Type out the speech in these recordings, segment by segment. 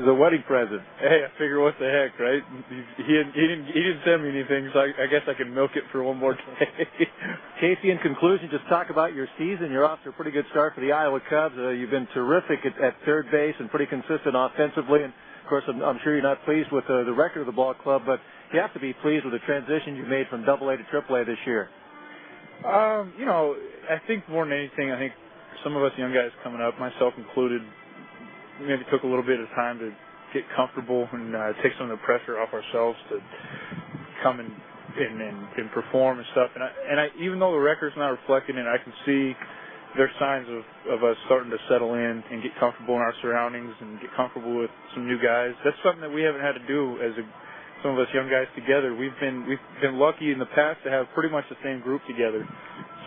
as a wedding present. Hey, I figure what the heck, right? He didn't send me anything, so I guess I can milk it for one more day. Casey, in conclusion, just talk about your season. You're off to a pretty good start for the Iowa Cubs. You've been terrific at third base and pretty consistent offensively. And of course, I'm sure you're not pleased with the record of the ball club, but you have to be pleased with the transition you made from AA to AAA this year. I think more than anything, I think some of us young guys coming up, myself included, maybe took a little bit of time to get comfortable and take some of the pressure off ourselves to come and perform and stuff. And I even though the record's not reflecting it, I can see there's signs of us starting to settle in and get comfortable in our surroundings and get comfortable with some new guys. That's something that we haven't had to do as some of us young guys together. We've been lucky in the past to have pretty much the same group together.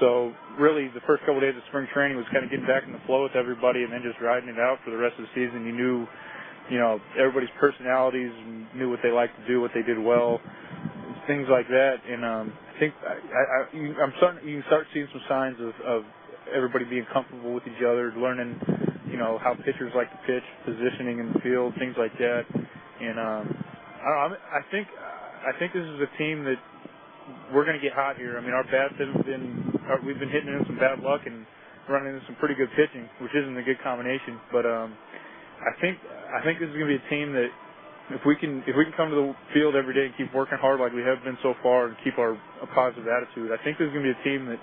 So really the first couple of days of spring training was kind of getting back in the flow with everybody and then just riding it out for the rest of the season. You knew, everybody's personalities and knew what they liked to do, what they did well, things like that. And I think you can start seeing some signs of everybody being comfortable with each other, learning, how pitchers like to pitch, positioning in the field, things like that. And I think this is a team that we're going to get hot here. I mean, our bats we've been hitting into some bad luck and running into some pretty good pitching, which isn't a good combination. But I think this is going to be a team that if we can come to the field every day and keep working hard like we have been so far and keep a positive attitude, I think this is going to be a team that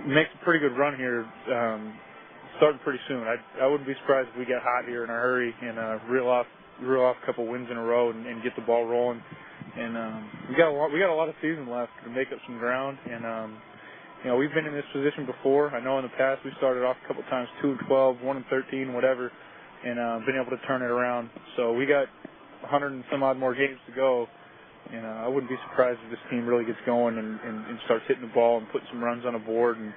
makes a pretty good run here, starting pretty soon. I wouldn't be surprised if we got hot here in a hurry and reel off a couple wins in a row and get the ball rolling. And we got a lot of season left to make up some ground. And we've been in this position before. I know in the past we started off a couple times 2-12, 1-13, whatever, and been able to turn it around. So we got 100 and some odd more games to go. And I wouldn't be surprised if this team really gets going and starts hitting the ball and putting some runs on the board. And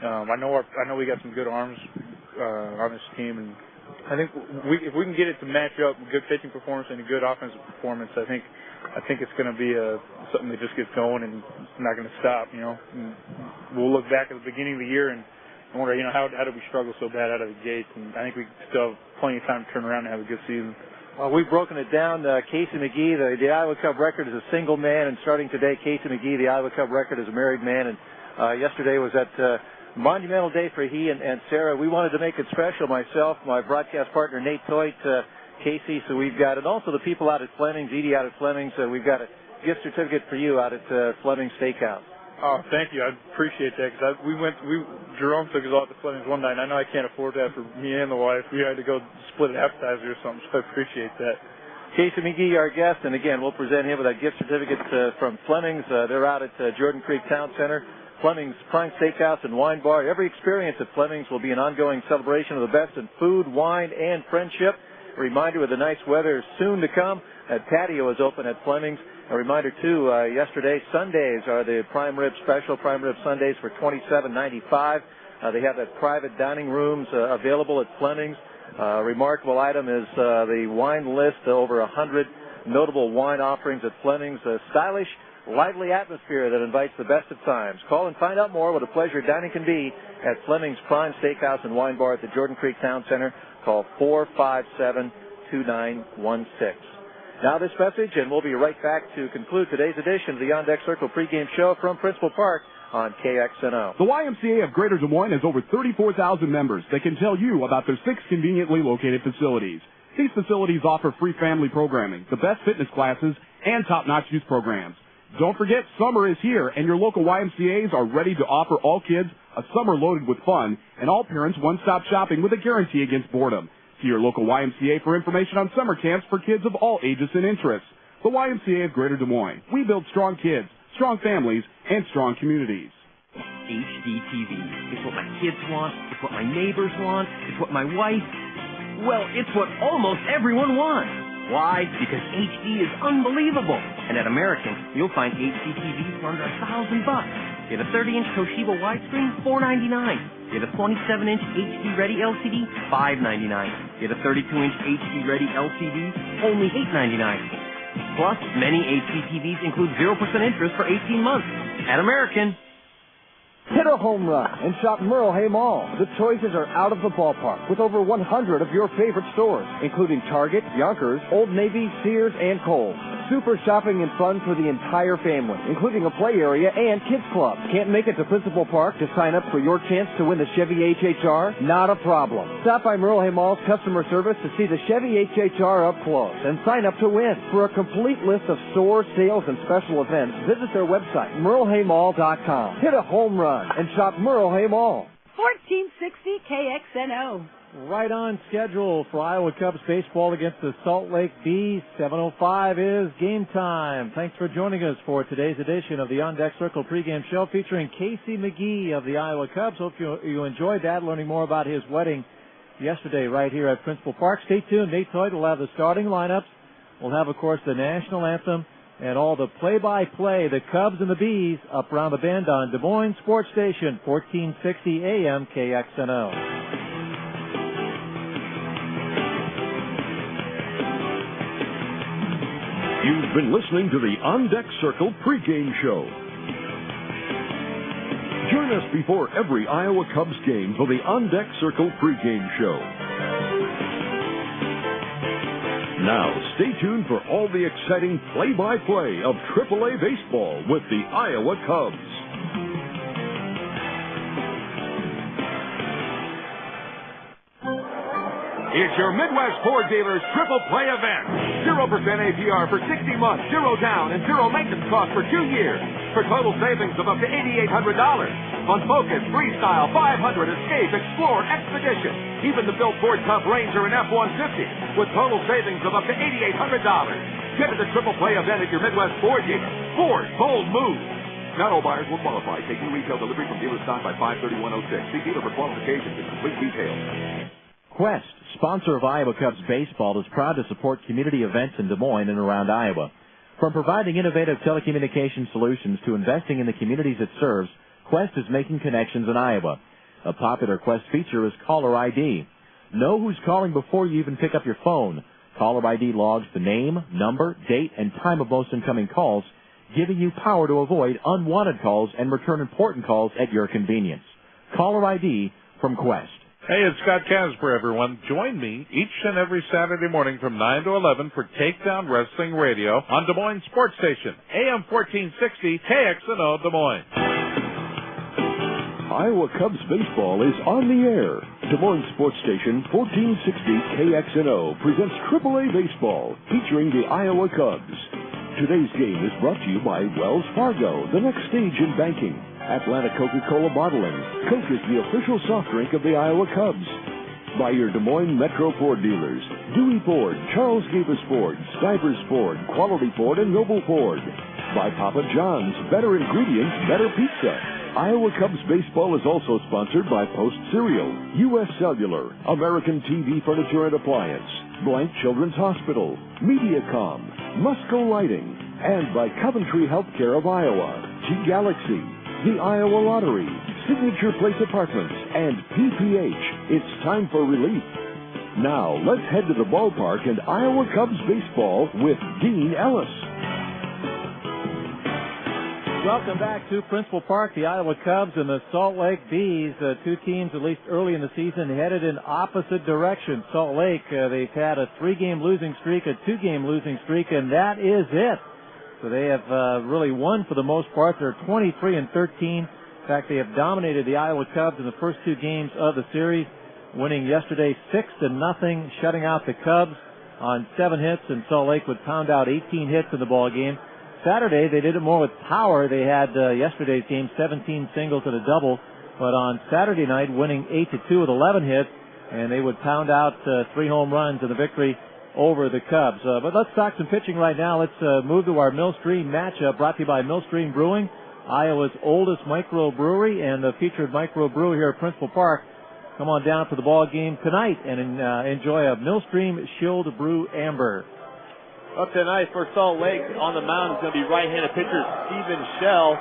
I know we got some good arms on this team, and I think if we can get it to match up with good pitching performance and a good offensive performance, I think it's going to be something that just gets going and it's not going to stop. And we'll look back at the beginning of the year and wonder, how did we struggle so bad out of the gate? And I think we still have plenty of time to turn around and have a good season. Well, we've broken it down. Casey McGee, the Iowa Cub record is a single man, and starting today, Casey McGee, the Iowa Cub record is a married man. And yesterday was that monumental day for he and Sarah. We wanted to make it special. Myself, my broadcast partner Nate Toit, Casey. So we've got, and also the people out at Fleming's, Edie out at Fleming's. We've got a gift certificate for you out at Fleming's Steakhouse. Oh, thank you. I appreciate that because Jerome took us all to Fleming's one night, and I know I can't afford that for me and the wife. We had to go split an appetizer or something, so I appreciate that. Casey McGee, our guest, and again, we'll present him with that gift certificate from Fleming's. They're out at Jordan Creek Town Center. Fleming's Prime Steakhouse and Wine Bar. Every experience at Fleming's will be an ongoing celebration of the best in food, wine, and friendship. A reminder, with the nice weather soon to come, that patio is open at Fleming's. A reminder, too, yesterday, Sundays are the prime rib special, prime rib Sundays for $27.95. They have that private dining rooms available at Fleming's. A remarkable item is the wine list, over 100 notable wine offerings at Fleming's. A stylish, lively atmosphere that invites the best of times. Call and find out more what a pleasure dining can be at Fleming's Prime Steakhouse and Wine Bar at the Jordan Creek Town Center. Call 457-2916. Now this message, and we'll be right back to conclude today's edition of the On Deck Circle pregame show from Principal Park on KXNO. The YMCA of Greater Des Moines has over 34,000 members that can tell you about their 6 conveniently located facilities. These facilities offer free family programming, the best fitness classes, and top-notch youth programs. Don't forget, summer is here, and your local YMCAs are ready to offer all kids a summer loaded with fun, and all parents one-stop shopping with a guarantee against boredom. See your local YMCA for information on summer camps for kids of all ages and interests. The YMCA of Greater Des Moines. We build strong kids, strong families, and strong communities. HDTV. It's what my kids want. It's what my neighbors want. It's what my wife... Well, it's what almost everyone wants. Why? Because HD is unbelievable. And at American, you'll find HD TVs for under $1,000. Get a 30-inch Toshiba widescreen, $499. Get a 27-inch HD-ready LCD, $599. Get a 32-inch HD-ready LCD, only $899. Plus, many HD TVs include 0% interest for 18 months. At American. Hit a home run and shop Merle Hay Mall. The choices are out of the ballpark with over 100 of your favorite stores, including Target, Yonkers, Old Navy, Sears, and Kohl's. Super shopping and fun for the entire family, including a play area and kids club. Can't make it to Principal Park to sign up for your chance to win the Chevy HHR? Not a problem. Stop by Merle Hay Mall's customer service to see the Chevy HHR up close and sign up to win. For a complete list of stores, sales, and special events, visit their website, merlehaymall.com. Hit a home run and shop Merle Hay Mall. 1460 KXNO. Right on schedule for Iowa Cubs baseball against the Salt Lake Bees. 7:05 is game time. Thanks for joining us for today's edition of the On Deck Circle pregame show featuring Casey McGee of the Iowa Cubs. Hope you enjoyed that, learning more about his wedding yesterday right here at Principal Park. Stay tuned. Nate Toyd will have the starting lineups. We'll have, of course, the national anthem and all the play-by-play, the Cubs and the Bees, up around the bend on Des Moines Sports Station, 1460 AM KXNO. You've been listening to the On Deck Circle pregame show. Join us before every Iowa Cubs game for the On Deck Circle pregame show. Now, stay tuned for all the exciting play-by-play of AAA baseball with the Iowa Cubs. It's your Midwest Ford dealers Triple Play event. 0% APR for 60 months, 0 down, and 0 maintenance cost for 2 years. For total savings of up to $8,800 on Focus, Freestyle, 500, Escape, Explorer, Expedition, even the built Ford Tough Ranger and F-150, with total savings of up to $8,800. Get to the Triple Play event at your Midwest Ford dealer. Ford, bold move. Not all buyers will qualify. Take new retail delivery from dealer stock by 5/31/06. See dealer for qualifications and complete details. Quest, sponsor of Iowa Cubs baseball, is proud to support community events in Des Moines and around Iowa. From providing innovative telecommunication solutions to investing in the communities it serves, Quest is making connections in Iowa. A popular Quest feature is Caller ID. Know who's calling before you even pick up your phone. Caller ID logs the name, number, date, and time of most incoming calls, giving you power to avoid unwanted calls and return important calls at your convenience. Caller ID from Quest. Hey, it's Scott Casper, everyone. Join me each and every Saturday morning from 9 to 11 for Takedown Wrestling Radio on Des Moines Sports Station, AM 1460, KXNO Des Moines. Iowa Cubs baseball is on the air. Des Moines Sports Station, 1460 KXNO presents AAA baseball featuring the Iowa Cubs. Today's game is brought to you by Wells Fargo, the next stage in banking. Atlanta Coca-Cola Bottling. Coke is the official soft drink of the Iowa Cubs. By your Des Moines Metro Ford dealers, Dewey Ford, Charles Gabus Ford, Stivers Ford, Quality Ford, and Noble Ford. By Papa John's, better ingredients, better pizza. Iowa Cubs baseball is also sponsored by Post Cereal, U.S. Cellular, American TV Furniture and Appliance, Blank Children's Hospital, Mediacom, Musco Lighting, and by Coventry Healthcare of Iowa, G-Galaxy, the Iowa Lottery, Signature Place Apartments, and PPH. It's time for relief. Now, let's head to the ballpark and Iowa Cubs baseball with Dean Ellis. Welcome back to Principal Park. The Iowa Cubs and the Salt Lake Bees, two teams, at least early in the season, headed in opposite directions. Salt Lake, they've had a 3-game losing streak, a 2-game losing streak, and that is it. So they have really won for the most part. They're 23-13. In fact, they have dominated the Iowa Cubs in the first 2 games of the series, winning yesterday 6-0, shutting out the Cubs on 7 hits, and Salt Lake would pound out 18 hits in the ball game. Saturday, they did it more with power. They had yesterday's game 17 singles and a double, but on Saturday night, winning 8-2 with 11 hits, and they would pound out 3 home runs in the victory over the Cubs. But let's talk some pitching right now. Let's move to our Millstream matchup, brought to you by Millstream Brewing, Iowa's oldest microbrewery, and the featured microbrewer here at Principal Park. Come on down for the ball game tonight and enjoy a Millstream Shield Brew Amber. Up tonight for Salt Lake on the mound is going to be right-handed pitcher Steven Shell.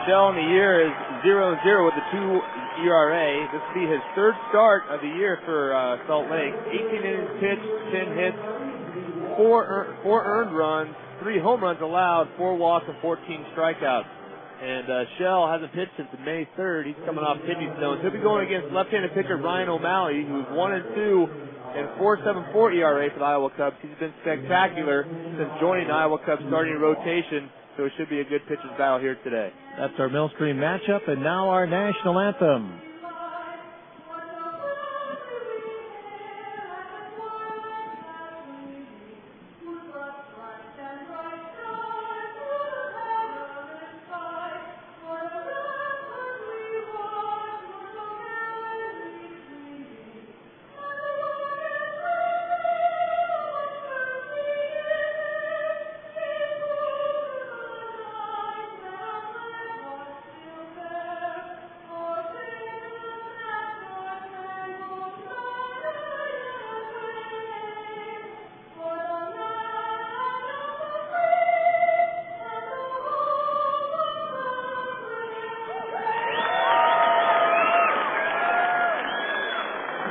Shell in the year is 0-0 with a 2 ERA. This will be his 3rd start of the year for Salt Lake. 18 innings pitched, 10 hits, 4 earned runs, 3 home runs allowed, 4 walks, and 14 strikeouts. And Shell hasn't pitched since May 3rd. He's coming off kidney stones. He'll be going against left-handed pitcher Ryan O'Malley, who's 1-2 and 4.74 ERA for the Iowa Cubs. He's been spectacular since joining the Iowa Cubs starting rotation, so it should be a good pitcher's battle here today. That's our Millstream matchup, and now our national anthem.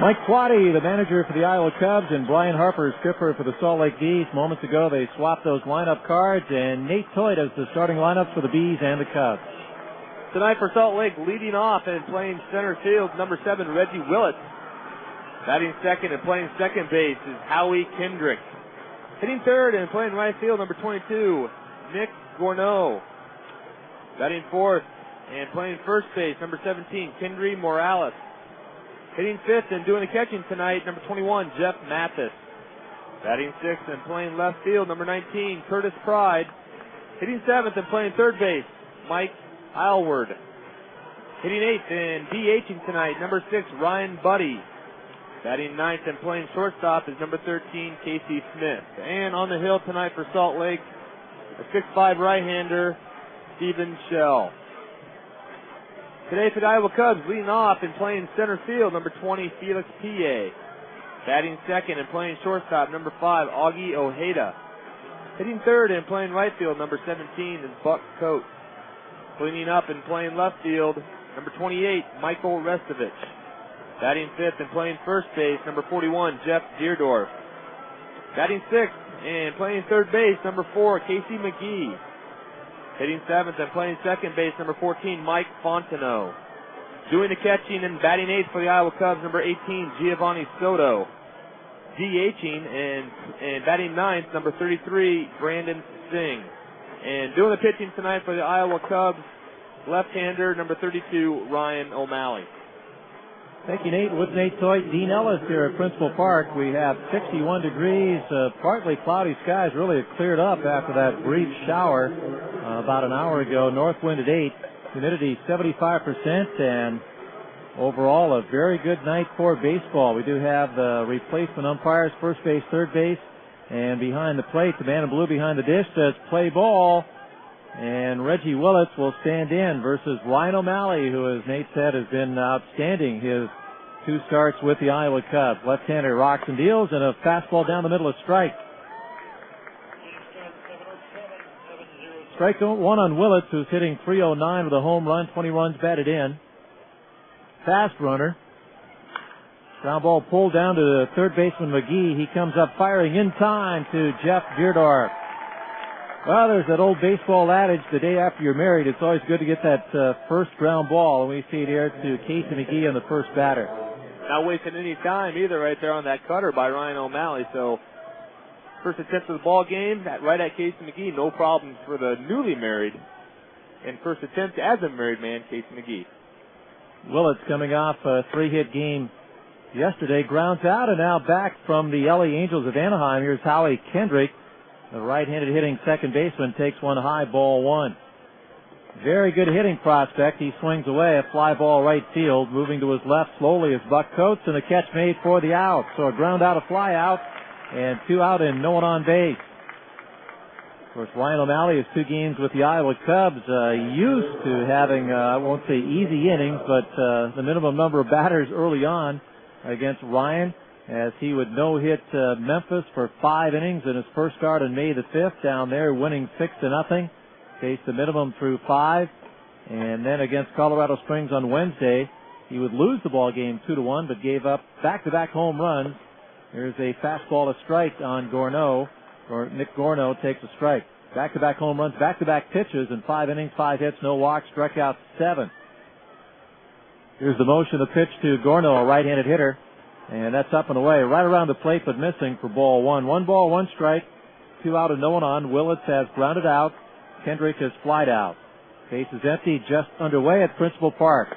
Mike Quaddy, the manager for the Iowa Cubs, and Brian Harper, skipper for the Salt Lake Bees. Moments ago, they swapped those lineup cards, and Nate Toy does the starting lineups for the Bees and the Cubs. Tonight for Salt Lake, leading off and playing center field, number 7, Reggie Willett. Batting second and playing second base is Howie Kendrick. Hitting third and playing right field, number 22, Nick Gorneau. Batting fourth and playing first base, number 17, Kendry Morales. Hitting fifth and doing the catching tonight, number 21, Jeff Mathis. Batting sixth and playing left field, number 19, Curtis Pride. Hitting seventh and playing third base, Mike Aylward. Hitting eighth and DHing tonight, number 6, Ryan Buddy. Batting ninth and playing shortstop is number 13, Casey Smith. And on the hill tonight for Salt Lake, a 6'5" right-hander, Stephen Shell. Today for the Iowa Cubs, leading off and playing center field, number 20, Felix P.A. Batting second and playing shortstop, number 5, Augie Ojeda. Hitting third and playing right field, number 17, is Buck Coates. Cleaning up and playing left field, number 28, Michael Restovich. Batting fifth and playing first base, number 41, Jeff Deerdorf. Batting sixth and playing third base, number 4, Casey McGee. Hitting seventh and playing second base, number 14, Mike Fontenot. Doing the catching and batting eighth for the Iowa Cubs, number 18, Giovanni Soto. DHing and batting ninth, number 33, Brandon Singh. And doing the pitching tonight for the Iowa Cubs, left-hander, number 32, Ryan O'Malley. Thank you, Nate. With Nate Toy, Dean Ellis here at Principal Park. We have 61 degrees, partly cloudy skies. Really have cleared up after that brief shower about an hour ago. North wind at 8, humidity 75%, and overall a very good night for baseball. We do have the replacement umpires, first base, third base, and behind the plate, the man in blue behind the dish says play ball. And Reggie Willett will stand in versus Ryan O'Malley, who, as Nate said, has been outstanding his 2 starts with the Iowa Cubs. Left-hander rocks and deals, and a fastball down the middle of strike. Strike one on Willett, who's hitting .309 with a home run, 20 runs batted in. Fast runner. Ground ball pulled down to the third baseman McGee. He comes up firing in time to Jeff Deerdorf. Well, there's that old baseball adage, the day after you're married, it's always good to get that first ground ball, and we see it here to Casey McGee on the first batter. Not wasting any time either right there on that cutter by Ryan O'Malley. So first attempt of the ball game, right at Casey McGee, no problems for the newly married and first attempt as a married man, Casey McGee. Willett's coming off a 3-hit game yesterday, grounds out, and now back from the LA Angels of Anaheim. Here's Howie Kendrick. The right-handed hitting second baseman takes one high, ball 1. Very good hitting prospect. He swings away, a fly ball right field. Moving to his left slowly is Buck Coates, and a catch made for the out. So a ground out, a fly out, and 2 out and no one on base. Of course, Ryan O'Malley has 2 games with the Iowa Cubs. Used to having, I won't say easy innings, but the minimum number of batters early on against Ryan, as he would no-hit Memphis for 5 innings in his first start on May the 5th down there, winning 6-0. Faced the minimum through 5. And then against Colorado Springs on Wednesday, he would lose the ball game 2-1, but gave up back-to-back home runs. There's a fastball, a strike on Gorneau, or Nick Gorneau takes a strike. Back-to-back home runs, back-to-back pitches in 5 innings, 5 hits, no walks, struck out 7. Here's the motion of the pitch to Gorno, a right-handed hitter. And that's up and away, right around the plate, but missing for ball 1. 1 ball, 1 strike, 2 out and no one on. Willits has grounded out. Kendrick has flied out. Base is empty, just underway at Principal Park.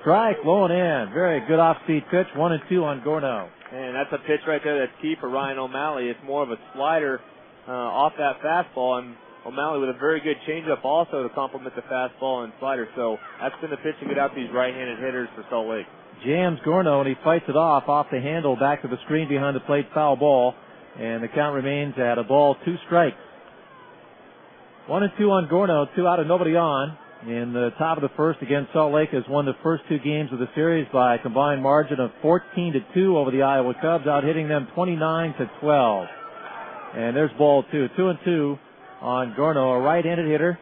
Strike, low and in. Very good off-speed pitch, 1-2 on Gorno. And that's a pitch right there that's key for Ryan O'Malley. It's more of a slider off that fastball, and O'Malley with a very good changeup also to complement the fastball and slider. So that's been the pitch to get out these right-handed hitters for Salt Lake. Jams Gorno, and he fights it off the handle, back to the screen behind the plate, foul ball. And the count remains at a ball, 2 strikes. 1-2 on Gorno, 2 out and nobody on. In the top of the first, again, Salt Lake has won the first 2 games of the series by a combined margin of 14-2 over the Iowa Cubs, out hitting them 29-12. And there's ball 2. 2-2 on Gorno, a right-handed hitter.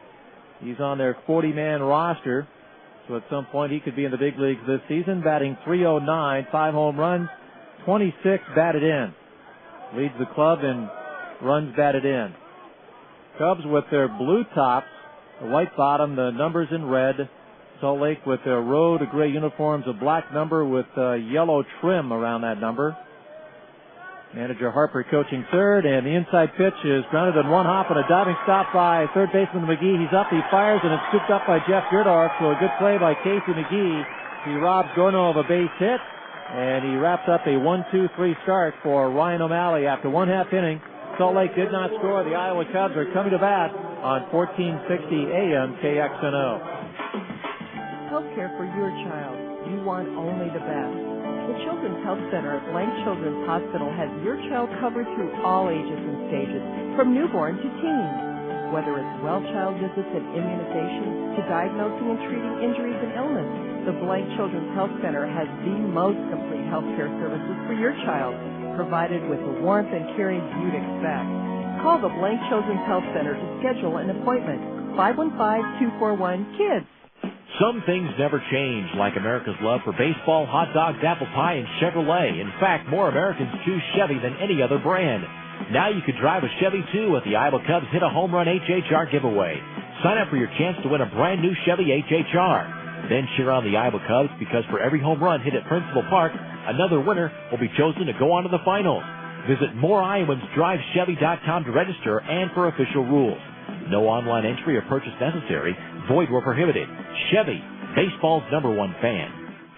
He's on their 40-man roster. So at some point he could be in the big leagues this season, batting .309, 5 home runs, 26 batted in. Leads the club in runs batted in. Cubs with their blue tops, the white bottom, the numbers in red. Salt Lake with their road gray uniforms, a black number with yellow trim around that number. Manager Harper coaching third, and the inside pitch is grounded on 1 hop and a diving stop by third baseman McGee. He's up, he fires, and it's scooped up by Jeff Gerdorf. So a good play by Casey McGee. He robs Gorno of a base hit, and he wraps up a 1-2-3 start for Ryan O'Malley. After 1/2 inning, Salt Lake did not score. The Iowa Cubs are coming to bat on 1460 AM KXNO. Healthcare for your child. You want only the best. The Children's Health Center at Blank Children's Hospital has your child covered through all ages and stages, from newborn to teen. Whether it's well child visits and immunizations to diagnosing and treating injuries and illness, the Blank Children's Health Center has the most complete health care services for your child, provided with the warmth and caring you'd expect. Call the Blank Children's Health Center to schedule an appointment. 515-241-KIDS. Some things never change, like America's love for baseball, hot dogs, apple pie, and Chevrolet. In fact, more Americans choose Chevy than any other brand. Now you could drive a Chevy, too, with the Iowa Cubs Hit a Home Run HHR giveaway. Sign up for your chance to win a brand new Chevy HHR. Then cheer on the Iowa Cubs, because for every home run hit at Principal Park, another winner will be chosen to go on to the finals. Visit moreiowans.drivechevy.com to register and for official rules. No online entry or purchase necessary. Void where prohibited. Chevy, baseball's #1 fan.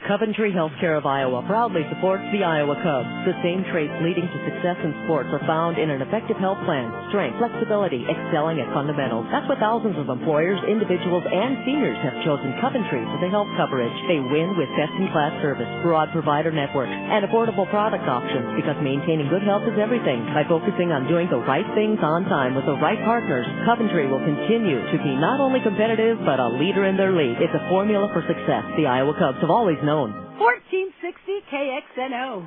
Coventry Healthcare of Iowa proudly supports the Iowa Cubs. The same traits leading to success in sports are found in an effective health plan: strength, flexibility, excelling at fundamentals. That's why thousands of employers, individuals, and seniors have chosen Coventry for the health coverage. They win with best-in-class service, broad provider networks, and affordable product options, because maintaining good health is everything. By focusing on doing the right things on time with the right partners, Coventry will continue to be not only competitive, but a leader in their league. It's a formula for success the Iowa Cubs have always known. 1460 KXNO.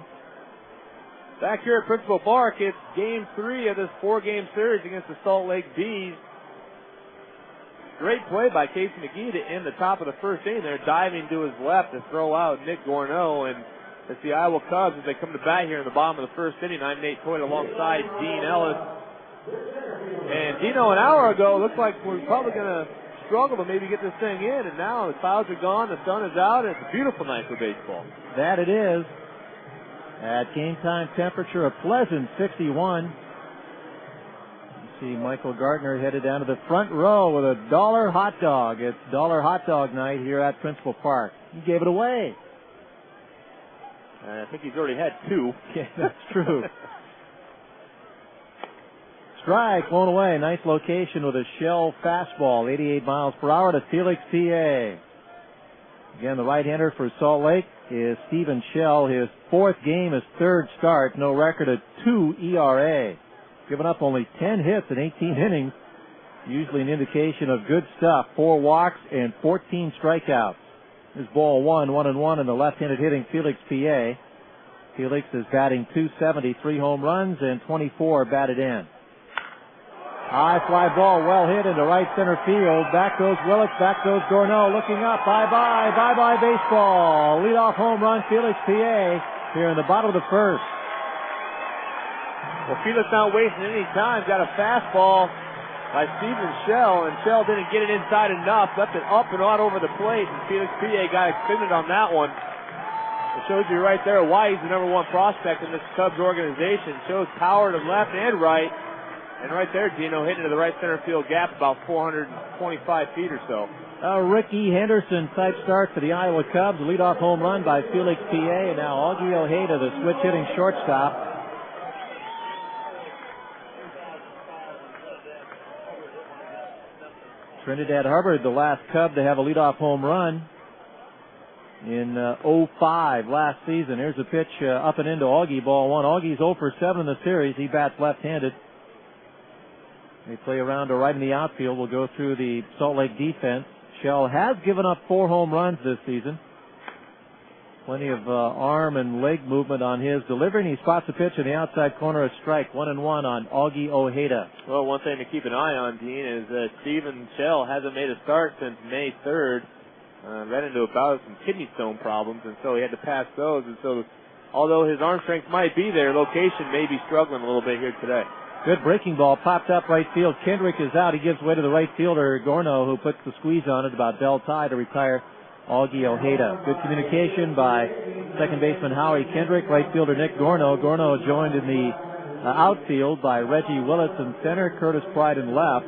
Back here at Principal Park, it's Game 3 of this 4-game series against the Salt Lake Bees. Great play by Casey McGee to end the top of the first inning there, diving to his left to throw out Nick Gorno. And it's the Iowa Cubs as they come to bat here in the bottom of the first inning. I'm Nate Toyd alongside Dean Ellis. And Dino, an hour ago, looked like we're probably going to struggle to maybe get this thing in, and now the clouds are gone, the sun is out, and it's a beautiful night for baseball. That it is. At game time temperature, a pleasant 61. You see Michael Gardner headed down to the front row with a $1 hot dog. It's $1 hot dog night here at Principal Park. He gave it away. I think he's already had 2. Yeah, that's true. Strike, blown away. Nice location with a shell fastball, 88 miles per hour to Felix, PA. Again, the right-hander for Salt Lake is Stephen Shell. His 4th game, his 3rd start. No record of 2 ERA. Given up only 10 hits in 18 innings. Usually an indication of good stuff. 4 walks and 14 strikeouts. This ball 1-1 in the left-handed hitting Felix, PA. Felix is batting .270, 3 home runs and 24 batted in. High fly ball, well hit into right center field. Back goes Willits, back goes Gorno, looking up. Bye-bye baseball. Leadoff home run, Felix, PA, here in the bottom of the first. Well, Felix not wasting any time. Got a fastball by Stephen Shell, and Shell didn't get it inside enough, left it up and on over the plate, and Felix P.A. got extended on that one. It shows you right there why he's the number one prospect in this Cubs organization. Shows power to left and right. And right there, Gino hitting into the right center field gap about 425 feet or so. Ricky Henderson type start for the Iowa Cubs. Leadoff home run by Felix P.A. And now Augie Ojeda, the switch hitting shortstop. Trinidad Hubbard, the last Cub to have a leadoff home run in 05 last season. Here's a pitch up and into Augie, ball one. Augie's 0 for 7 in the series. He bats left-handed. They play around to right in the outfield. We'll go through the Salt Lake defense. Shell has given up 4 home runs this season. Plenty of arm and leg movement on his delivery, and he spots a pitch in the outside corner, a strike, 1-1 on Augie Ojeda. Well, one thing to keep an eye on, Dean, is that Stephen Shell hasn't made a start since May 3rd. Ran into a bout of some kidney stone problems, and so he had to pass those. And so, although his arm strength might be there, location may be struggling a little bit here today. Good breaking ball, popped up right field. Kendrick is out. He gives way to the right fielder, Gorno, who puts the squeeze on it about Del Ty to retire Augie Ojeda. Good communication by second baseman Howie Kendrick, right fielder Nick Gorno. Gorno joined in the outfield by Reggie Willits in center, Curtis Pride in left.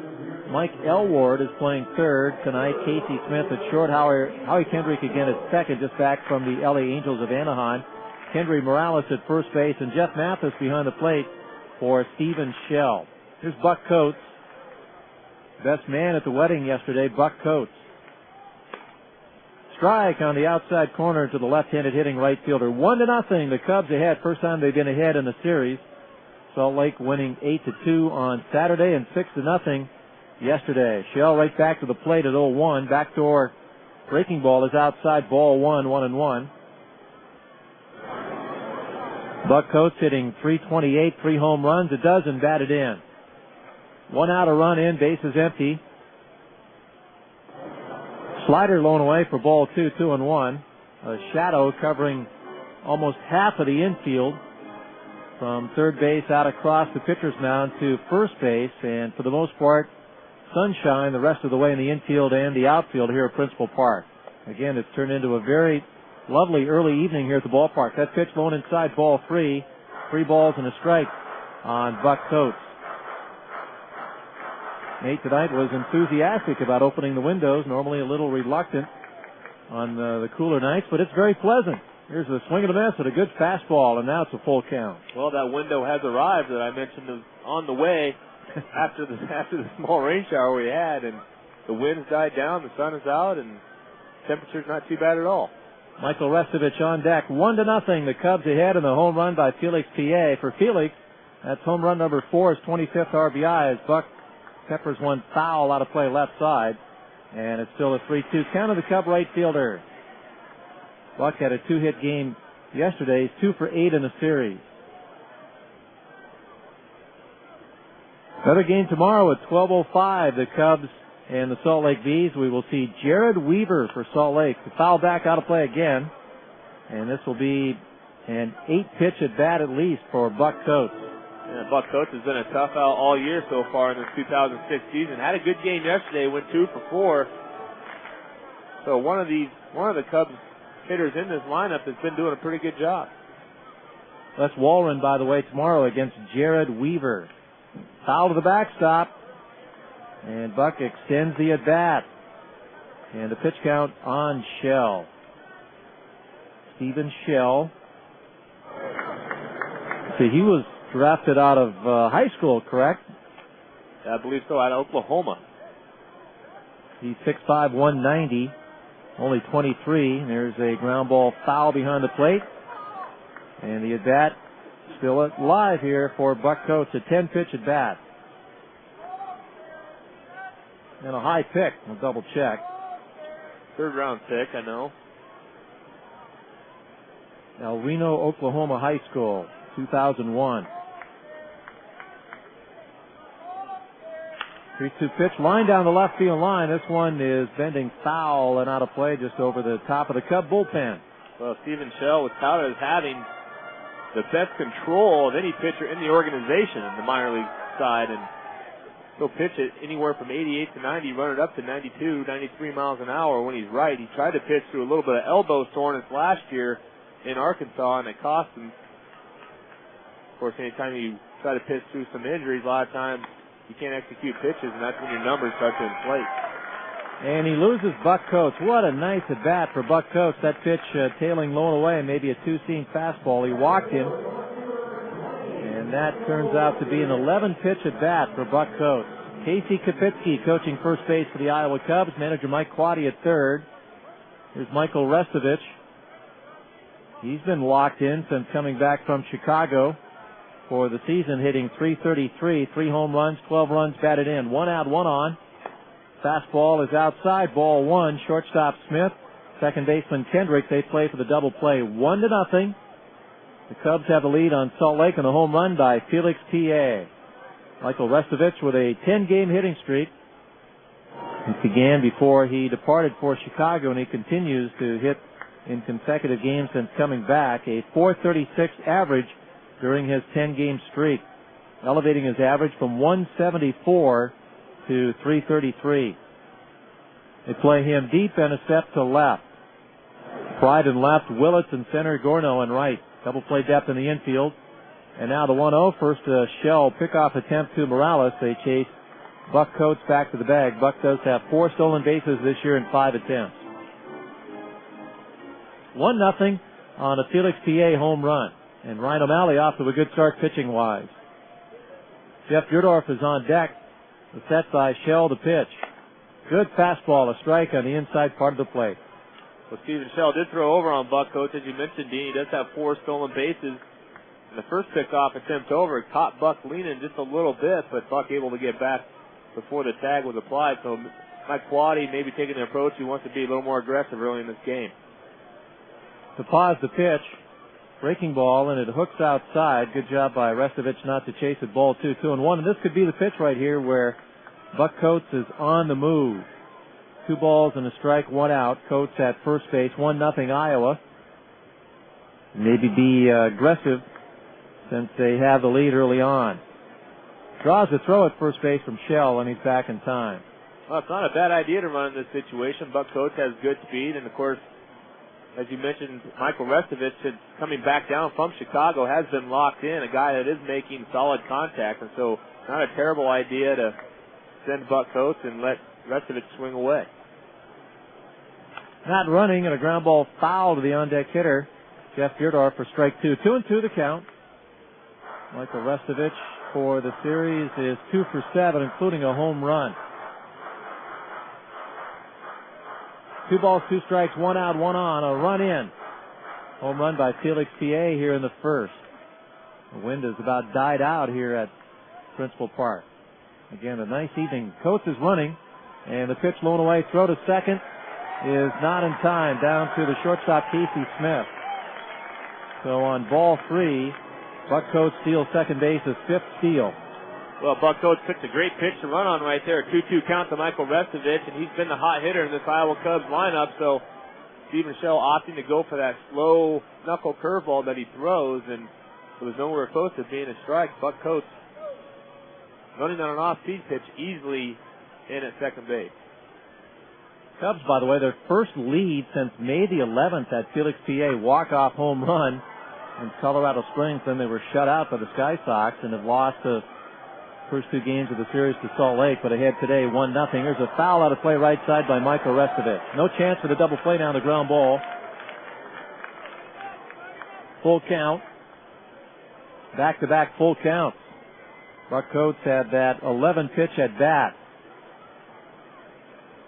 Mike Elward is playing third tonight. Casey Smith at short. Howie Kendrick again at second, just back from the LA Angels of Anaheim. Kendry Morales at first base, and Jeff Mathis behind the plate for Stephen Shell. Here's Buck Coates. Best man at the wedding yesterday, Buck Coates. Strike on the outside corner to the left-handed hitting right fielder. 1-0. The Cubs ahead. First time they've been ahead in the series. Salt Lake winning 8-2 on Saturday and 6-0 yesterday. Shell right back to the plate at 0-1. Backdoor breaking ball is outside, ball 1-1. Buck Coates hitting .328, 3 home runs, a dozen batted in. 1 out, a run in, bases empty. Slider blown away for ball 2, 2-1. A shadow covering almost half of the infield from third base out across the pitcher's mound to first base, and for the most part, sunshine the rest of the way in the infield and the outfield here at Principal Park. Again, it's turned into a very lovely early evening here at the ballpark. That pitch blown inside, ball 3. 3 balls and a strike on Buck Coates. Nate tonight was enthusiastic about opening the windows, normally a little reluctant on the cooler nights, but it's very pleasant. Here's a swing and a miss at a good fastball, and now it's a full count. Well, that window has arrived that I mentioned on the way after the small rain shower we had, and the wind's died down, the sun is out, and temperature's not too bad at all. Michael Restovich on deck, 1-0. The Cubs ahead, and the home run by Felix P.A. For Felix, that's home run number 4, his 25th RBI, as Buck peppers one foul out of play left side, and it's still a 3-2 count of the Cub right fielder. Buck had a 2-hit game yesterday. He's 2 for 8 in the series. Another game tomorrow at 12:05. The Cubs and the Salt Lake Bees. We will see Jared Weaver for Salt Lake. The foul back out of play again, and this will be an 8-pitch at bat at least for Buck Coates. Yeah, Buck Coates has been a tough out all year so far in this 2006 season. Had a good game yesterday, went 2 for 4. So one of the Cubs hitters in this lineup has been doing a pretty good job. Les Walren, by the way, tomorrow against Jared Weaver. Foul to the backstop, and Buck extends the at bat. And the pitch count on Shell. Stephen Shell. See, he was drafted out of high school, correct? I believe so, out of Oklahoma. He's 6'5", 190, only 23. There's a ground ball foul behind the plate. And the at-bat still live here for Buck Coates, a 10-pitch at-bat. And a high pick. We'll double check. 3rd round pick, I know. El Reno, Oklahoma High School, 2001. 3-2 pitch, line down the left field line. This one is bending foul and out of play just over the top of the Cub bullpen. Well, Stephen Shell was touted as having the best control of any pitcher in the organization in the minor league side, and he'll pitch it anywhere from 88 to 90, run it up to 92, 93 miles an hour when he's right. He tried to pitch through a little bit of elbow soreness last year in Arkansas, and it cost him. Of course, anytime you try to pitch through some injuries, a lot of times you can't execute pitches, and that's when your numbers start to inflate. And he loses Buck Coates. What a nice at-bat for Buck Coates. That pitch tailing low and away, maybe a two-seam fastball. He walked him, and that turns out to be an 11-pitch at-bat for Buck Coates. Casey Kapitsky coaching first base for the Iowa Cubs. Manager Mike Quade at third. Here's Michael Restovich. He's been locked in since coming back from Chicago for the season, hitting .333, 3 home runs, 12 runs batted in. 1 out, 1 on. Fastball is outside, ball 1. Shortstop Smith, second baseman Kendrick. They play for the double play, 1-0. The Cubs have the lead on Salt Lake on a home run by Felix P.A. Michael Restovich with a 10-game hitting streak. It began before he departed for Chicago, and he continues to hit in consecutive games since coming back. A .436 average during his 10-game streak, elevating his average from 174 to .333. They play him deep and a step to left. Pride in left, Willits in center, Gorno in right. Double play depth in the infield. And now the 1-0, first Shell pickoff attempt to Morales. They chase Buck Coates back to the bag. Buck does have 4 stolen bases this year in 5 attempts. 1-0 on a Felix P.A. home run. And Ryan O'Malley off to a good start pitching-wise. Jeff Dierdorf is on deck. The set by Shell to pitch. Good fastball, a strike on the inside part of the plate. Well, Stephen Shell did throw over on Buck Coates, as you mentioned, Dean. He does have 4 stolen bases. And the first pickoff attempt over caught Buck leaning just a little bit, but Buck able to get back before the tag was applied. So Mike Quade maybe taking the approach. He wants to be a little more aggressive early in this game. To pause the pitch, breaking ball, and it hooks outside. Good job by Restovich not to chase it. Ball 2-1. And this could be the pitch right here where Buck Coates is on the move. 2 balls and a strike, 1 out. Coates at first base, 1-0 Iowa. Maybe be aggressive since they have the lead early on. Draws a throw at first base from Shell, and he's back in time. Well, it's not a bad idea to run in this situation. Buck Coates has good speed, and of course, as you mentioned, Michael Restovich, coming back down from Chicago, has been locked in, a guy that is making solid contact, and so not a terrible idea to send Buck Coates and let Restovich swing away. Not running, and a ground ball foul to the on-deck hitter, Jeff Dierdorf, for strike 2. 2-2 the count. Michael Restovich for the series is 2 for 7, including a home run. 2 balls, 2 strikes, 1 out, 1 on, a run in. Home run by Felix P.A. here in the first. The wind has about died out here at Principal Park. Again, a nice evening. Coates is running, and the pitch blown away. Throw to second is not in time. Down to the shortstop, Casey Smith. So on ball 3, Buck Coates steals second base, his 5th steal. Well, Buck Coates picked a great pitch to run on right there. A 2-2 count to Michael Restovich, and he's been the hot hitter in this Iowa Cubs lineup. So Stephen Shell opting to go for that slow knuckle curveball that he throws, and it was nowhere close to being a strike. Buck Coates running on an off-speed pitch, easily in at second base. Cubs, by the way, their first lead since May the 11th at Felix PA walk-off home run in Colorado Springs. Then they were shut out by the Sky Sox and have lost the first 2 games of the series to Salt Lake, but ahead today 1-0. Here's a foul out of play right side by Michael Restovich. No chance for the double play down the ground ball. Full count. Back-to-back full counts. Buck Coates had that 11-pitch at bat.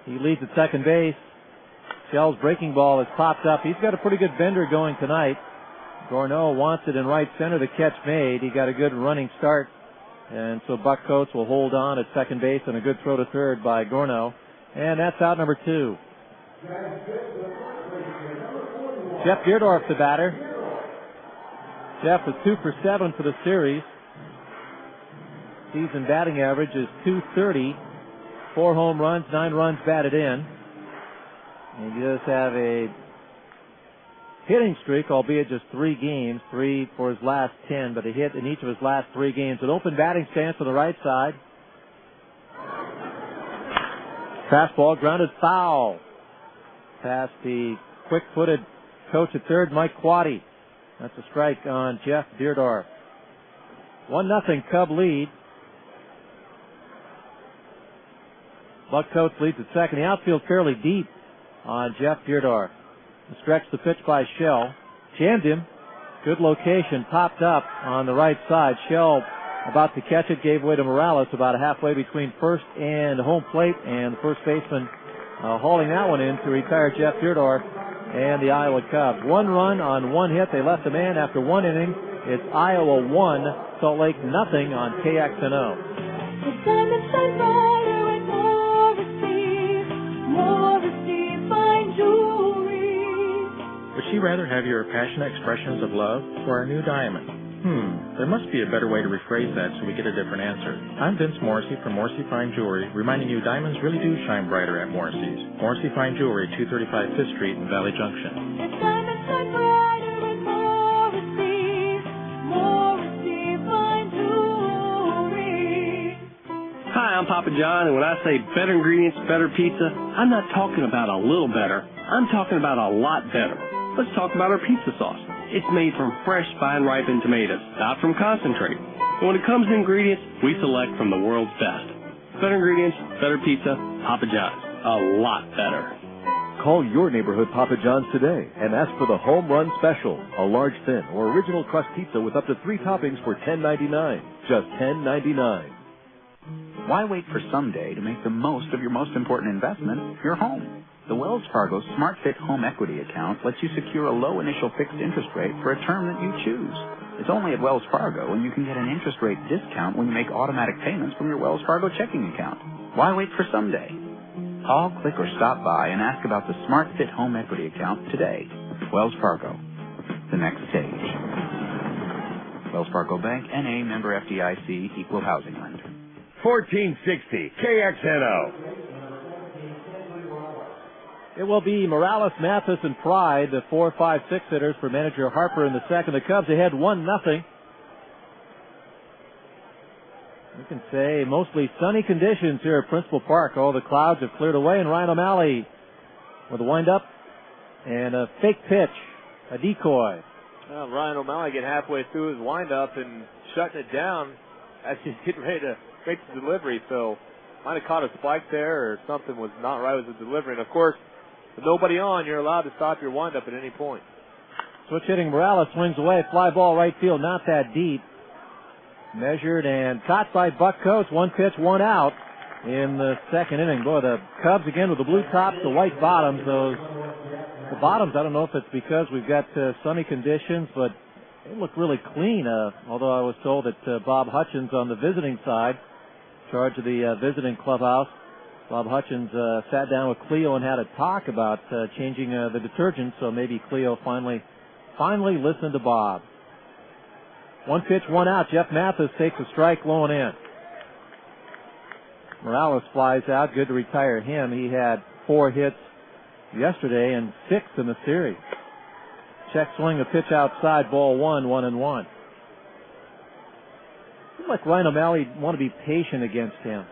He leads at second base. Shell's breaking ball has popped up. He's got a pretty good bender going tonight. Gorno wants it in right center. The catch made. He got a good running start. And so Buck Coates will hold on at second base, and a good throw to third by Gorno. And that's out number 2. Jeff Dierdorf, the batter. Jeff is 2 for 7 for the series. Season batting average is .230. 4 home runs, 9 runs batted in. And he does have a hitting streak, albeit just 3 games, 3 for his last 10, but a hit in each of his last 3 games. An open batting stance on the right side. Fastball grounded foul. Past the quick-footed coach at third, Mike Quaddy. That's a strike on Jeff Deerdorf. 1-0 Cub lead. Buck Coates leads at second. The outfield fairly deep on Jeff Deerdorf. Stretch the pitch by Shell. Jammed him. Good location. Popped up on the right side. Shell about to catch it. Gave way to Morales about halfway between first and home plate. And the first baseman hauling that one in to retire Jeff Deerdorf and the Iowa Cubs. 1 run on 1 hit. They left a man after 1 inning. It's Iowa 1, Salt Lake nothing on KXNO. Would she rather have your passionate expressions of love or our new diamond? There must be a better way to rephrase that so we get a different answer. I'm Vince Morrissey from Morrissey Fine Jewelry, reminding you diamonds really do shine brighter at Morrissey's. Morrissey Fine Jewelry, 235 5th Street in Valley Junction. It's diamonds shine brighter at Morrissey's. Morrissey Fine Jewelry. Hi, I'm Papa John, and when I say better ingredients, better pizza, I'm not talking about a little better. I'm talking about a lot better. Let's talk about our pizza sauce. It's made from fresh, fine-ripened tomatoes, not from concentrate. And when it comes to ingredients, we select from the world's best. Better ingredients, better pizza, Papa John's. A lot better. Call your neighborhood Papa John's today and ask for the Home Run Special, a large, thin, or original crust pizza with up to 3 toppings for $10.99. Just $10.99. Why wait for someday to make the most of your most important investment, your home? The Wells Fargo SmartFit Home Equity Account lets you secure a low initial fixed interest rate for a term that you choose. It's only at Wells Fargo, and you can get an interest rate discount when you make automatic payments from your Wells Fargo checking account. Why wait for someday? Call, click, or stop by and ask about the SmartFit Home Equity Account today. Wells Fargo, the next stage. Wells Fargo Bank, N.A., member FDIC, equal housing lender. 1460 KXNO. It will be Morales, Mathis, and Pride, the 4, 5, 6 hitters for manager Harper in the second. The Cubs ahead 1-0. We can say mostly sunny conditions here at Principal Park. All the clouds have cleared away, and Ryan O'Malley with a windup and a fake pitch, a decoy. Well, Ryan O'Malley getting halfway through his windup and shutting it down as he's getting ready to make the delivery. So might have caught a spike there, or something was not right with the delivery. And of course, with nobody on, you're allowed to stop your windup at any point. Switch hitting, Morales swings away, fly ball right field, not that deep. Measured and caught by Buck Coates. 1 pitch, 1 out in the second inning. Boy, the Cubs again with the blue tops, the white bottoms. The bottoms, I don't know if it's because we've got sunny conditions, but they look really clean. Although I was told that Bob Hutchins on the visiting side, in charge of the visiting clubhouse, Bob Hutchins sat down with Cleo and had a talk about changing the detergent, so maybe Cleo finally listened to Bob. 1 pitch, 1 out. Jeff Mathis takes a strike low and in. Morales flies out. Good to retire him. He had 4 hits yesterday and 6 in the series. Check swing, a pitch outside, ball 1, 1-1. Seems like Ryan O'Malley want to be patient against him.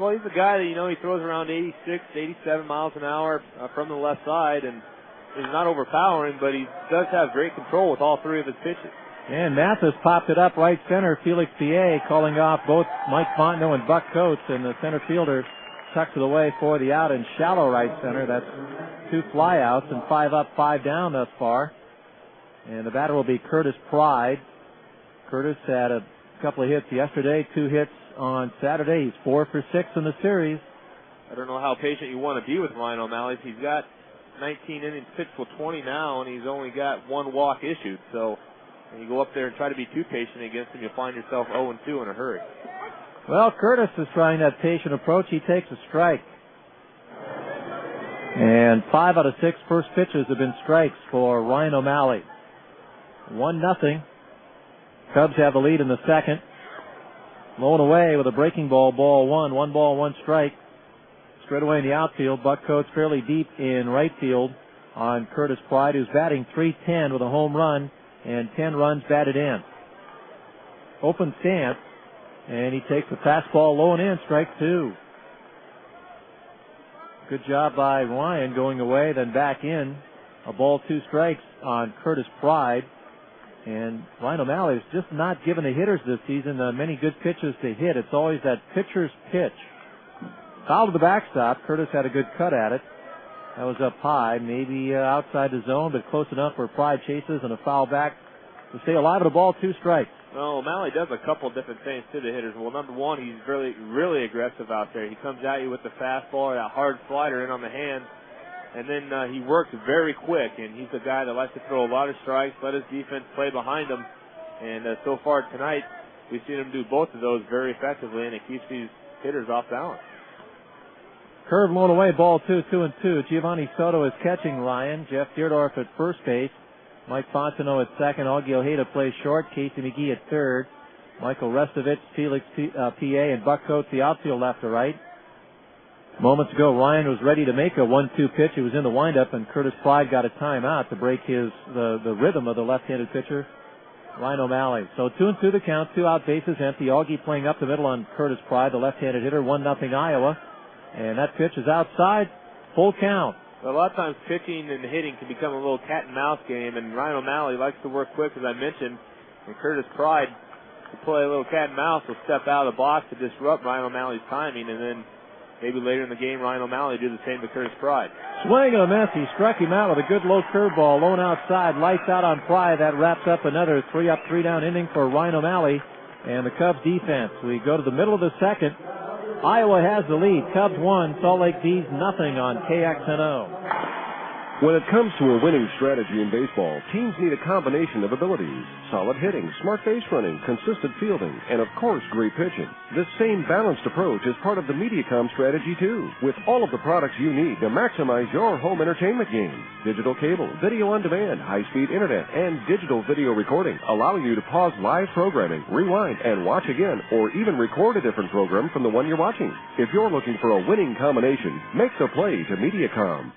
Well, he's a guy that, he throws around 86, 87 miles an hour from the left side, and he's not overpowering, but he does have great control with all 3 of his pitches. And Mathis popped it up right center. Felix Piet calling off both Mike Fontenot and Buck Coates, and the center fielder tucks it away for the out in shallow right center. That's 2 flyouts and 5 up, 5 down thus far. And the batter will be Curtis Pride. Curtis had a couple of hits yesterday, 2 hits on Saturday. He's 4 for 6 in the series. I don't know how patient you want to be with Ryan O'Malley. He's got 19 innings pitched for 20 now, and he's only got 1 walk issued. So when you go up there and try to be too patient against him, you'll find yourself 0-2 in a hurry. Well, Curtis is trying that patient approach. He takes a strike. And 5 out of 6 first pitches have been strikes for Ryan O'Malley. 1-0. Cubs have the lead in the second. Low and away with a breaking ball, ball 1. 1 ball, 1 strike. Straight away in the outfield. Buck Coates fairly deep in right field on Curtis Pride, who's batting .310 with a home run and 10 runs batted in. Open stance, and he takes a fastball low and in, strike 2. Good job by Ryan going away, then back in. A ball, 2 strikes on Curtis Pride. And Ryan O'Malley is just not giving the hitters this season many good pitches to hit. It's always that pitcher's pitch. Foul to the backstop. Curtis had a good cut at it. That was up high, maybe outside the zone, but close enough where Pride chases, and a foul back to stay alive at a ball, 2 strikes. Well, O'Malley does a couple different things to the hitters. Well, number one, he's really, really aggressive out there. He comes at you with the fastball or that hard slider in on the hand, and then he works very quick, and he's a guy that likes to throw a lot of strikes, let his defense play behind him. And so far tonight, we've seen him do both of those very effectively, and it keeps these hitters off balance. Curve blown away, ball 2, 2-2. Giovanni Soto is catching Ryan. Jeff Deerdorf at first base. Mike Fontenot at second. Augie Ojeda plays short. Casey McGee at third. Michael Restovich, Felix PA, and Buck Coates the outfield left to right. Moments ago, Ryan was ready to make a 1-2 pitch. He was in the windup, and Curtis Pride got a timeout to break the rhythm of the left-handed pitcher, Ryan O'Malley. So 2-2 the count, 2 out, bases empty. Augie playing up the middle on Curtis Pride, the left-handed hitter, 1-0 Iowa. And that pitch is outside, full count. Well, a lot of times pitching and hitting can become a little cat and mouse game, and Ryan O'Malley likes to work quick, as I mentioned, and Curtis Pride, to play a little cat and mouse, will step out of the box to disrupt Ryan O'Malley's timing, and then maybe later in the game, Ryan O'Malley do the same to Curtis Pride. Swing and a miss. He struck him out with a good low curveball, low and outside, lights out on Pride. That wraps up another 3-up, 3-down inning for Ryan O'Malley and the Cubs defense. We go to the middle of the second. Iowa has the lead. Cubs 1, Salt Lake Bees nothing on KXNO. When it comes to a winning strategy in baseball, teams need a combination of abilities: solid hitting, smart base running, consistent fielding, and of course, great pitching. This same balanced approach is part of the Mediacom strategy too, with all of the products you need to maximize your home entertainment game. Digital cable, video on demand, high-speed internet, and digital video recording, allowing you to pause live programming, rewind, and watch again, or even record a different program from the one you're watching. If you're looking for a winning combination, make the play to Mediacom.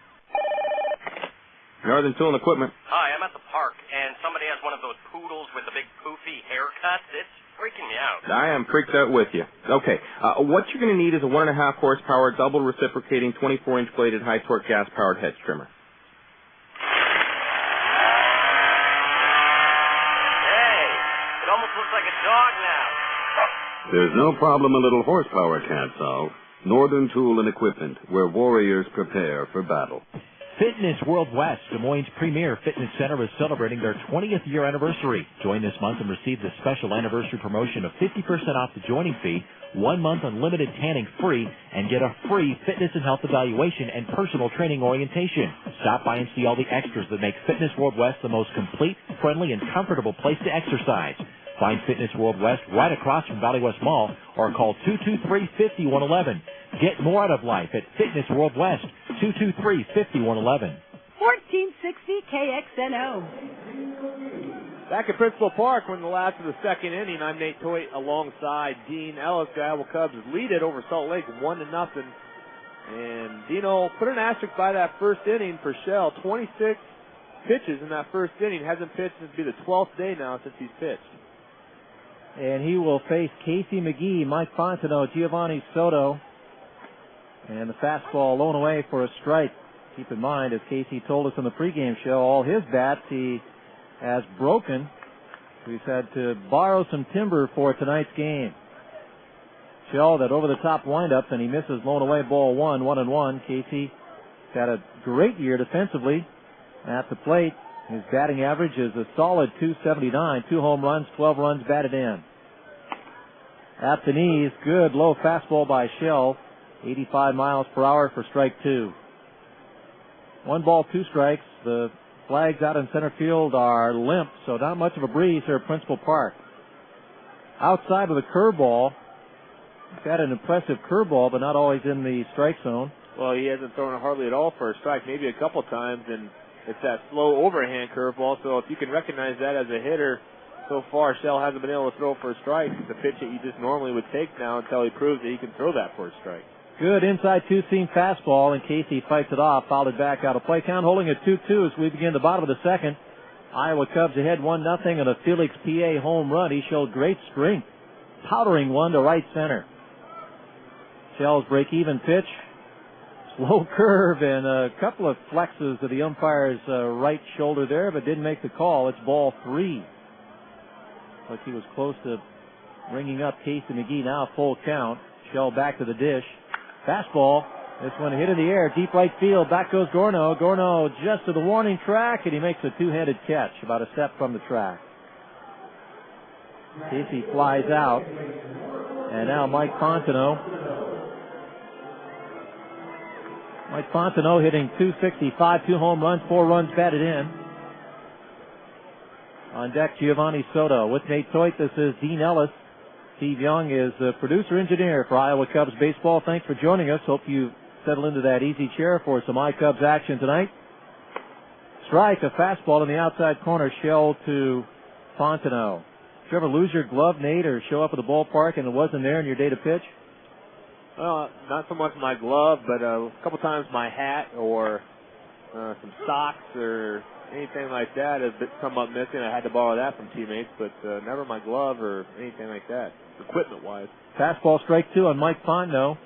Northern Tool and Equipment. Hi, I'm at the park, and somebody has one of those poodles with the big poofy haircuts. It's freaking me out. I am freaked out with you. Okay, what you're going to need is a 1.5 horsepower, double reciprocating, 24-inch bladed, high-torque, gas-powered hedge trimmer. Hey, it almost looks like a dog now. There's no problem a little horsepower can't solve. Northern Tool and Equipment, where warriors prepare for battle. Fitness World West, Des Moines' premier fitness center, is celebrating their 20th year anniversary. Join this month and receive the special anniversary promotion of 50% off the joining fee, 1 month unlimited tanning free, and get a free fitness and health evaluation and personal training orientation. Stop by and see all the extras that make Fitness World West the most complete, friendly, and comfortable place to exercise. Find Fitness World West right across from Valley West Mall or call 223-5111. Get more out of life at Fitness World West, 223-5111. 1460 KXNO. Back at Principal Park, we're in the last of the second inning. I'm Nate Toit alongside Dean Ellis. The Iowa Cubs lead it over Salt Lake 1-0. And Dino put an asterisk by that first inning for Shell. 26 pitches in that first inning. Hasn't pitched since the 12th day now since he's pitched. And he will face Casey McGee, Mike Fontenot, Giovanni Soto. And the fastball blown away for a strike. Keep in mind, as Casey told us on the pregame show, all his bats he has broken. He's had to borrow some timber for tonight's game. Shell, that over-the-top windup, and he misses, blown away, ball 1-1. Casey had a great year defensively at the plate. His batting average is a solid .279, 2 home runs, 12 runs batted in. At the knees, good low fastball by Shell, 85 miles per hour for strike 2. 1 ball, 2 strikes. The flags out in center field are limp, so not much of a breeze here at Principal Park. Outside with a curveball. He's had an impressive curveball, but not always in the strike zone. Well, he hasn't thrown it hardly at all for a strike, maybe a couple times, and it's that slow overhand curveball, so if you can recognize that as a hitter, so far Shell hasn't been able to throw for a strike. It's a pitch that you just normally would take now until he proves that he can throw that for a strike. Good inside two-seam fastball, and Casey fights it off, fouled it back out of play. Count holding at 2-2 as we begin the bottom of the second. Iowa Cubs ahead 1-0 and a Felix PA home run. He showed great strength, powdering one to right center. Shell's break-even pitch. Low curve and a couple of flexes to the umpire's right shoulder there, but didn't make the call. It's ball 3. Like he was close to ringing up Casey McGee. Now full count. Shell back to the dish. Fastball. This one hit in the air, deep right field. Back goes Gorno. Gorno just to the warning track, and he makes a two-handed catch about a step from the track. Casey flies out, and now Mike Fontenot. Mike Fontenot hitting .265, 2 home runs, 4 runs batted in. On deck, Giovanni Soto. With Nate Toit, this is Dean Ellis. Steve Young is the producer-engineer for Iowa Cubs baseball. Thanks for joining us. Hope you settle into that easy chair for some iCubs action tonight. Strike, a fastball in the outside corner, shell to Fontenot. Did you ever lose your glove, Nate, or show up at the ballpark and it wasn't there in your day to pitch? Well, not so much my glove, but a couple times my hat or some socks or anything like that has come up missing. I had to borrow that from teammates, but never my glove or anything like that, equipment-wise. Fastball, strike 2 on Mike Fontenot.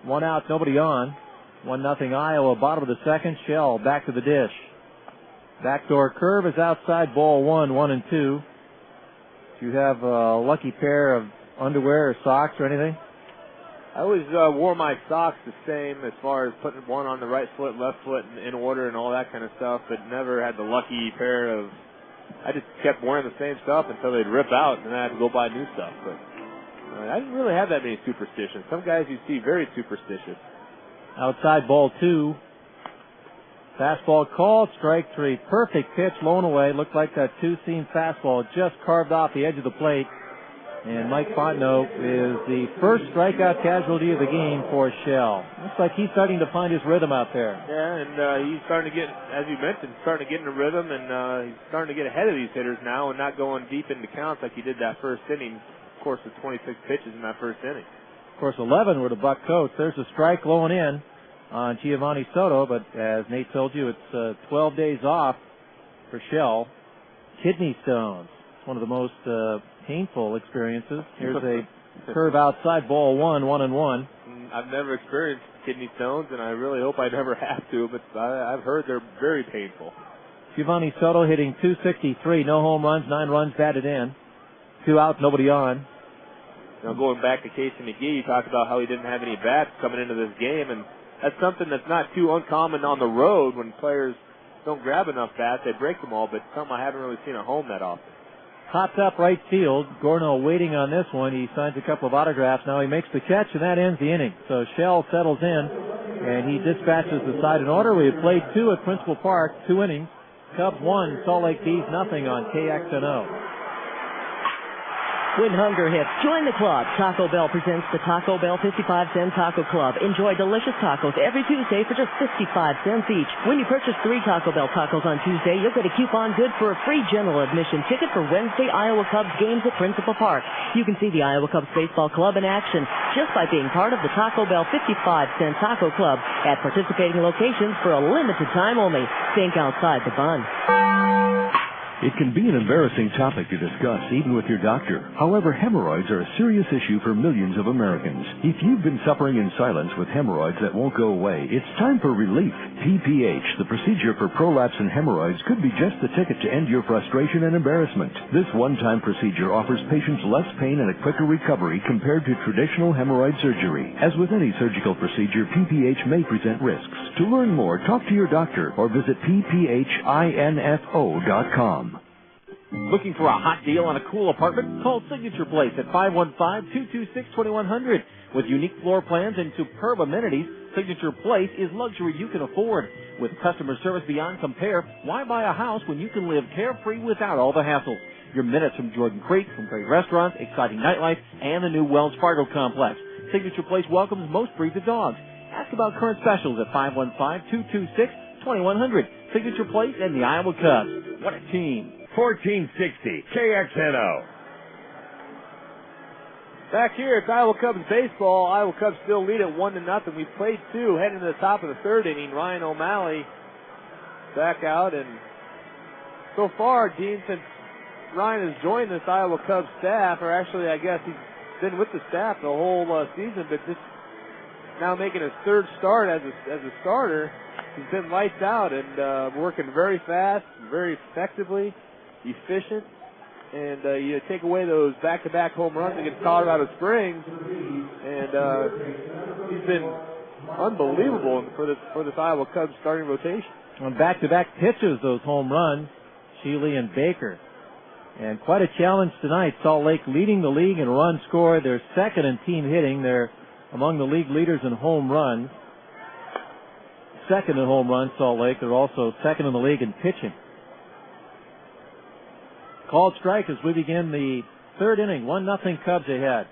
1 out, nobody on. 1-0 Iowa, bottom of the second. Shell back to the dish. Backdoor curve is outside, ball 1, 1-2. Do you have a lucky pair of underwear or socks or anything? I always wore my socks the same as far as putting one on the right foot, left foot in order and all that kind of stuff, but never had the lucky pair of... I just kept wearing the same stuff until they'd rip out, and then I had to go buy new stuff. But I didn't really have that many superstitions. Some guys you see very superstitious. Outside, ball 2. Fastball called, strike 3. Perfect pitch, blown away. Looked like that two-seam fastball just carved off the edge of the plate. And Mike Fontenot is the first strikeout casualty of the game for Shell. Looks like he's starting to find his rhythm out there. Yeah, and he's starting to get, as you mentioned, starting to get in a rhythm, and he's starting to get ahead of these hitters now and not going deep into counts like he did that first inning. Of course, with 26 pitches in that first inning. Of course, 11 were the Buck Coats. There's a strike low and in on Giovanni Soto, but as Nate told you, it's 12 days off for Shell. Kidney stones. It's one of the most painful experiences. Here's a curve outside, ball 1, 1-1. I've never experienced kidney stones, and I really hope I never have to, but I've heard they're very painful. Giovanni Soto hitting .263, no home runs, 9 runs batted in. 2 out, nobody on. Now going back to Casey McGee, you talked about how he didn't have any bats coming into this game, and that's something that's not too uncommon on the road when players don't grab enough bats. They break them all, but something I haven't really seen at home that often. Pops up right field. Gorno waiting on this one. He signs a couple of autographs. Now he makes the catch, and that ends the inning. So Shell settles in, and he dispatches the side in order. We have played 2 at Principal Park, 2 innings. Cubs 1, Salt Lake Bees nothing on KXNO. When hunger hits, join the club. Taco Bell presents the Taco Bell 55-cent Taco Club. Enjoy delicious tacos every Tuesday for just 55 cents each. When you purchase 3 Taco Bell tacos on Tuesday, you'll get a coupon good for a free general admission ticket for Wednesday Iowa Cubs games at Principal Park. You can see the Iowa Cubs Baseball Club in action just by being part of the Taco Bell 55-cent Taco Club at participating locations for a limited time only. Think outside the bun. It can be an embarrassing topic to discuss, even with your doctor. However, hemorrhoids are a serious issue for millions of Americans. If you've been suffering in silence with hemorrhoids that won't go away, it's time for relief. PPH, the procedure for prolapse and hemorrhoids, could be just the ticket to end your frustration and embarrassment. This one-time procedure offers patients less pain and a quicker recovery compared to traditional hemorrhoid surgery. As with any surgical procedure, PPH may present risks. To learn more, talk to your doctor or visit pphinfo.com. Looking for a hot deal on a cool apartment? Call Signature Place at 515-226-2100. With unique floor plans and superb amenities, Signature Place is luxury you can afford. With customer service beyond compare, why buy a house when you can live carefree without all the hassles? You're minutes from Jordan Creek, from great restaurants, exciting nightlife, and the new Wells Fargo complex. Signature Place welcomes most breeds of dogs. Ask about current specials at 515-226-2100. Signature Place and the Iowa Cubs. What a team. 1460 KXNO. Back here, it's Iowa Cubs baseball. Iowa Cubs still lead at 1-0. We've played 2, heading to the top of the 3rd inning. Ryan O'Malley back out, and so far, Dean, since Ryan has joined this Iowa Cubs staff, or actually, I guess he's been with the staff the whole season, but this now making his third start as a starter. He's been lights out and working very fast, very effectively, efficient. And you take away those back-to-back home runs against Colorado Springs, and he's been unbelievable for this Iowa Cubs starting rotation. On back-to-back pitches, those home runs, Shealy and Baker. And quite a challenge tonight. Salt Lake leading the league in runs scored. They're second in team hitting. They're among the league leaders in home runs. Second in home runs, Salt Lake. They're also second in the league in pitching. Called strike as we begin the third inning. 1-0 Cubs ahead.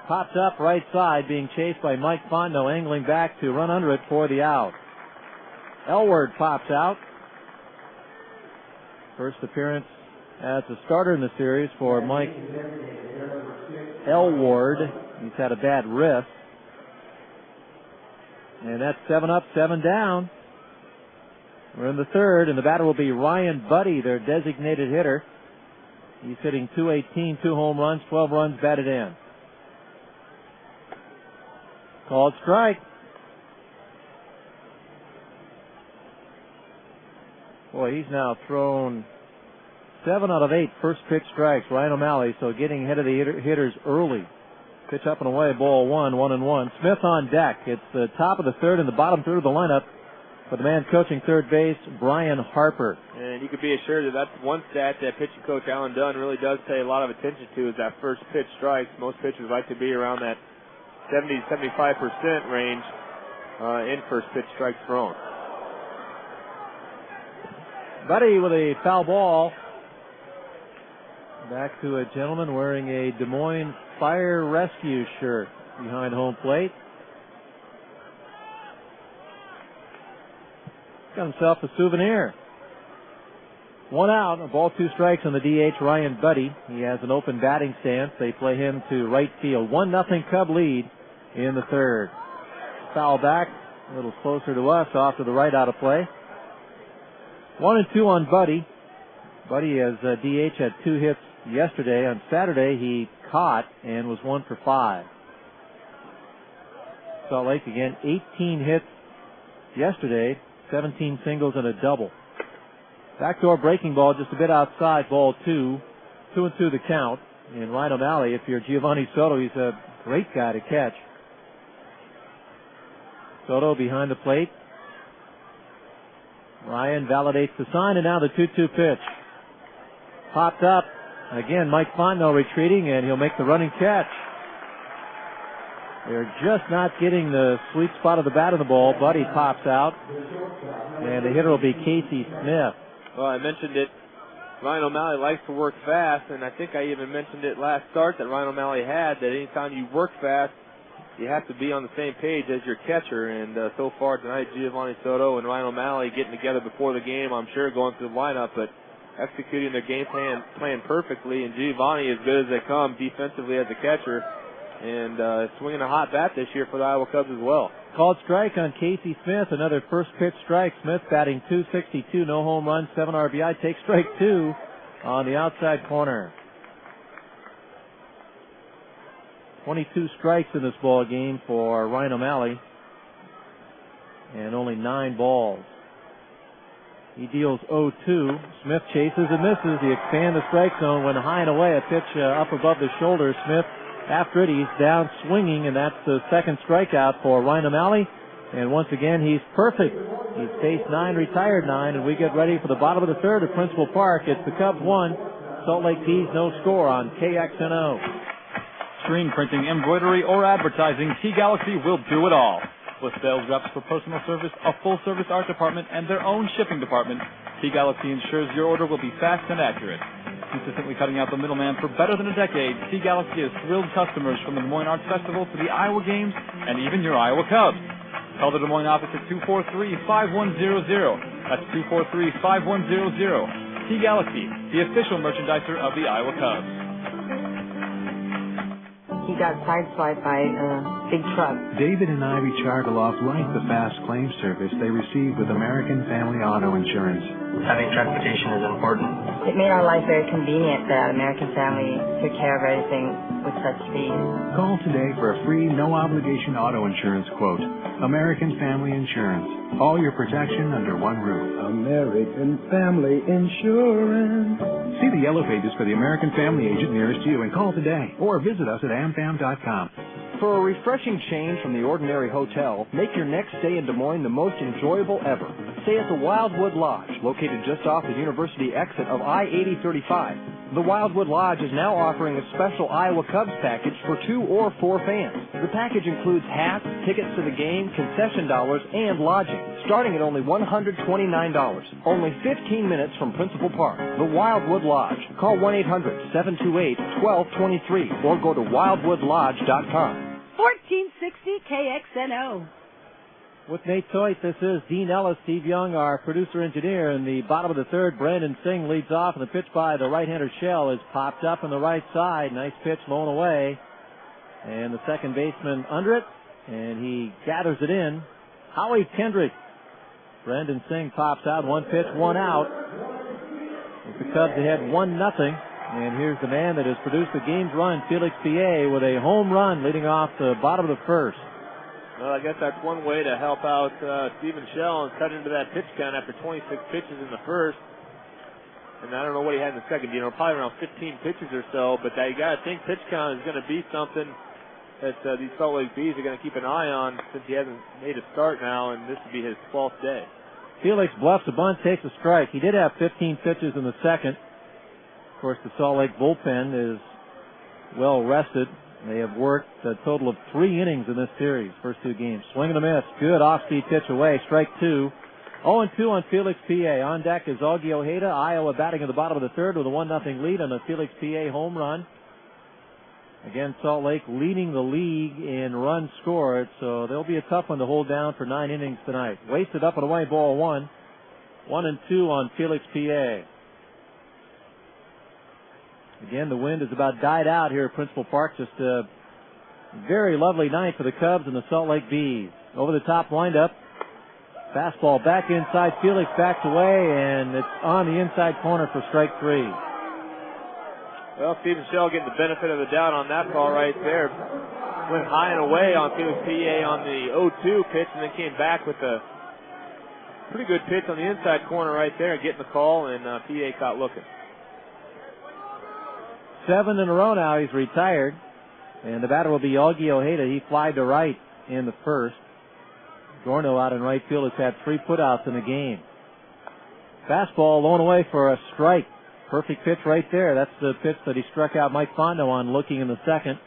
Pops up right side, being chased by Mike Fondo, angling back to run under it for the out. Elward pops out. First appearance as a starter in the series for Mike Elward. He's had a bad wrist. And that's 7 up, 7 down. We're in the third, and the batter will be Ryan Buddy, their designated hitter. He's hitting .218, 2 home runs, 12 runs batted in. Called strike. Boy, he's now thrown 7 out of 8 first pitch strikes, Ryan O'Malley, so getting ahead of the hitters early. Pitch up and away, ball 1-1-1. Smith on deck. It's the top of the third and the bottom third of the lineup for the man coaching third base, Brian Harper. And you can be assured that that's one stat that pitching coach Alan Dunn really does pay a lot of attention to, is that first pitch strikes. Most pitchers like to be around that 70-75% range in first pitch strikes thrown. Buddy with a foul ball. Back to a gentleman wearing a Des Moines Fire Rescue shirt behind home plate. Got himself a souvenir. 1 out, a ball, 2 strikes on the DH, Ryan Buddy. He has an open batting stance. They play him to right field. 1-0 Cub lead in the third. Foul back, a little closer to us, off to the right, out of play. 1-2 on Buddy. Buddy, as DH, had 2 hits yesterday. On Saturday, he caught and was 1 for 5. Salt Lake again, 18 hits yesterday, 17 singles and a double. Backdoor breaking ball just a bit outside, ball 2. 2-2 the count. And Ryan O'Malley, if you're Giovanni Soto, he's a great guy to catch. Soto behind the plate. Ryan validates the sign, and now the 2-2 pitch. Popped up. Again, Mike Fondo retreating, and he'll make the running catch. They're just not getting the sweet spot of the bat of the ball. Buddy pops out, and the hitter will be Casey Smith. Well, I mentioned it. Ryan O'Malley likes to work fast, and I think I even mentioned it last start that Ryan O'Malley had, that anytime you work fast, you have to be on the same page as your catcher. And so far tonight, Giovanni Soto and Ryan O'Malley getting together before the game, I'm sure, going through the lineup, but executing their game plan perfectly. And Giovanni, as good as they come defensively as a catcher, and swinging a hot bat this year for the Iowa Cubs as well. Called strike on Casey Smith, another first pitch strike. Smith batting .262, no home runs, 7 RBI. Takes strike 2 on the outside corner. 22 strikes in this ball game for Ryan O'Malley, and only 9 balls. He deals 0-2. Smith chases and misses. He expands the strike zone, went high and away. A pitch up above the shoulder. Smith, after it, he's down swinging, and that's the second strikeout for Ryan O'Malley. And once again, he's perfect. He's faced 9, retired 9, and we get ready for the bottom of the third at Principal Park. It's the Cubs 1, Salt Lake Bees no score on KXNO. Screen printing, embroidery, or advertising, T-Galaxy will do it all. With sales reps for personal service, a full-service art department, and their own shipping department, T-Galaxy ensures your order will be fast and accurate. Consistently cutting out the middleman for better than a decade, T-Galaxy has thrilled customers from the Des Moines Arts Festival to the Iowa Games and even your Iowa Cubs. Call the Des Moines office at 243-5100. That's 243-5100. T-Galaxy, the official merchandiser of the Iowa Cubs. He got sideswiped by a big truck. David and Ivy Chargaloff liked the fast claim service they received with American Family Auto Insurance. Having transportation is important. It made our life very convenient that American Family took care of everything with such speed. Call today for a free, no-obligation auto insurance quote. American Family Insurance. All your protection under one roof. American Family Insurance. See the yellow pages for the American Family agent nearest you and call today or visit us at amfam.com. For a refreshing change from the ordinary hotel, make your next stay in Des Moines the most enjoyable ever. Stay at the Wildwood Lodge, located just off the University exit of I-8035. The Wildwood Lodge is now offering a special Iowa Cubs package for 2 or 4 fans. The package includes hats, tickets to the game, concession dollars, and lodging, starting at only $129. Only 15 minutes from Principal Park. The Wildwood Lodge. Call 1-800-728-1223 or go to wildwoodlodge.com. 1460 KXNO. With Nate Toit, this is Dean Ellis, Steve Young, our producer-engineer. In the bottom of the third, Brandon Singh leads off, and the pitch by the right-hander Shell is popped up on the right side. Nice pitch, blown away. And the second baseman under it, and he gathers it in. Howie Kendrick. Brandon Singh pops out, 1 pitch, 1 out. With the Cubs ahead 1-0. And here's the man that has produced the game's run, Felix P.A., with a home run leading off the bottom of the first. Well, I guess that's one way to help out Stephen Shell and cut into that pitch count after 26 pitches in the first. And I don't know what he had in the second, probably around 15 pitches or so. But you got to think pitch count is going to be something that these Salt Lake Bees are going to keep an eye on since he hasn't made a start now, and this will be his 12th day. Felix bluffs a bunt, takes a strike. He did have 15 pitches in the second. Of course, the Salt Lake bullpen is well rested. They have worked a total of 3 innings in this series, first 2 games. Swing and a miss. Good off-speed pitch away. Strike 2. 0-2 on Felix P.A. On deck is Augie Ojeda. Iowa batting at the bottom of the third with a 1-0 lead on a Felix P.A. home run. Again, Salt Lake leading the league in runs scored, so they'll be a tough one to hold down for 9 innings tonight. Wasted up and away, ball 1. 1-2 on Felix P.A. Again, the wind has about died out here at Principal Park. Just a very lovely night for the Cubs and the Salt Lake Bees. Over the top windup. Fastball back inside. Felix backs away, and it's on the inside corner for strike 3. Well, Stephen Shell getting the benefit of the doubt on that call right there. Went high and away on Felix P.A. on the 0-2 pitch, and then came back with a pretty good pitch on the inside corner right there and getting the call, and P.A. caught looking. 7 in a row now. He's retired. And the batter will be Augie Ojeda. He flied to right in the first. Gorno out in right field has had 3 putouts in the game. Fastball blown away for a strike. Perfect pitch right there. That's the pitch that he struck out Mike Fondo on looking in the second.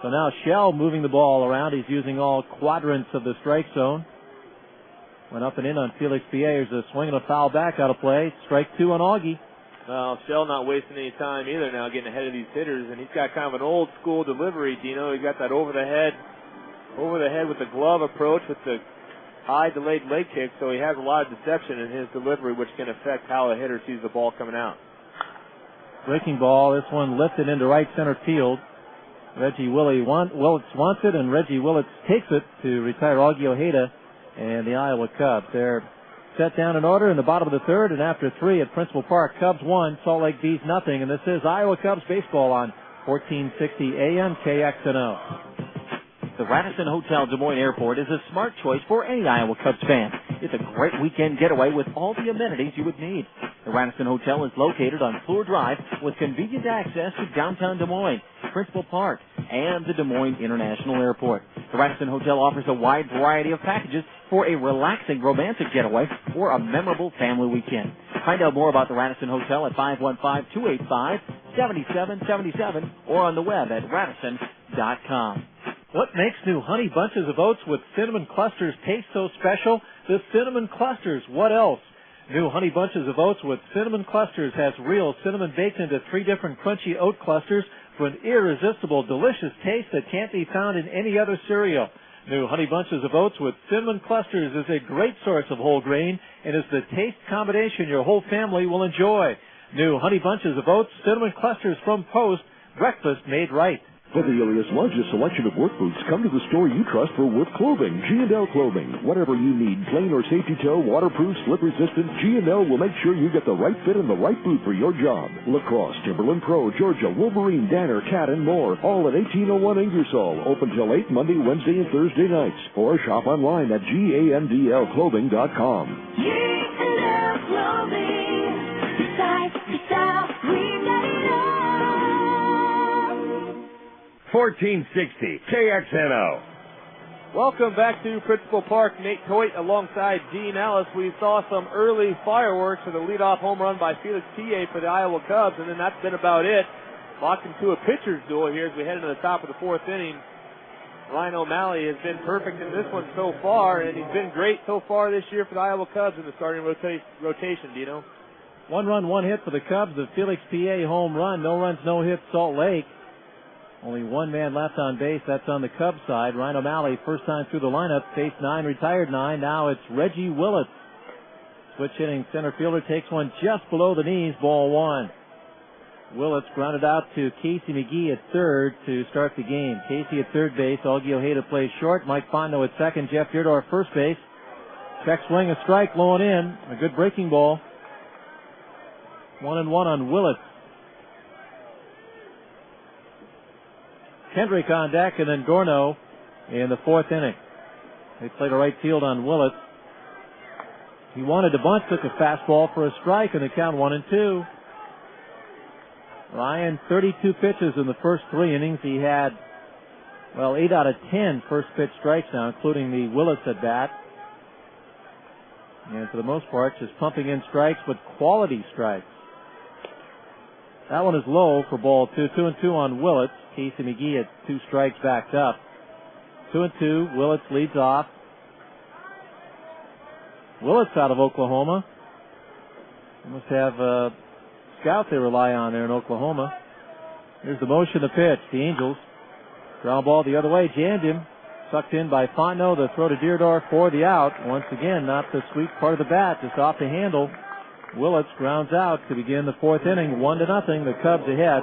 So now Shell moving the ball around. He's using all quadrants of the strike zone. Went up and in on Felix P.A. There's a swing and a foul back out of play. Strike 2 on Augie. Well, Shell not wasting any time either now, getting ahead of these hitters, and he's got kind of an old school delivery, Dino. He got that over the head with the glove approach with the high delayed leg kick, so he has a lot of deception in his delivery, which can affect how a hitter sees the ball coming out. Breaking ball, this one lifted into right center field. Reggie Willits wants it, and Reggie Willits takes it to retire Augie Ojeda and the Iowa Cubs. They're set down in order in the bottom of the third, and after 3 at Principal Park, Cubs 1, Salt Lake Bees nothing, and this is Iowa Cubs baseball on 1460 AM KXNO. The Radisson Hotel Des Moines Airport is a smart choice for any Iowa Cubs fan. It's a great weekend getaway with all the amenities you would need. The Radisson Hotel is located on Fleur Drive with convenient access to downtown Des Moines, Principal Park, and the Des Moines International Airport. The Radisson Hotel offers a wide variety of packages for a relaxing romantic getaway or a memorable family weekend. Find out more about the Radisson Hotel at 515-285-7777 or on the web at radisson.com. What makes new Honey Bunches of Oats with Cinnamon Clusters taste so special? The Cinnamon Clusters. What else? New Honey Bunches of Oats with Cinnamon Clusters has real cinnamon baked into 3 different crunchy oat clusters for an irresistible, delicious taste that can't be found in any other cereal. New Honey Bunches of Oats with Cinnamon Clusters is a great source of whole grain and is the taste combination your whole family will enjoy. New Honey Bunches of Oats, Cinnamon Clusters from Post, breakfast made right. For the area's largest selection of work boots, come to the store you trust for work clothing, G&L Clothing. Whatever you need, plain or safety toe, waterproof, slip-resistant, G&L will make sure you get the right fit and the right boot for your job. Lacrosse, Timberland Pro, Georgia, Wolverine, Danner, Cat, and more. All at 1801 Ingersoll. Open till 8 Monday, Wednesday, and Thursday nights. Or shop online at GANDLclothing.com. G&L Clothing. Beside the South, we've got it all. 1460 KXNO. Welcome back to Principal Park. Nate Toit alongside Dean Ellis. We saw some early fireworks for the leadoff home run by Felix P.A. for the Iowa Cubs, and then that's been about it. Locked into a pitcher's duel here as we head into the top of the fourth inning. Ryan O'Malley has been perfect in this one so far, and he's been great so far this year for the Iowa Cubs in the starting rotation, Dino. 1 run, 1 hit for the Cubs. The Felix P.A. home run. No runs, no hits, Salt Lake. Only one man left on base. That's on the Cubs side. Ryan O'Malley, first time through the lineup, faced 9, retired 9. Now it's Reggie Willits. Switch hitting center fielder takes one just below the knees. Ball 1. Willits grounded out to Casey McGee at third to start the game. Casey at third base. Augie Ojeda plays short. Mike Fondo at second. Jeff Deardorff first base. Check swing, a strike, low and in. A good breaking ball. 1-1 on Willits. Kendrick on deck, and then Gorno in the fourth inning. They played a right field on Willits. He wanted to bunt, took a fastball for a strike, and the count 1-2. Ryan, 32 pitches in the first 3 innings. He had, 8 out of 10 first pitch strikes now, including the Willits at bat. And for the most part, just pumping in strikes, but quality strikes. That one is low for ball 2. 2-2 on Willits. Casey McGee at 2 strikes backed up. 2-2. Willits leads off. Willits out of Oklahoma. They must have a scout they rely on there in Oklahoma. Here's the motion to pitch. The Angels. Ground ball the other way. Jammed him. Sucked in by Fontenot. The throw to Deardorff for the out. Once again, not the sweet part of the bat. Just off the handle. Willits grounds out to begin the fourth inning. 1-0. The Cubs ahead.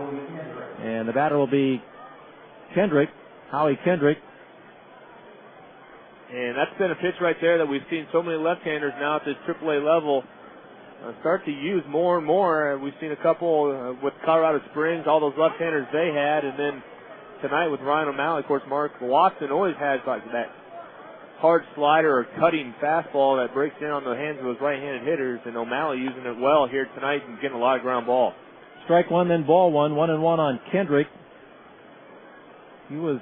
And the batter will be Kendrick, Howie Kendrick. And that's been a pitch right there that we've seen so many left-handers now at this AAA level start to use more and more. We've seen a couple with Colorado Springs, all those left-handers they had, and then tonight with Ryan O'Malley. Of course, Mark Watson always has like that hard slider or cutting fastball that breaks in on the hands of those right-handed hitters, and O'Malley using it well here tonight and getting a lot of ground ball. Strike 1, then ball 1. 1-1 on Kendrick. He was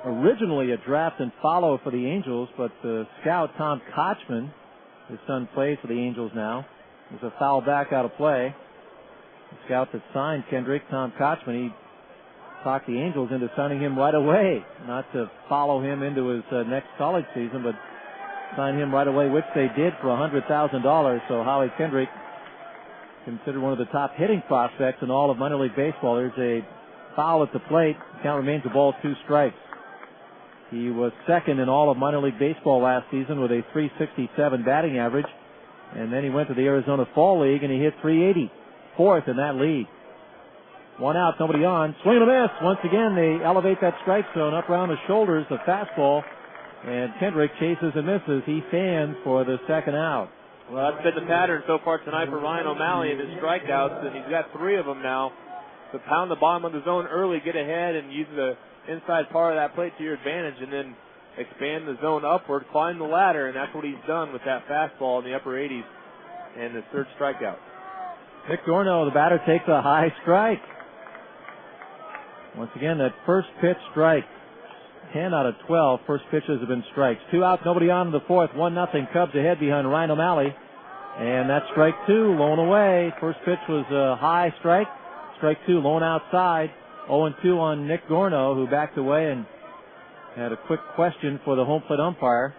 originally a draft and follow for the Angels, but the scout Tom Kochman, his son plays for the Angels now. There's a foul back out of play. The scout that signed Kendrick, Tom Kochman, he talked the Angels into signing him right away, not to follow him into his next college season, but sign him right away, which they did for $100,000. So Howie Kendrick, considered one of the top hitting prospects in all of minor league baseball. There's a foul at the plate. The count remains a ball, 2 strikes. He was second in all of minor league baseball last season with a .367 batting average. And then he went to the Arizona Fall League and he hit .380, fourth in that league. 1 out, nobody on. Swing and a miss. Once again, they elevate that strike zone up around the shoulders, the fastball. And Kendrick chases and misses. He fans for the second out. Well, that's been the pattern so far tonight for Ryan O'Malley in his strikeouts, and he's got 3 of them now. So pound the bottom of the zone early, get ahead, and use the inside part of that plate to your advantage, and then expand the zone upward, climb the ladder, and that's what he's done with that fastball in the upper 80s and the third strikeout. Nick Gorno, the batter, takes a high strike. Once again, that first pitch strike. 10 out of 12 first pitches have been strikes. 2 outs, nobody on in the fourth. 1-0 Cubs ahead behind Ryan O'Malley. And that's strike 2, lone away. First pitch was a high strike. Strike 2, lone outside. 0-2 on Nick Gorno, who backed away and had a quick question for the home plate umpire,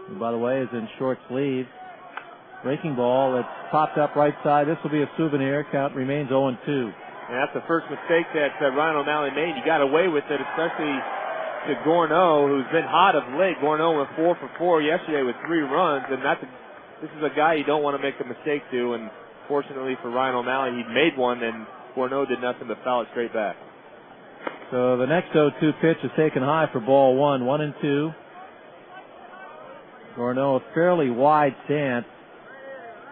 who, by the way, is in short sleeve. Breaking ball that's popped up right side. This will be a souvenir. Count remains 0-2. And that's the first mistake that Ryan O'Malley made. He got away with it, especially to Gorno, who's been hot of late. Gorno went 4 for 4 yesterday with 3 runs, and this is a guy you don't want to make a mistake to. And fortunately for Ryan O'Malley, he made one, and Gorno did nothing but foul it straight back. So the next 0-2 pitch is taken high for ball 1, 1-2. Gorno, a fairly wide stance.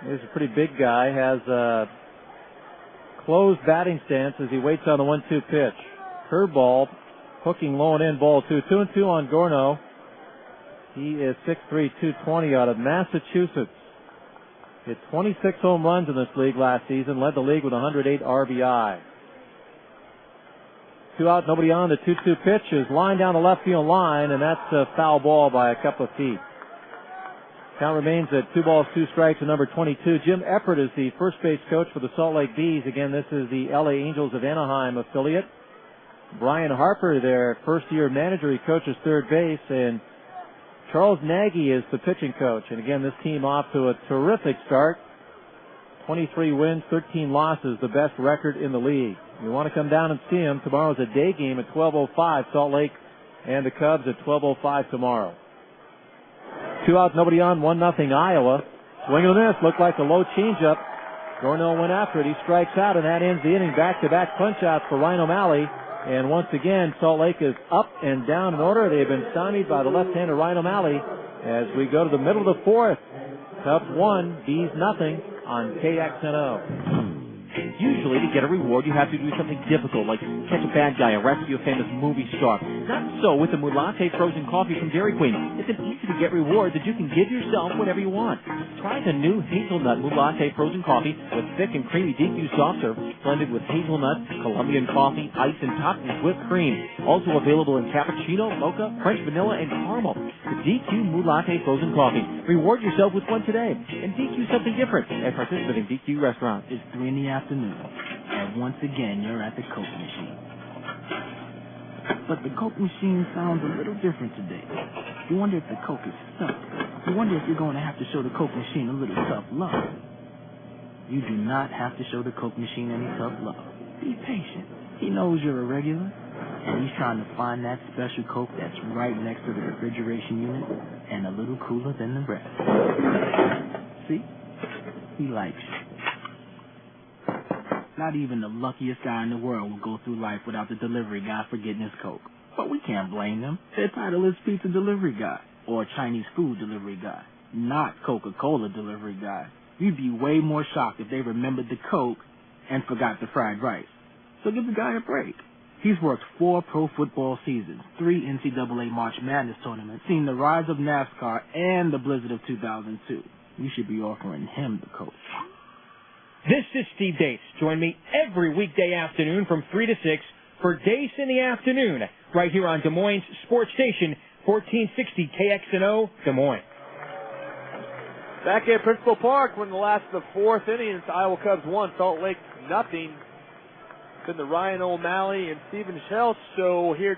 He's a pretty big guy, has a closed batting stance as he waits on the 1-2 pitch. Curveball, hooking low and in, ball 2. 2-2 on Gorno. He is 6'3", 220 out of Massachusetts. Hit 26 home runs in this league last season, led the league with 108 RBI. 2 out, nobody on. The 2-2 pitch is lined down the left field line, and that's a foul ball by a couple of feet. Count remains at 2 balls, 2 strikes, and number 22. Jim Eppert is the first base coach for the Salt Lake Bees. Again, this is the LA Angels of Anaheim affiliate. Brian Harper, their first-year manager, he coaches third base, and Charles Nagy is the pitching coach. And again, this team off to a terrific start. 23 wins, 13 losses, the best record in the league. You want to come down and see them. Tomorrow's a day game at 12:05, Salt Lake and the Cubs at 12:05 tomorrow. 2 out, nobody on, 1-0 Iowa. Swing and a miss, looked like a low changeup. Gorno went after it. He strikes out, and that ends the inning. Back-to-back punch-outs for Ryan O'Malley. And once again, Salt Lake is up and down in order. They've been stymied by the left-hander Ryan O'Malley as we go to the middle of the fourth. Cubs 1, Bees 0 on KXNO. Usually, to get a reward, you have to do something difficult, like catch a bad guy or rescue a famous movie star. Not so with the Mulate frozen coffee from Dairy Queen. It's an easy-to-get reward that you can give yourself whenever you want. Try the new hazelnut Mulate frozen coffee with thick and creamy DQ soft serve, blended with hazelnut, Colombian coffee, ice, and topped with whipped cream. Also available in cappuccino, mocha, French vanilla, and caramel. The DQ Mulate frozen coffee. Reward yourself with one today, and DQ something different at participating DQ restaurants. It's 3 in the afternoon, and once again you're at the Coke machine. But the Coke machine sounds a little different today. You wonder if the Coke is stuck. You wonder if you're going to have to show the Coke machine a little tough love. You do not have to show the Coke machine any tough love. Be patient. He knows you're a regular, and he's trying to find that special Coke that's right next to the refrigeration unit and a little cooler than the rest. See? He likes you. Not even the luckiest guy in the world will go through life without the delivery guy forgetting his Coke. But we can't blame them. Their title is pizza delivery guy, or Chinese food delivery guy, not Coca-Cola delivery guy. You'd be way more shocked if they remembered the Coke and forgot the fried rice. So give the guy a break. He's worked 4 pro football seasons, 3 NCAA March Madness tournaments, seen the rise of NASCAR and the blizzard of 2002. You should be offering him the Coke. This is Steve Dace. Join me every weekday afternoon from 3 to 6 for Dace in the Afternoon, right here on Des Moines Sports Station, 1460 KXNO, Des Moines. Back at Principal Park, when the last of the 4th inning, Iowa Cubs 1, Salt Lake 0. It's been the Ryan O'Malley and Stephen Shell show here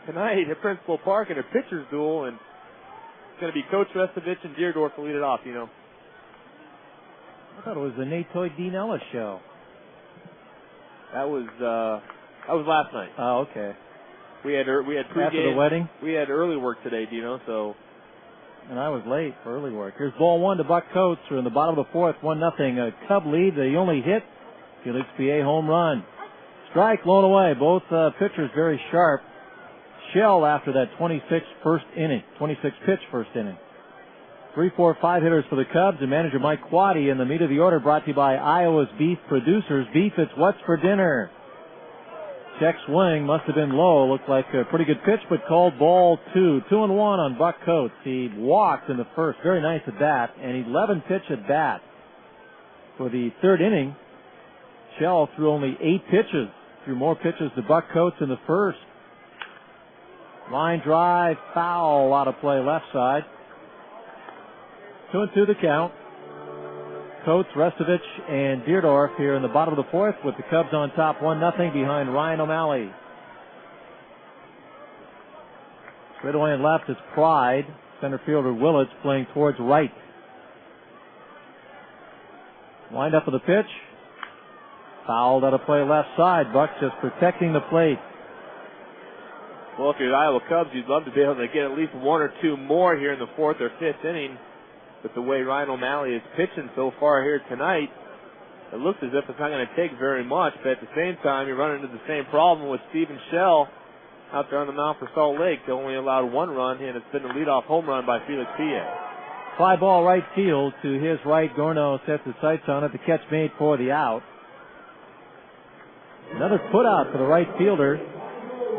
tonight at Principal Park in a pitcher's duel, and it's going to be Coach Restovich and Deerdorf to lead it off, you know. I thought it was the Nate Toy Dean Ellis show. That was last night. Oh, okay. We had pregame. After the wedding? We had early work today, Dino, so. And I was late for early work. Here's ball 1 to Buck Coates. We're in the bottom of the 4th, 1-0. A Cub lead. The only hit, Felix P.A. home run. Strike, blown away. Both pitchers very sharp. Shell after that 26 pitch first inning. 3, 4, 5 hitters for the Cubs, and manager Mike Quaddy in the meat of the order, brought to you by Iowa's beef producers. Beef, it's what's for dinner. Check swing, must have been low. Looked like a pretty good pitch, but called ball 2. 2-1 on Buck Coates. He walked in the first. Very nice at bat, and 11 pitch at bat. For the 3rd inning, Shell threw only 8 pitches. Threw more pitches to Buck Coates in the first. Line drive, foul, out of play left side. 2-2 the count. Coates, Restovich, and Deerdorf here in the bottom of the 4th with the Cubs on top 1-0 behind Ryan O'Malley. Straight away and left is Pride. Center fielder Willits playing towards right. Wind up of the pitch. Fouled out of play left side. Buck just protecting the plate. Well, if you're the Iowa Cubs, you'd love to be able to get at least 1 or 2 more here in the 4th or 5th inning. But the way Ryan O'Malley is pitching so far here tonight, it looks as if it's not going to take very much, but at the same time, you run into the same problem with Stephen Shell out there on the mound for Salt Lake. They only allowed 1 run, and it's been the leadoff home run by Felix Pie. Fly ball right field to his right. Gorno sets his sights on it. The catch made for the out. Another put out for the right fielder.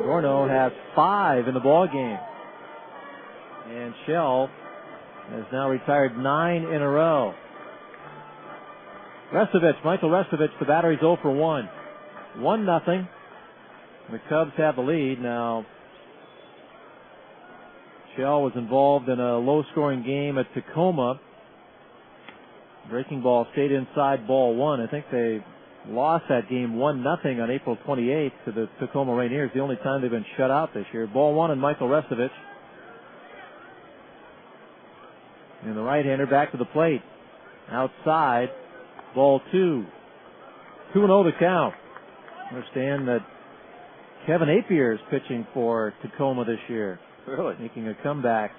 Gorno has 5 in the ball game. And Shell has now retired 9 in a row. Michael Restovich, the battery's 0 for 1. 1-0. The Cubs have the lead. Now, Shell was involved in a low-scoring game at Tacoma. Breaking ball stayed inside ball 1. I think they lost that game 1-0 on April 28th to the Tacoma Rainiers. The only time they've been shut out this year. Ball 1 and Michael Restovich. And the right-hander back to the plate. Outside. Ball 2. 2-0 the count. Understand that Kevin Apier is pitching for Tacoma this year. Really? Making a comeback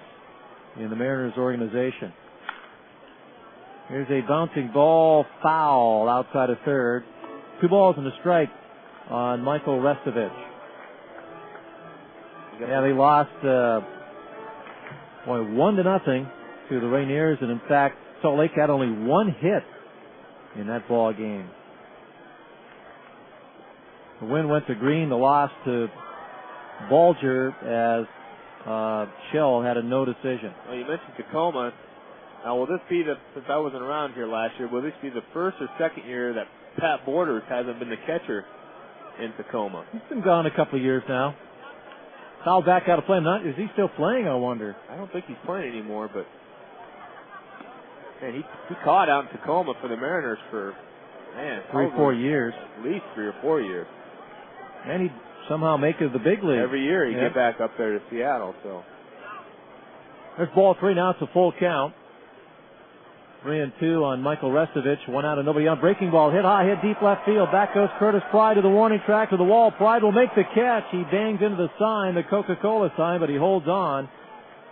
in the Mariners organization. Here's a bouncing ball, foul outside of third. 2 balls and a strike on Michael Restovich. Yeah, they lost 1-0 to the Rainiers, and in fact, Salt Lake had only 1 hit in that ball game. The win went to Green, the loss to Bulger, as Shell had a no decision. Well, you mentioned Tacoma. Now, will this be since I wasn't around here last year, will this be the first or second year that Pat Borders hasn't been the catcher in Tacoma? He's been gone a couple of years now. Fouled back out of play. Is he still playing, I wonder? I don't think he's playing anymore, but man, he caught out in Tacoma for the Mariners for 3 or 4 years. At least 3 or 4 years. And he'd somehow make it to the big league. Every year he'd get back up there to Seattle. So there's ball 3 now. It's a full count. 3-2 on Michael Restovich. 1 out and nobody on. Breaking ball hit high, hit deep left field. Back goes Curtis Pride to the warning track to the wall. Pride will make the catch. He bangs into the sign, the Coca-Cola sign, but he holds on.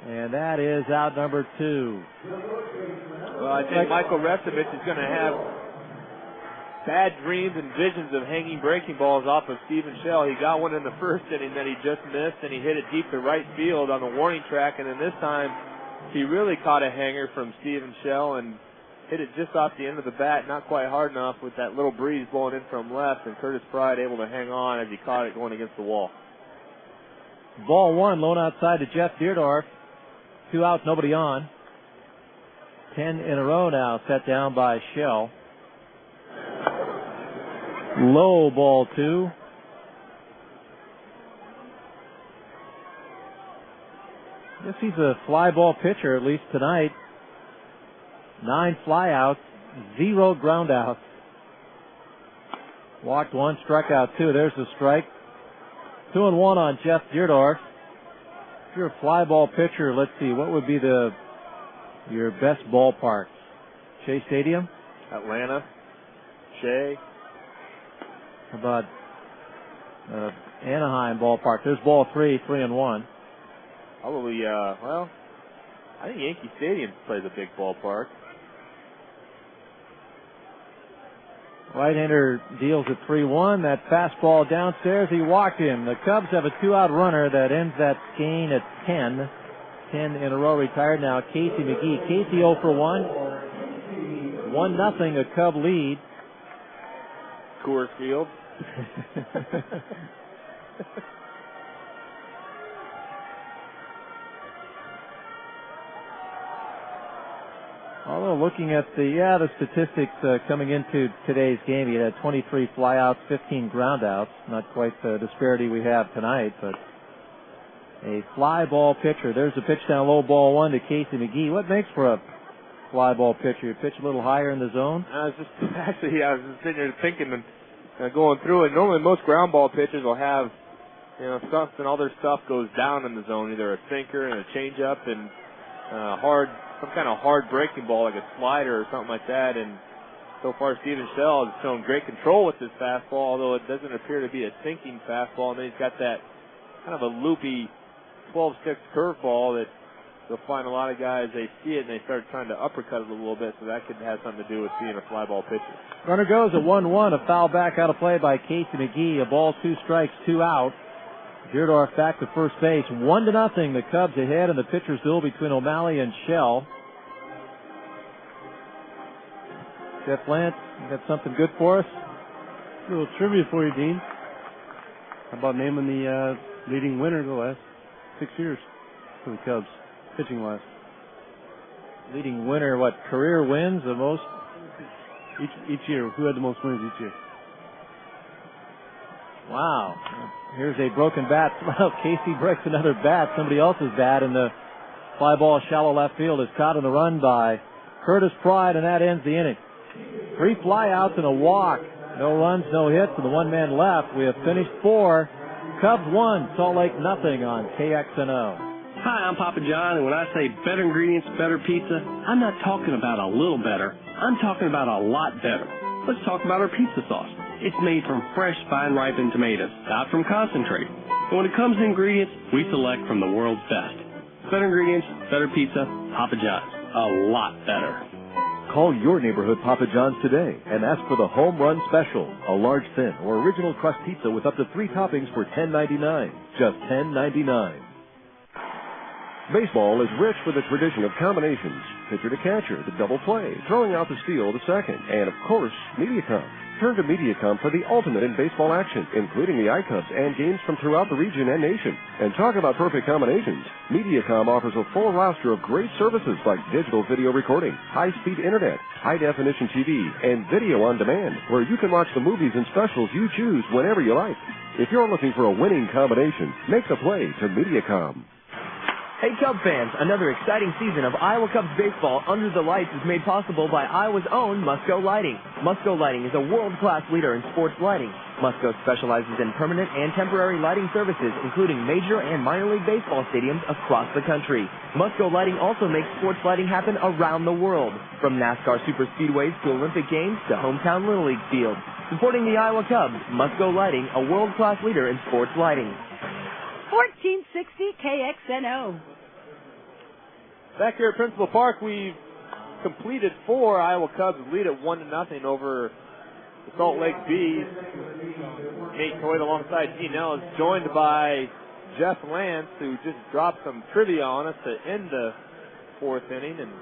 And that is out number 2. Well, I think Michael Restovich is going to have bad dreams and visions of hanging breaking balls off of Stephen Shell. He got one in the first inning that he just missed, and he hit it deep to right field on the warning track, and then this time he really caught a hanger from Stephen Shell and hit it just off the end of the bat, not quite hard enough with that little breeze blowing in from left, and Curtis Pride able to hang on as he caught it going against the wall. Ball 1, lone outside to Jeff Deerdorf. 2 outs, nobody on. 10 in a row now set down by Shell. Low, ball 2. I guess he's a fly ball pitcher, at least tonight. 9 flyouts, 0 ground outs. Walked 1, struck out 2. There's the strike. 2-1 on Jeff Deerdorf. If you're a fly ball pitcher, let's see, what would be your best ballparks? Shea Stadium? Atlanta. Shea. How about Anaheim ballpark? There's ball 3, 3-1. Probably, I think Yankee Stadium plays a big ballpark. Right-hander deals at 3-1. That fastball downstairs, he walked in. The Cubs have a 2-out runner that ends that gain at 10. 10 in a row retired now. Casey McGee. Casey 0 for 1. 1-0, a Cub lead. Coors Field. Although looking at the statistics coming into today's game, he had 23 flyouts, 15 groundouts. Not quite the disparity we have tonight, but a fly ball pitcher. There's a pitch down low, ball 1 to Casey McGee. What makes for a fly ball pitcher? You pitch a little higher in the zone? I was just sitting there thinking and going through it. Normally most ground ball pitchers will have, stuff, and all their stuff goes down in the zone, either a sinker and a changeup and some kind of hard breaking ball like a slider or something like that. And so far, Stephen Shell has shown great control with his fastball, although it doesn't appear to be a sinking fastball. And then he's got that kind of a loopy 12-6 curveball that you'll find a lot of guys, they see it and they start trying to uppercut it a little bit, so that could have something to do with being a fly ball pitcher. Runner goes at 1-1. A foul back out of play by Casey McGee. A ball, 2 strikes, 2 out. Deerdorf back to first base. 1-0. The Cubs ahead in the pitcher's duel between O'Malley and Shell. Jeff Lance, you got something good for us? A little trivia for you, Dean. How about naming the leading winner the last 6 years for the Cubs, pitching-wise? Leading winner, what, career wins the most? Each year. Who had the most wins each year? Wow. Here's a broken bat. Well, Casey breaks another bat, somebody else's bat, and the fly ball shallow left field is caught on the run by Curtis Pride, and that ends the inning. 3 flyouts and a walk. No runs, no hits, and the one-man left. We have finished 4. Cubs 1, Salt Lake nothing on KXNO. Hi, I'm Papa John, and when I say better ingredients, better pizza, I'm not talking about a little better. I'm talking about a lot better. Let's talk about our pizza sauce. It's made from fresh, fine-ripened tomatoes, not from concentrate. And when it comes to ingredients, we select from the world's best. Better ingredients, better pizza, Papa John's. A lot better. Call your neighborhood Papa John's today and ask for the Home Run Special, a large, thin, or original crust pizza with up to 3 toppings for $10.99. Just $10.99. Baseball is rich with a tradition of combinations. Pitcher to catcher, the double play, throwing out the steal to second, and of course, Mediacom. Turn to Mediacom for the ultimate in baseball action, including the iCubs and games from throughout the region and nation. And talk about perfect combinations. Mediacom offers a full roster of great services like digital video recording, high-speed internet, high-definition TV, and video on demand, where you can watch the movies and specials you choose whenever you like. If you're looking for a winning combination, make the play to Mediacom. Hey Cub fans, another exciting season of Iowa Cubs baseball under the lights is made possible by Iowa's own Musco Lighting. Musco Lighting is a world-class leader in sports lighting. Musco specializes in permanent and temporary lighting services, including major and minor league baseball stadiums across the country. Musco Lighting also makes sports lighting happen around the world, from NASCAR super speedways to Olympic Games to hometown Little League fields. Supporting the Iowa Cubs, Musco Lighting, a world-class leader in sports lighting. 1460 KXNO. Back here at Principal Park, we've completed 4. Iowa Cubs lead at 1-0 over the Salt Lake Bees. Nate Toyd alongside Gene Ellis, joined by Jeff Lance, who just dropped some trivia on us to end the 4th inning. And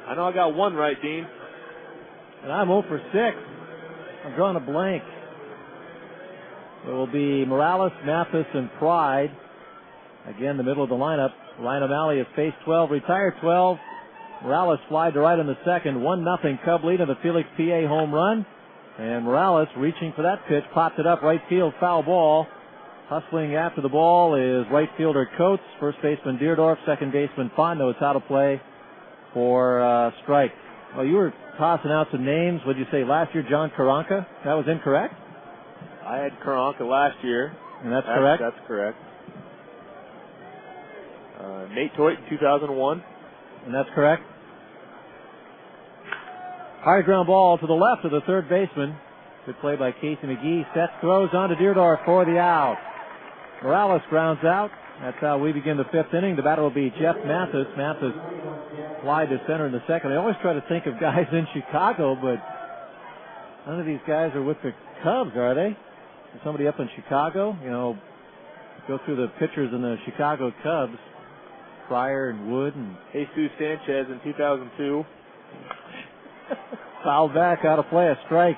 I know I got 1 right, Dean. And I'm 0 for 6. I'm drawing a blank. It will be Morales, Mathis, and Pride. Again, the middle of the lineup. Ryan O'Malley has faced 12, retired 12. Morales flied to right in the second. 1-0 Cub lead on the Felix PA home run. And Morales reaching for that pitch, popped it up right field, foul ball. Hustling after the ball is right fielder Coates, first baseman Deerdorf, second baseman Fondo. It's out of play for strike. Well, you were tossing out some names. What did you say last year? John Karanka? That was incorrect? I had Karanka last year. And that's correct? That's correct. Nate Toit in 2001. And that's correct. High ground ball to the left of the third baseman. Good play by Casey McGee. Sets, throws on to Deerdorf for the out. Morales grounds out. That's how we begin the 5th inning. The batter will be Jeff Mathis. Mathis flied to center in the second. I always try to think of guys in Chicago, but none of these guys are with the Cubs, are they? Is somebody up in Chicago? You know, go through the pitchers in the Chicago Cubs. Pryor and Wood and Jesus Sanchez in 2002. Foul back, out of play, a strike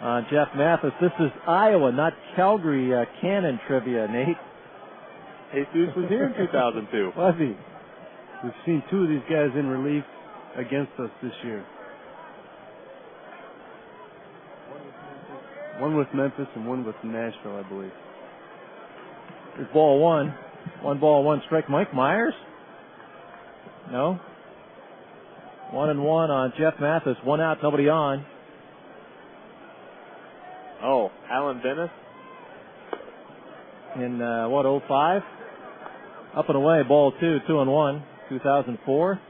on Jeff Mathis. This is Iowa, not Calgary Cannon trivia, Nate. Jesus was here in 2002. Was he? We've seen 2 of these guys in relief against us this year. One with Memphis and one with Nashville, I believe. Here's ball 1. 1 ball, 1 strike. Mike Myers? No. 1-1 on Jeff Mathis. 1 out, nobody on. Oh, Alan Dennis? In, 05? Up and away, ball 2, 2-1, 2004.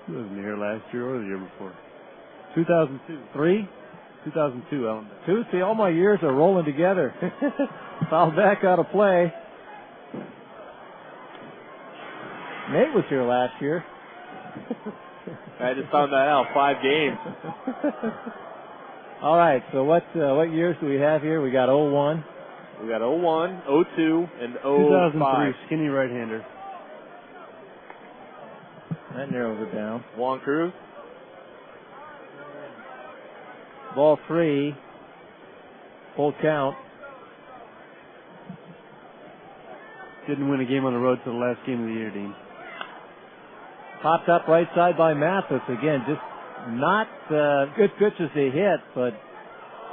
He wasn't here last year or the year before. 2002. 3? 2002, Alan. 2? See, all my years are rolling together. Foul back, out of play. Nate was here last year. I just found that out. 5 games. All right, so what years do we have here? We got 01. We got 01, 02, and 05. 2003, skinny right-hander. That narrows it down. Juan Cruz. Ball 3. Full count. Didn't win a game on the road till the last game of the year, Dean. Popped up right side by Mathis. Again, just not good pitches to hit, but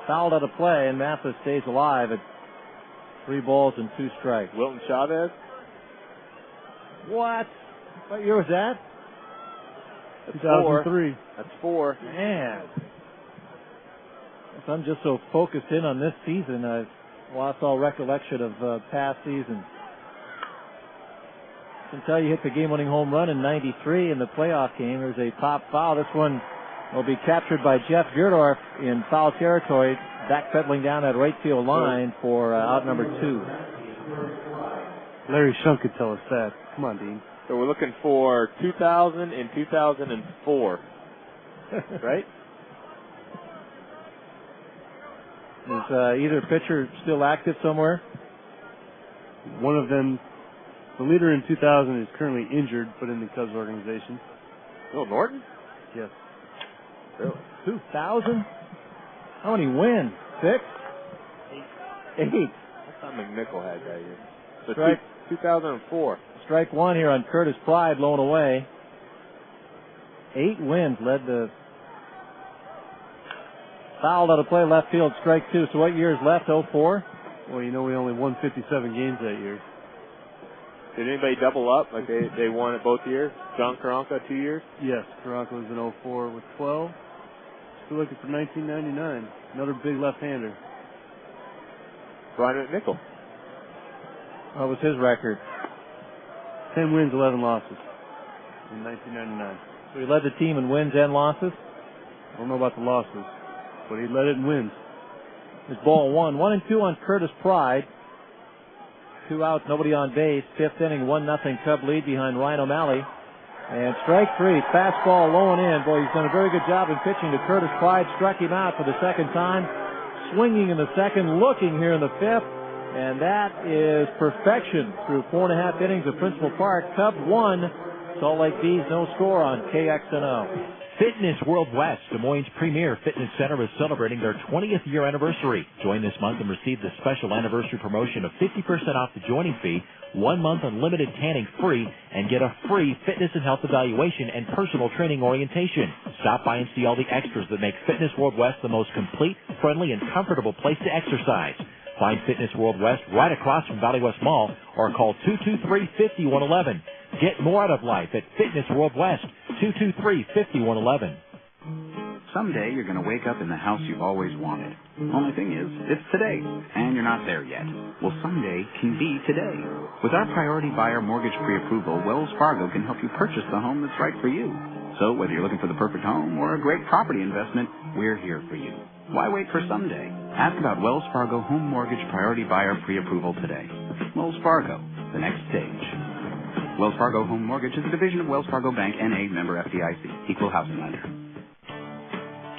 fouled out of play, and Mathis stays alive at 3 balls and 2 strikes. Wilton Chavez. What? What year was that? That's 2003. 4. That's 4. Man. I'm just so focused in on this season, I've lost all recollection of past seasons. Until you hit the game-winning home run in '93 in the playoff game, there's a pop foul. This one will be captured by Jeff Geerdorf in foul territory, backpedaling down that right field line for out number 2. Larry Shunk could tell us that. Come on, Dean. So we're looking for 2000 and 2004, right? Is either pitcher still active somewhere? One of them, the leader in 2000, is currently injured, but in the Cubs organization. Bill Norton? Yes. Really? 2000? How many wins? 6? 8. I thought McNichol had that year. So Strike. 2004. Strike 1 here on Curtis Pride, blown away. 8 wins led to fouled out of play, left field, strike 2. So what year is left? 04? Well, you know we only won 57 games that year. Did anybody double up? Like they won it both years? John Karanka 2 years? Yes, Karanka was in 04 with 12. Still looking for 1999. Another big left-hander. Brian McNichol. What was his record? 10 wins, 11 losses in 1999. So he led the team in wins and losses? I don't know about the losses, but he led it in wins. There's ball 1. 1 and 2 on Curtis Pride. 2 outs, nobody on base. 5th inning, 1-0 Cub lead behind Ryan O'Malley. And strike 3, fastball low and in. Boy, he's done a very good job in pitching to Curtis Pride. Struck him out for the second time. Swinging in the second, looking here in the 5th. And that is perfection through 4.5 innings of Principal Park. Cubs 1, Salt Lake Bees no score on KXNO. Fitness World West, Des Moines' premier fitness center, is celebrating their 20th year anniversary. Join this month and receive the special anniversary promotion of 50% off the joining fee, 1 month unlimited tanning free, and get a free fitness and health evaluation and personal training orientation. Stop by and see all the extras that make Fitness World West the most complete, friendly, and comfortable place to exercise. Find Fitness World West right across from Valley West Mall or call 223-5111. Get more out of life at Fitness World West, 223-5111. Someday you're going to wake up in the house you've always wanted. Only thing is, it's today, and you're not there yet. Well, someday can be today. With our Priority Buyer Mortgage Pre-Approval, Wells Fargo can help you purchase the home that's right for you. So whether you're looking for the perfect home or a great property investment, we're here for you. Why wait for someday? Ask about Wells Fargo Home Mortgage Priority Buyer Pre-Approval today. Wells Fargo, the next stage. Wells Fargo Home Mortgage is a division of Wells Fargo Bank, N.A., member FDIC, equal housing lender.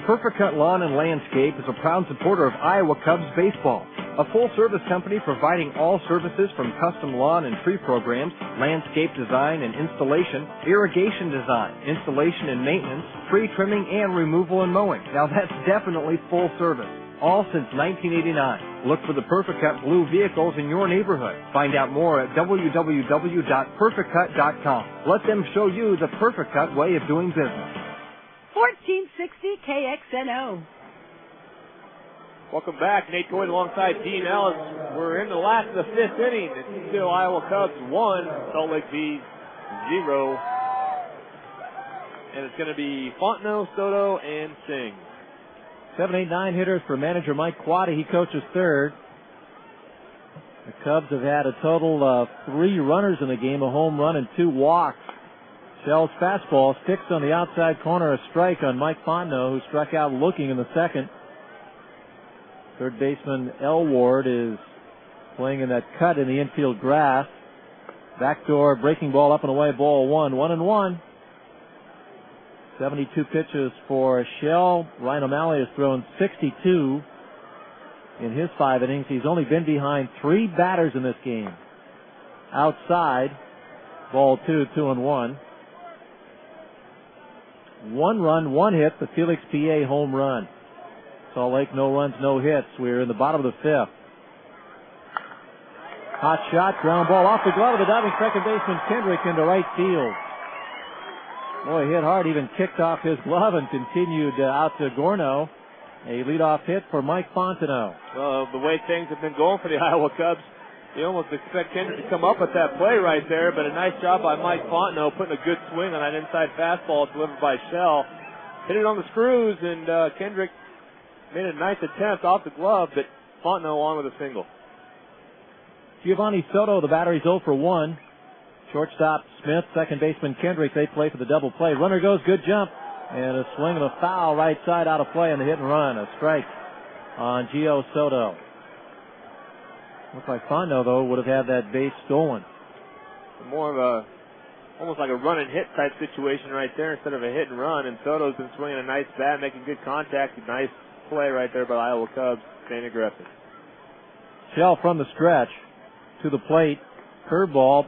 Perfect Cut Lawn and Landscape is a proud supporter of Iowa Cubs baseball. A full-service company providing all services from custom lawn and tree programs, landscape design and installation, irrigation design, installation and maintenance, tree trimming and removal and mowing. Now that's definitely full service. All since 1989. Look for the Perfect Cut blue vehicles in your neighborhood. Find out more at www.perfectcut.com. Let them show you the Perfect Cut way of doing business. 1460 KXNO. Welcome back. Nate Coyne alongside Dean Ellis. We're in the last of the 5th inning. It's still Iowa Cubs 1, Salt Lake Bees 0. And it's going to be Fontenot, Soto, and Singh. 7, 8, 9 hitters for manager Mike Quade. He coaches third. The Cubs have had a total of 3 runners in the game, a home run and 2 walks. Shell's fastball sticks on the outside corner, a strike on Mike Fontenot, who struck out looking in the second. Third baseman Elward is playing in that cut in the infield grass. Backdoor breaking ball up and away, ball 1-1. 72 pitches for Shell. Ryan O'Malley has thrown 62 in his 5 innings. He's only been behind 3 batters in this game. Outside, ball 2-1. 1 run, 1 hit, the Felix PA home run. Salt Lake, no runs, no hits. We're in the bottom of the 5th. Hot shot, ground ball off the glove of the diving second baseman Kendrick into right field. Boy, hit hard, even kicked off his glove and continued out to Gorno. A leadoff hit for Mike Fontenot. Well, the way things have been going for the Iowa Cubs, you almost expect Kendrick to come up with that play right there, but a nice job by Mike Fontenot putting a good swing on that inside fastball delivered by Shell. Hit it on the screws, and Kendrick made a nice attempt off the glove, but Fontenot on with a single. Giovanni Soto, the batter, he's 0 for 1. Shortstop Smith, second baseman Kendrick, they play for the double play. Runner goes, good jump, and a swing and a foul right side out of play on the hit and run. A strike on Gio Soto. Looks like Fontenot, though, would have had that base stolen. More of a, almost like a run and hit type situation right there instead of a hit and run, and Soto's been swinging a nice bat, making good contact. A nice play right there by the Iowa Cubs, staying aggressive. Shell from the stretch to the plate. Curveball.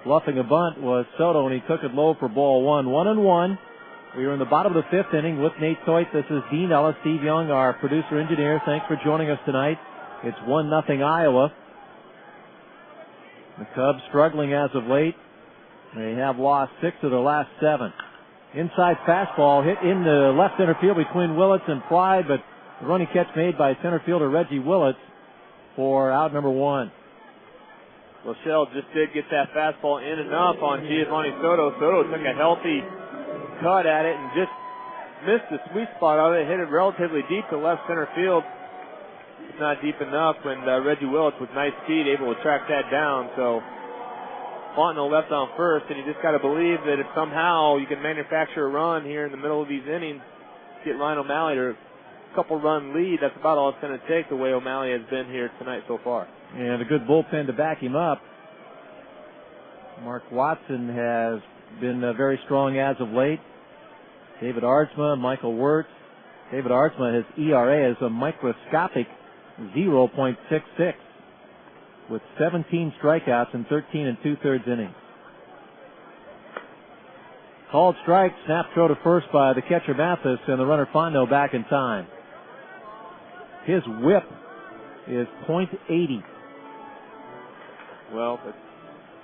Bluffing a bunt was Soto, and he took it low for ball 1. 1-1. We are in the bottom of the 5th inning with Nate Toit. This is Dean Ellis, Steve Young, our producer engineer. Thanks for joining us tonight. It's 1-0 Iowa. The Cubs struggling as of late. They have lost 6 of their last 7. Inside fastball hit in the left center field between Willits and Pride, but the running catch made by center fielder Reggie Willits for out number 1. Well, Shell just did get that fastball in enough on Giovanni Soto. Soto took a healthy cut at it and just missed the sweet spot of it. Hit it relatively deep to left center field. It's not deep enough when Reggie Willits with nice speed able to track that down. So Fontenot left on first, and you just got to believe that if somehow you can manufacture a run here in the middle of these innings, get Ryan O'Malley to a couple run lead, that's about all it's going to take the way O'Malley has been here tonight so far. And a good bullpen to back him up. Mark Watson has been very strong as of late. David Aardsma, Michael Wirtz. David Aardsma, his ERA is a microscopic 0.66 with 17 strikeouts in 13 2/3 innings. Called strike, snap throw to first by the catcher Mathis, and the runner Fontenot back in time. His whip is .80. Well,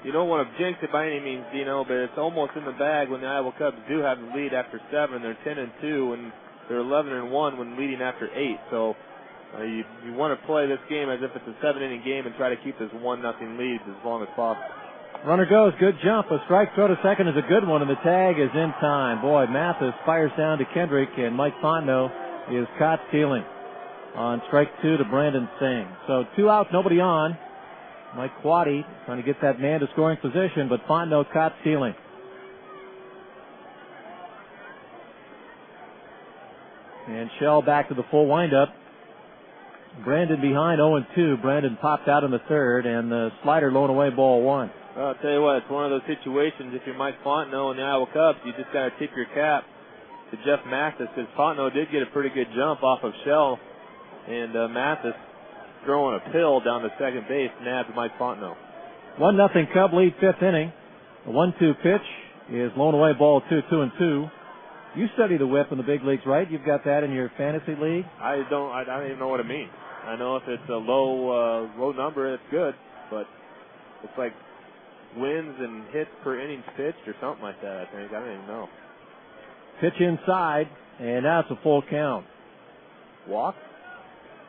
you don't want to jinx it by any means, Dino, but it's almost in the bag when the Iowa Cubs do have the lead after 7. They're 10-2, and they're 11-1 when leading after 8. So you want to play this game as if it's a 7-inning game and try to keep this 1-0 lead as long as possible. Runner goes, good jump. A strike throw to second is a good one, and the tag is in time. Boy, Mathis fires down to Kendrick, and Mike Fontenot is caught stealing on strike 2 to Brandon Singh. So 2 out, nobody on. Mike Quaddy trying to get that man to scoring position, but Fontenot caught stealing. And Shell back to the full windup. Brandon behind 0-2. Brandon popped out in the 3rd, and the slider lown away ball 1. Well, I'll tell you what, it's one of those situations, if you're Mike Fontenot and the Iowa Cubs, you just got to tip your cap to Jeff Mathis, because Fontenot did get a pretty good jump off of Shell, and Mathis throwing a pill down to second base nabbed Mike Fontenot. 1-0 Cub lead 5th inning. The 1-2 pitch is blown away ball 2-2. You study the whip in the big leagues, right? You've got that in your fantasy league? I don't even know what it means. I know if it's a low number, it's good, but it's like wins and hits per innings pitched or something like that, I think. I don't even know. Pitch inside, and now it's a full count. Walk?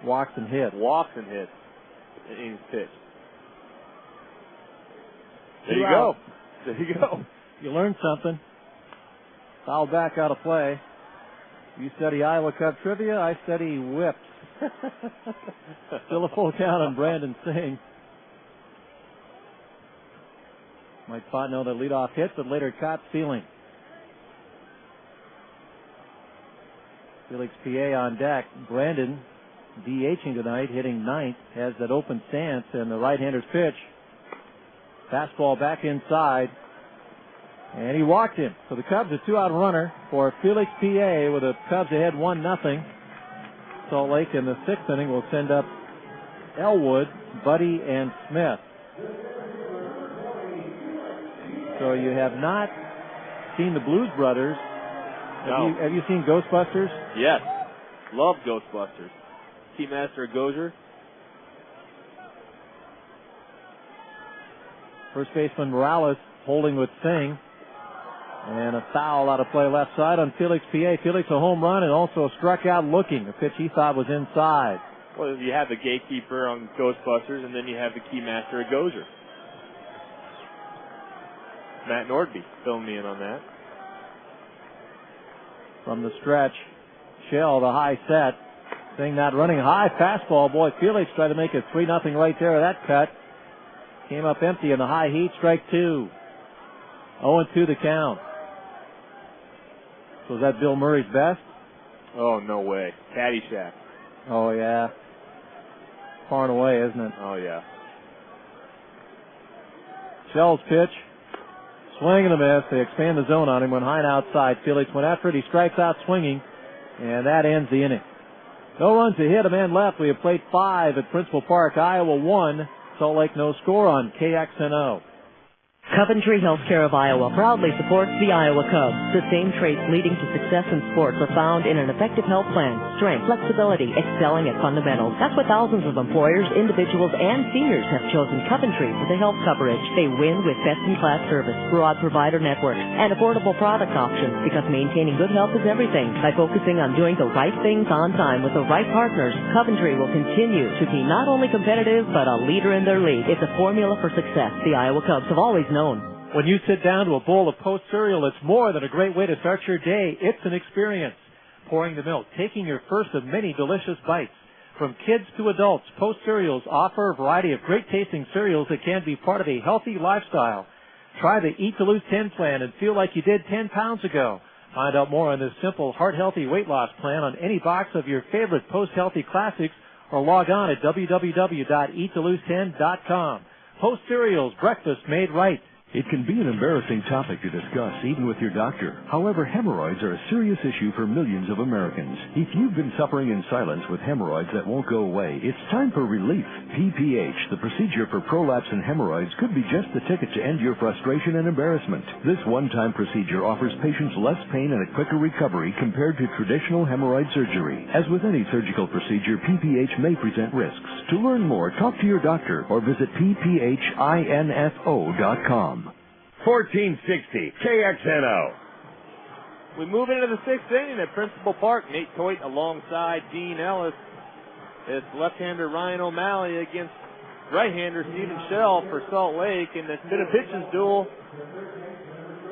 Walks and hits. Walks and hits. Innings pitched. There 2 you out. go. There you go. You learned something. Foul back out of play. You study Iowa Cub trivia, I study whips. Still a full count on Brandon Singh. Mike Fontenot, the leadoff hit, but later caught stealing. Felix PA on deck. Brandon DHing tonight, hitting 9th, has that open stance, and the right-hander's pitch Fastball back inside. And he walked him. So the Cubs a 2-out runner for Felix P.A. with the Cubs ahead 1-0. Salt Lake in the 6th inning will send up Elwood, Buddy, and Smith. So you have not seen the Blues Brothers. No. Have you seen Ghostbusters? Yes. Love Ghostbusters. Keymaster Gozer. First baseman Morales holding with Singh. And a foul out of play left side on Felix P.A. Felix a home run and also struck out looking. A pitch he thought was inside. Well, you have the gatekeeper on Ghostbusters, and then you have the Keymaster at Gozer. Matt Nordby filling me in on that. From the stretch, Shell, the high set. Singh not running high. Fastball. Boy, Felix tried to make it 3-0 right there. That cut came up empty in the high heat. Strike 2. 0-2 the count. So is that Bill Murray's best? Oh, no way. Caddyshack. Oh, yeah. Far and away, isn't it? Oh, yeah. Shell's pitch. Swing and a miss. They expand the zone on him. Went high and outside. Felix went after it. He strikes out swinging. And that ends the inning. No runs to hit. A man left. We have played 5 at Principal Park. Iowa 1. Salt Lake no score on KXNO. Coventry Healthcare of Iowa proudly supports the Iowa Cubs. The same traits leading to success in sports are found in an effective health plan. Strength, flexibility, excelling at fundamentals. That's why thousands of employers, individuals, and seniors have chosen Coventry for the health coverage. They win with best-in-class service, broad provider networks, and affordable product options because maintaining good health is everything. By focusing on doing the right things on time with the right partners, Coventry will continue to be not only competitive but a leader in their league. It's a formula for success the Iowa Cubs have always known. When you sit down to a bowl of Post cereal, it's more than a great way to start your day. It's an experience. Pouring the milk, taking your first of many delicious bites. From kids to adults, Post cereals offer a variety of great tasting cereals that can be part of a healthy lifestyle. Try the Eat to Lose 10 plan and feel like you did 10 pounds ago. Find out more on this simple, heart-healthy weight loss plan on any box of your favorite Post Healthy Classics or log on at www.eattolose10.com. Post cereals, breakfast made right. It can be an embarrassing topic to discuss, even with your doctor. However, hemorrhoids are a serious issue for millions of Americans. If you've been suffering in silence with hemorrhoids that won't go away, it's time for relief. PPH, the procedure for prolapse and hemorrhoids, could be just the ticket to end your frustration and embarrassment. This one-time procedure offers patients less pain and a quicker recovery compared to traditional hemorrhoid surgery. As with any surgical procedure, PPH may present risks. To learn more, talk to your doctor or visit pphinfo.com. 1460 KXNO. We move into the 6th inning at Principal Park. Nate Toit alongside Dean Ellis. It's left-hander Ryan O'Malley against right-hander Stephen Shell for Salt Lake. In this bit of pitches duel,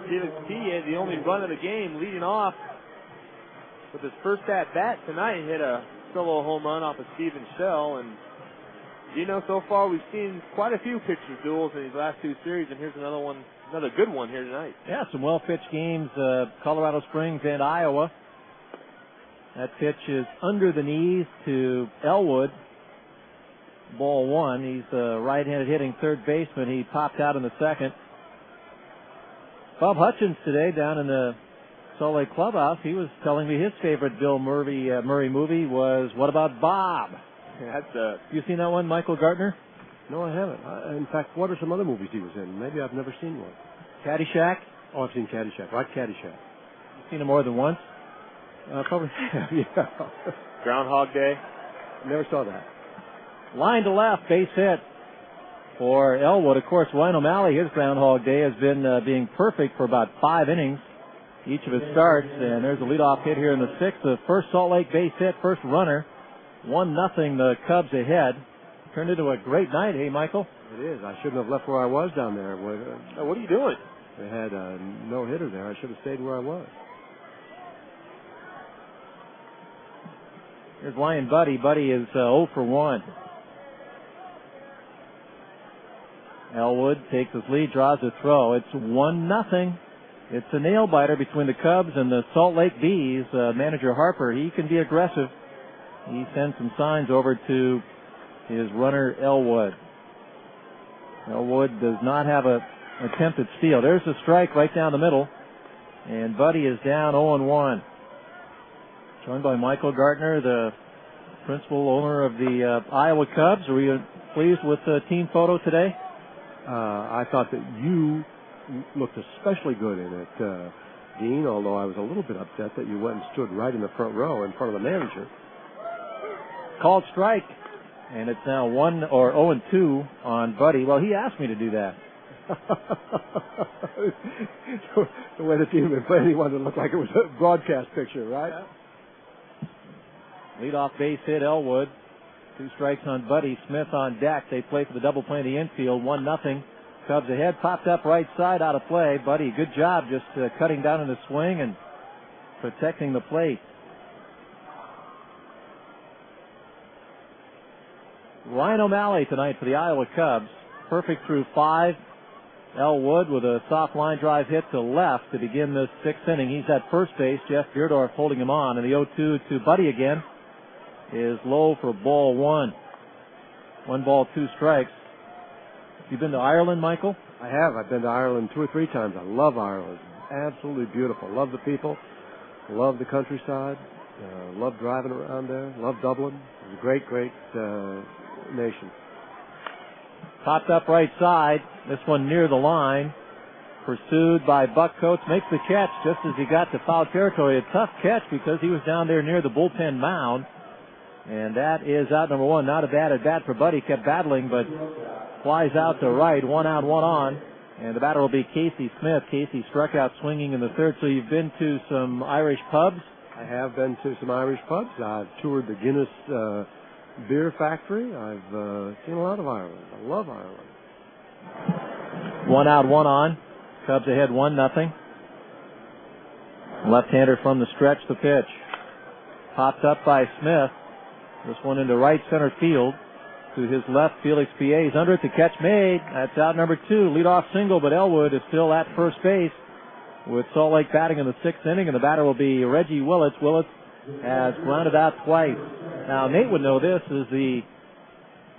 Felix P.A., the only run of the game, leading off with his first at-bat tonight. Hit a solo home run off of Stephen Shell. And you know, so far we've seen quite a few pitches duels in these last 2 series, and here's another good one here tonight. Yeah, some well-pitched games, Colorado Springs and Iowa. That pitch is under the knees to Elwood. Ball 1. He's the right-handed hitting third baseman. He popped out in the 2nd. Bob Hutchins today down in the Salt Lake clubhouse, he was telling me his favorite Bill Murray movie was What About Bob? You seen that one, Michael Gartner? No, I haven't. In fact, what are some other movies he was in? Maybe I've never seen one. Caddyshack? Oh, I've seen Caddyshack. Right, Caddyshack. You've seen it more than once? Probably, yeah. Groundhog Day? Never saw that. Line to left, base hit for Elwood. Of course, Ryan O'Malley, his Groundhog Day has been being perfect for about 5 innings, each of his starts. And there's a leadoff hit here in the 6th. The first Salt Lake base hit, first runner. 1-0, the Cubs ahead. Turned into a great night, hey, Michael? It is. I shouldn't have left where I was down there. What are you doing? They had a no-hitter there. I should have stayed where I was. Here's Lion Buddy. Buddy is 0 for 1. Elwood takes his lead, draws a throw. It's 1-0. It's a nail-biter between the Cubs and the Salt Lake Bees. Manager Harper, he can be aggressive. He sends some signs over to his runner, Elwood. Elwood does not have an attempted steal. There's a strike right down the middle. And Buddy is down 0-1. Joined by Michael Gartner, the principal owner of the Iowa Cubs. Are you pleased with the team photo today? I thought that you looked especially good in it, Dean, although I was a little bit upset that you went and stood right in the front row in front of the manager. Called strike, and it's now 0-2 on Buddy. Well, he asked me to do that. The way the team had been playing, he wanted to look like it was a broadcast picture, right? Leadoff base hit, Elwood. 2 strikes on Buddy. Smith on deck. They play for the double play in the infield. 1-0. Cubs ahead. Popped up right side, out of play. Buddy, good job just cutting down in the swing and protecting the plate. Ryan O'Malley tonight for the Iowa Cubs. Perfect through 5. Elwood with a soft line drive hit to left to begin this 6th inning. He's at first base. Jeff Beardorf holding him on. And the 0-2 to Buddy again is low for ball 1. 1 ball, 2 strikes. You been to Ireland, Michael? I have. I've been to Ireland 2 or 3 times. I love Ireland. Absolutely beautiful. Love the people. Love the countryside. Love driving around there. Love Dublin. It's a great, great nation. Popped up right side. This one near the line. Pursued by Buck Coates. Makes the catch just as he got to foul territory. A tough catch because he was down there near the bullpen mound. And that is out number 1. Not a bad at bat for Buddy. Kept battling, but flies out to right. 1 out, 1 on. And the batter will be Casey Smith. Casey struck out swinging in the 3rd. So you've been to some Irish pubs? I have been to some Irish pubs. I've toured the Guinness beer factory. I've seen a lot of Ireland. I love Ireland. 1 out, 1 on. Cubs ahead 1-0. Left-hander from the stretch, the pitch. Popped up by Smith. This one into right center field. To his left, Felix Piet's under it. The catch made. That's out number 2. Leadoff single, but Elwood is still at first base with Salt Lake batting in the 6th inning, and the batter will be Reggie Willits. Willits has grounded out twice. Now, Nate would know this. Is the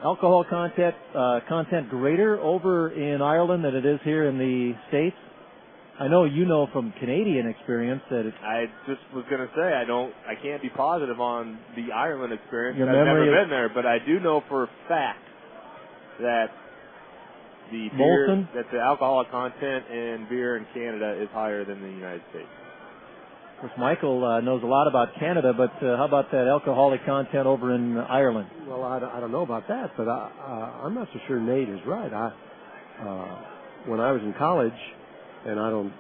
alcohol content greater over in Ireland than it is here in the States? I know you know from Canadian experience that it's... I just was going to say, I can't be positive on the Ireland experience. Your I've never memory been there, but I do know for a fact that the beer, that the alcoholic content in beer in Canada is higher than the United States. Of course, Michael knows a lot about Canada, but how about that alcoholic content over in Ireland? Well, I don't know about that, but I'm not so sure Nate is right. When I was in college, and I don't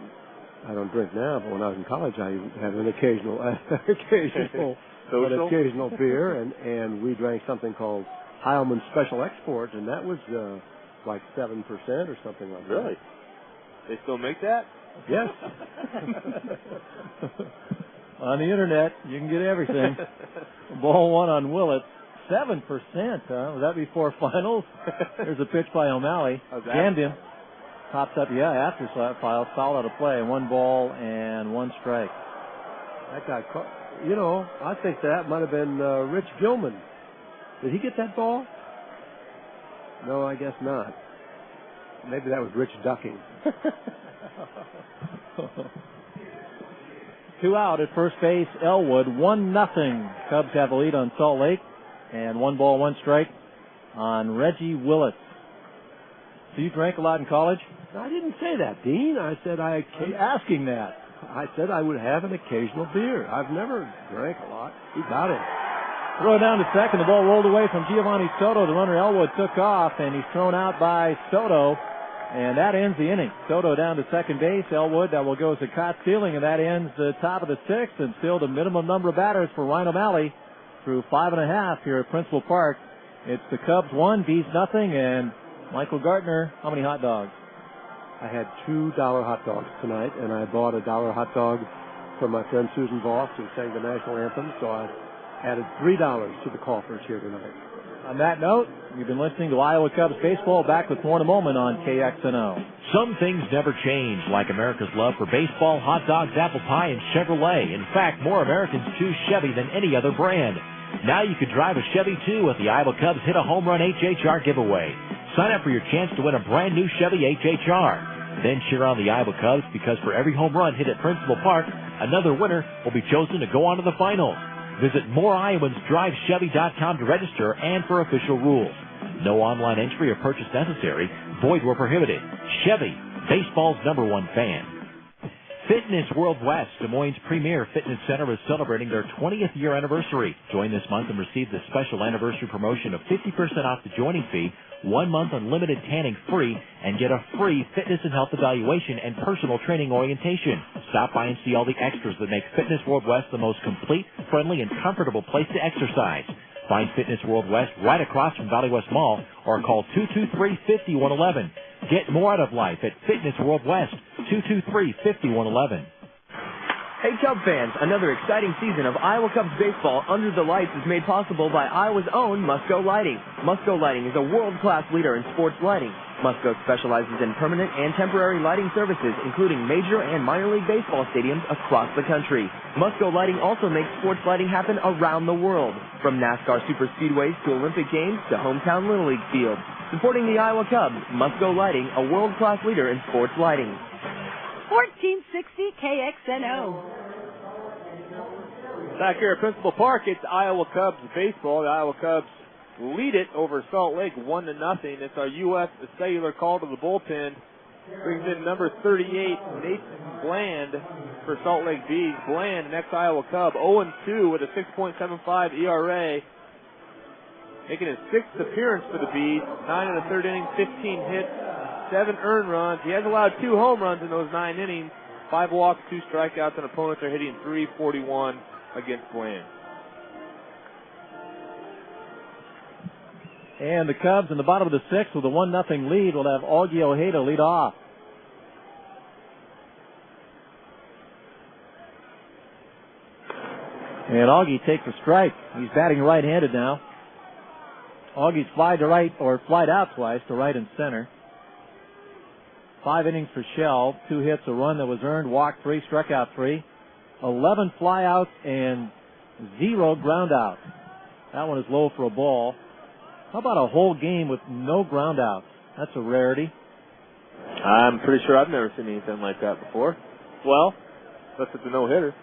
drink now, but when I was in college, I had an occasional beer, and we drank something called Heilman Special Export, and that was like 7% or something like that. Really? They still make that? Yes. On the internet, you can get everything. Ball 1 on Willett. 7%, huh? Was that before finals? There's a pitch by O'Malley. Jammed him. Pops up, after file. Foul out of play. 1 ball and 1 strike. That guy, I think that might have been Rich Gilman. Did he get that ball? No, I guess not. Maybe that was Rich ducking. 2 out at first base. Elwood 1-0. Cubs have a lead on Salt Lake, and 1 ball, 1 strike on Reggie Willits. So you drank a lot in college? I didn't say that, Dean. I said I'm asking that. I said I would have an occasional beer. I've never drank a lot. He got it. Throw down to second. The ball rolled away from Giovanni Soto. The runner Elwood took off, and he's thrown out by Soto. And that ends the inning. Soto down to second base. Elwood, that will go to Cott Stealing, and that ends the top of the 6th, and still the minimum number of batters for Ryan O'Malley through 5.5 here at Principal Park. It's the Cubs 1, Bees 0, and Michael Gartner, how many hot dogs? I had $2 hot dogs tonight, and I bought a $1 hot dog from my friend Susan Voss, who sang the national anthem, so I added $3 to the coffers here tonight. On that note, you've been listening to Iowa Cubs baseball. Back with more in a moment on KXNO. Some things never change, like America's love for baseball, hot dogs, apple pie, and Chevrolet. In fact, more Americans choose Chevy than any other brand. Now you could drive a Chevy, too, with the Iowa Cubs Hit a Home Run HHR giveaway. Sign up for your chance to win a brand new Chevy HHR. Then cheer on the Iowa Cubs because for every home run hit at Principal Park, another winner will be chosen to go on to the finals. Visit moreiowans.drivechevy.com to register and for official rules. No online entry or purchase necessary. Void where prohibited. Chevy, baseball's #1 fan. Fitness World West, Des Moines' premier fitness center, is celebrating their 20th year anniversary. Join this month and receive the special anniversary promotion of 50% off the joining fee, 1 month unlimited tanning free, and get a free fitness and health evaluation and personal training orientation. Stop by and see all the extras that make Fitness World West the most complete, friendly, and comfortable place to exercise. Find Fitness World West right across from Valley West Mall or call 223-5111. Get more out of life at Fitness World West, 223-5111. Hey Cub fans, another exciting season of Iowa Cubs baseball under the lights is made possible by Iowa's own Musco Lighting. Musco Lighting is a world-class leader in sports lighting. Musco specializes in permanent and temporary lighting services, including major and minor league baseball stadiums across the country. Musco Lighting also makes sports lighting happen around the world, from NASCAR super speedways to Olympic Games to hometown Little League fields. Supporting the Iowa Cubs, Musco Lighting, a world-class leader in sports lighting. 1460 KXNO. Back here at Principal Park, it's Iowa Cubs baseball. The Iowa Cubs lead it over Salt Lake 1-0. It's our U.S. Cellular call to the bullpen. Brings in number 38, Nathan Bland for Salt Lake Bees. Bland, an ex-Iowa Cub, 0-2 with a 6.75 ERA. Making his 6th appearance for the Bees. 9 in the third inning, 15 hits, 7 earned runs. He has allowed 2 home runs in those 9 innings. 5 walks, 2 strikeouts, and opponents are hitting .341 against Bland. And the Cubs in the bottom of the 6th with a 1-0 lead will have Augie Ojeda lead off. And Augie takes a strike. He's batting right-handed now. Augie's flied out twice to right and center. 5 innings for Shell, 2 hits, a run that was earned, walked 3, struck out 3, 11 flyouts and 0 ground outs. That one is low for a ball. How about a whole game with no ground outs? That's a rarity. I'm pretty sure I've never seen anything like that before. Well, unless it's a no-hitter.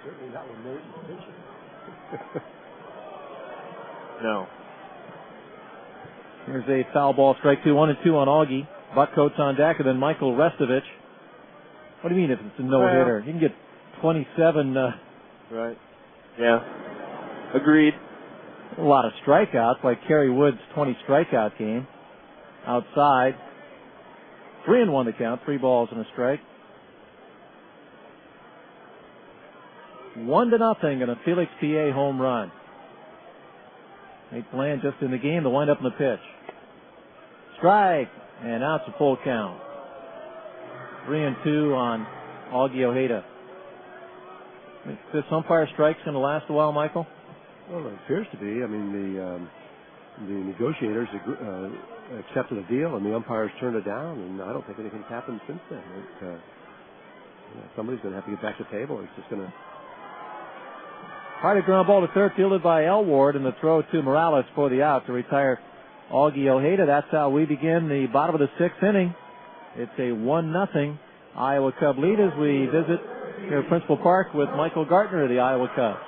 Certainly that one made pitching. No. Here's a foul ball, strike 2, 1-2 on Augie. Buckcoats on deck, and then Michael Restovich. What do you mean if it's a no-hitter? You can get 27. Right. Yeah. Agreed. A lot of strikeouts, like Kerry Wood's 20 strikeout game. Outside. 3-1 the count, 3 balls and a strike. 1-0 and a Felix PA home run. Nate Bland just in the game, the windup and the pitch. Strike, and now it's a full count. 3-2 on Augie Ojeda. This umpire strike's going to last a while, Michael? Well, it appears to be. I mean, the negotiators accepted a deal, and the umpires turned it down, and I don't think anything's happened since then. Somebody's going to have to get back to the table. It's just going to... Hard ground ball to third, fielded by Elward, and the throw to Morales for the out to retire Augie Ojeda. That's how we begin the bottom of the 6th inning. It's a 1-0 Iowa Cub lead as we visit here at Principal Park with Michael Gartner of the Iowa Cubs.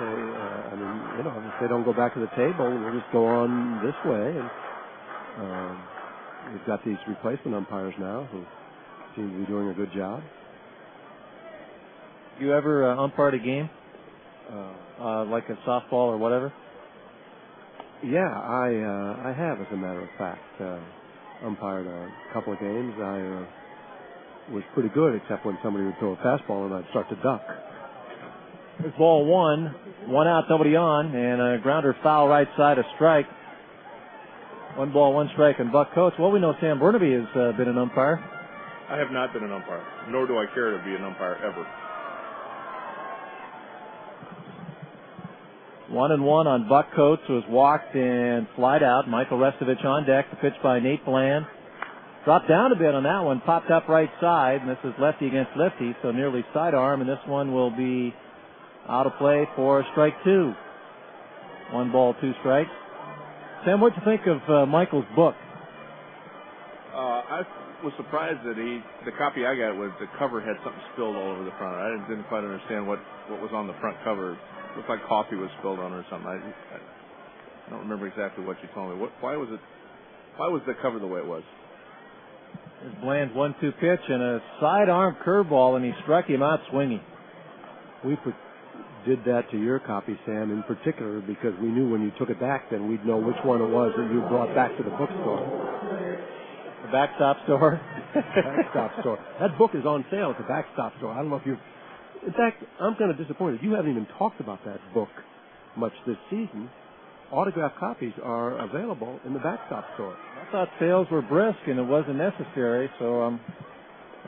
If they don't go back to the table, we'll just go on this way. And we've got these replacement umpires now who seem to be doing a good job. You ever umpired a game? Like a softball or whatever? Yeah, I have, as a matter of fact. Umpired a couple of games. I was pretty good, except when somebody would throw a fastball and I'd start to duck. There's ball 1, 1 out, nobody on, and a grounder foul right side, a strike. 1 ball, 1 strike, and Buck Coates. Well, we know Sam Burnaby has been an umpire. I have not been an umpire, nor do I care to be an umpire ever. 1-1 on Buck Coates, who was walked and flied out. Michael Restovich on deck. The pitch by Nate Bland. Dropped down a bit on that one. Popped up right side. And this is lefty against lefty, so nearly sidearm. And this one will be out of play for strike 2. 1 ball, 2 strikes. Sam, what'd you think of Michael's book? I was surprised that the copy I got was the cover had something spilled all over the front. I didn't quite understand what was on the front cover. It looked like coffee was spilled on it or something. I don't remember exactly what you told me. Why was the cover the way it was? There's Bland's 1-2 pitch and a sidearm curveball, and he struck him out swinging. We did that to your copy, Sam, in particular, because we knew when you took it back, then we'd know which one it was that you brought back to the bookstore. The Backstop store? Backstop store. That book is on sale at the Backstop store. I don't know if you've... In fact, I'm kind of disappointed. You haven't even talked about that book much this season. Autographed copies are available in the Backstop store. I thought sales were brisk and it wasn't necessary, so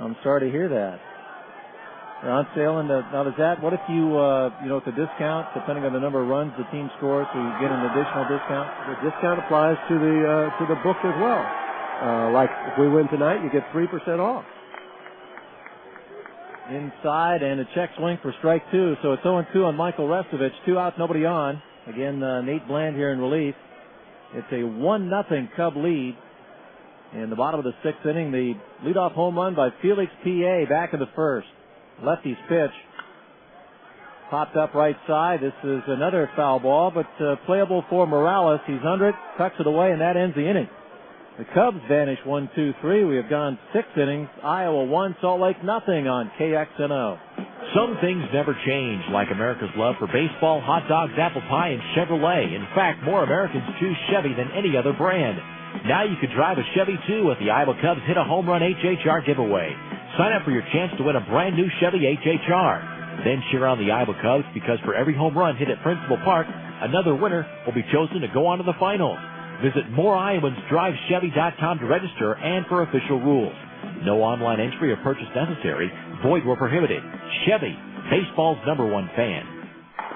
I'm sorry to hear that. They're on sale, and now does that? What if you it's a discount depending on the number of runs the team scores, so you get an additional discount? The discount applies to the book as well. Like if we win tonight, you get 3% off. Inside and a check swing for strike two, so it's 0-2 on Michael Restovich. 2 outs, nobody on. Again, Nate Bland here in relief. It's a 1-0 Cub lead. In the bottom of the 6th inning, the leadoff home run by Felix P.A. back in the first. Lefty's pitch popped up right side. This is another foul ball, but playable for Morales. He's under it, tucks it away, and that ends the inning. The Cubs vanish 1-2-3. We have gone 6 innings. Iowa 1, Salt Lake 0 on KXNO. Some things never change, like America's love for baseball, hot dogs, apple pie, and Chevrolet. In fact, more Americans choose Chevy than any other brand. Now you could drive a Chevy, too, with the Iowa Cubs Hit a Home Run HHR giveaway. Sign up for your chance to win a brand new Chevy HHR. Then cheer on the Iowa Cubs, because for every home run hit at Principal Park, another winner will be chosen to go on to the finals. Visit moreiowans.drivechevy.com to register and for official rules. No online entry or purchase necessary. Void where prohibited. Chevy, baseball's #1 fan.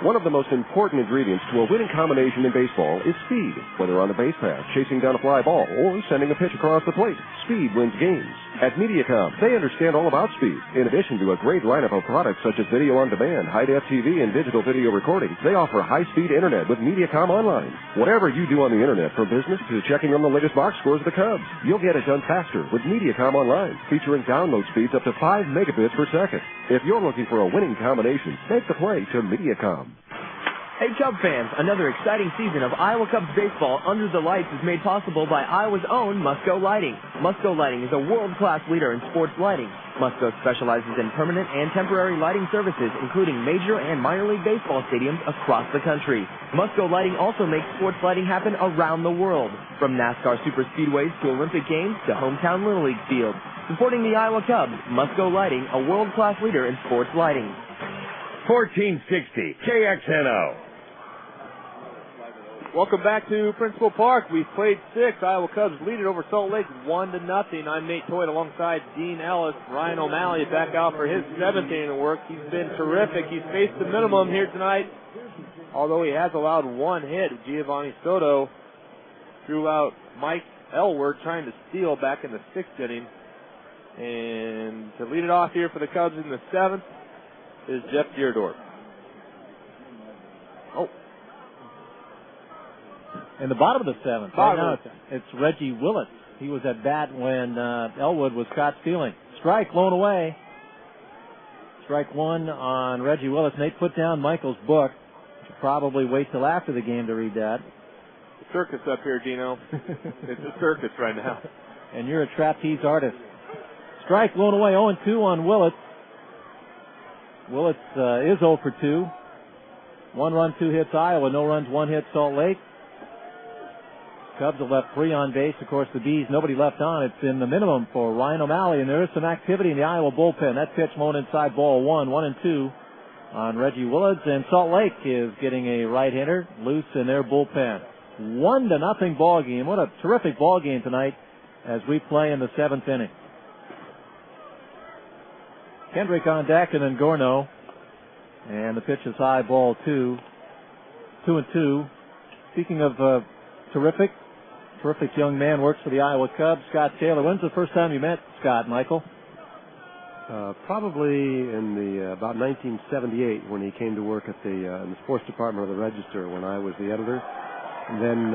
One of the most important ingredients to a winning combination in baseball is speed. Whether on the base path, chasing down a fly ball, or sending a pitch across the plate, speed wins games. At Mediacom, they understand all about speed. In addition to a great lineup of products such as video on demand, high-def TV, and digital video recording, they offer high-speed internet with Mediacom Online. Whatever you do on the internet, from business to checking on the latest box scores of the Cubs, you'll get it done faster with Mediacom Online, featuring download speeds up to 5 megabits per second. If you're looking for a winning combination, make the play to Mediacom. Hey Cub fans, another exciting season of Iowa Cubs baseball under the lights is made possible by Iowa's own Musco Lighting. Musco Lighting is a world-class leader in sports lighting. Musco specializes in permanent and temporary lighting services, including major and minor league baseball stadiums across the country. Musco Lighting also makes sports lighting happen around the world, from NASCAR super speedways to Olympic Games to hometown Little League fields. Supporting the Iowa Cubs, Musco Lighting, a world-class leader in sports lighting. 1460 KXNO. Welcome back to Principal Park. We've played 6. Iowa Cubs lead it over Salt Lake 1-0. I'm Nate Toyd alongside Dean Ellis. Ryan O'Malley back out for his 7th inning of work. He's been terrific. He's faced the minimum here tonight, although he has allowed 1 hit. Giovanni Soto threw out Mike Elward trying to steal back in the 6th inning. And to lead it off here for the Cubs in the 7th is Jeff Deerdorf. In the bottom of the 7th. Right now it's Reggie Willett. He was at bat when Elwood was caught stealing. Strike blown away. Strike 1 on Reggie Willett. Nate put down Michael's book. Should probably wait till after the game to read that. Circus up here, Dino. It's a circus right now. And you're a trapeze artist. Strike blown away. 0-2 on Willett. Willett is 0 for 2. 1 run, 2 hits Iowa. No runs, 1 hit Salt Lake. Cubs have left 3 on base. Of course, the Bees, nobody left on. It's in the minimum for Ryan O'Malley, and there is some activity in the Iowa bullpen. That pitch blown inside, ball 1, 1-2 on Reggie Willits, and Salt Lake is getting a right-hander loose in their bullpen. 1-0 ball game. What a terrific ball game tonight as we play in the 7th inning. Kendrick on deck and then Gorno, and the pitch is high, ball 2. 2-2. Speaking of terrific young man, works for the Iowa Cubs, Scott Taylor. When's the first time you met Scott, Michael? Probably in the about 1978 when he came to work at in the sports department of the Register when I was the editor. And then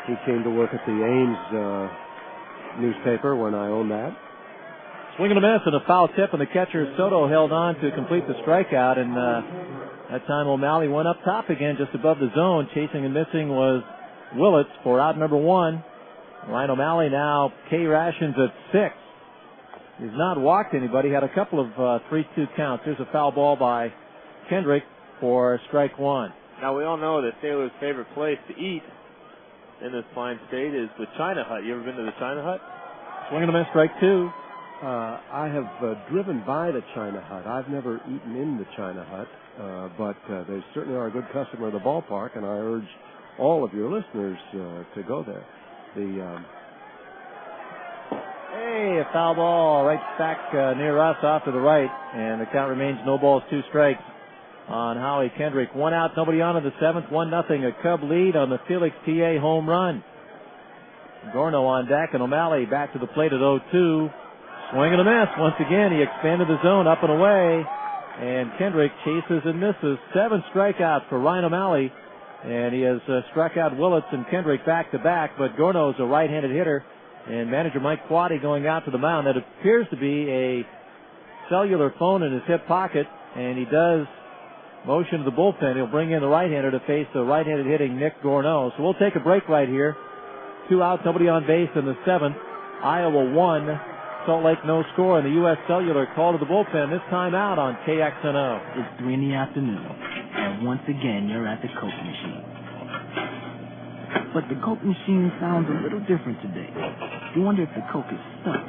he came to work at the Ames newspaper when I owned that. Swing and a miss and a foul tip, and the catcher Soto held on to complete the strikeout, and that time O'Malley went up top again just above the zone. Chasing and missing was Willits for out number 1. Ryan O'Malley now K rations at 6. He's not walked anybody, had a couple of 3-2 counts. There's a foul ball by Kendrick for strike 1. Now we all know that Sailor's favorite place to eat in this fine state is the China Hut. You ever been to the China Hut? Swing and a miss, strike 2. I have driven by the China Hut. I've never eaten in the China Hut, but they certainly are a good customer of the ballpark, and I urge all of your listeners to go there. A foul ball right back near us off to the right, and the count remains no balls, 2 strikes on Howie Kendrick. 1 out, nobody on in the 7th, 1-0, a Cub lead on the Felix TA home run. Gorno on deck, and O'Malley back to the plate at 0-2. Swing and a miss. Once again, he expanded the zone up and away, and Kendrick chases and misses. 7 strikeouts for Ryan O'Malley, and he has struck out Willits and Kendrick back-to-back, but Gorno's a right-handed hitter, and manager Mike Quade going out to the mound. That appears to be a cellular phone in his hip pocket, and he does motion to the bullpen. He'll bring in the right-hander to face the right-handed hitting Nick Gorno. So we'll take a break right here. 2 outs, nobody on base in the 7th. Iowa 1. Salt Lake no score, and the U.S. Cellular call to the bullpen, this time out on KXNO. It's 3 in the afternoon, and once again you're at the Coke machine. But the Coke machine sounds a little different today. You wonder if the Coke is stuck.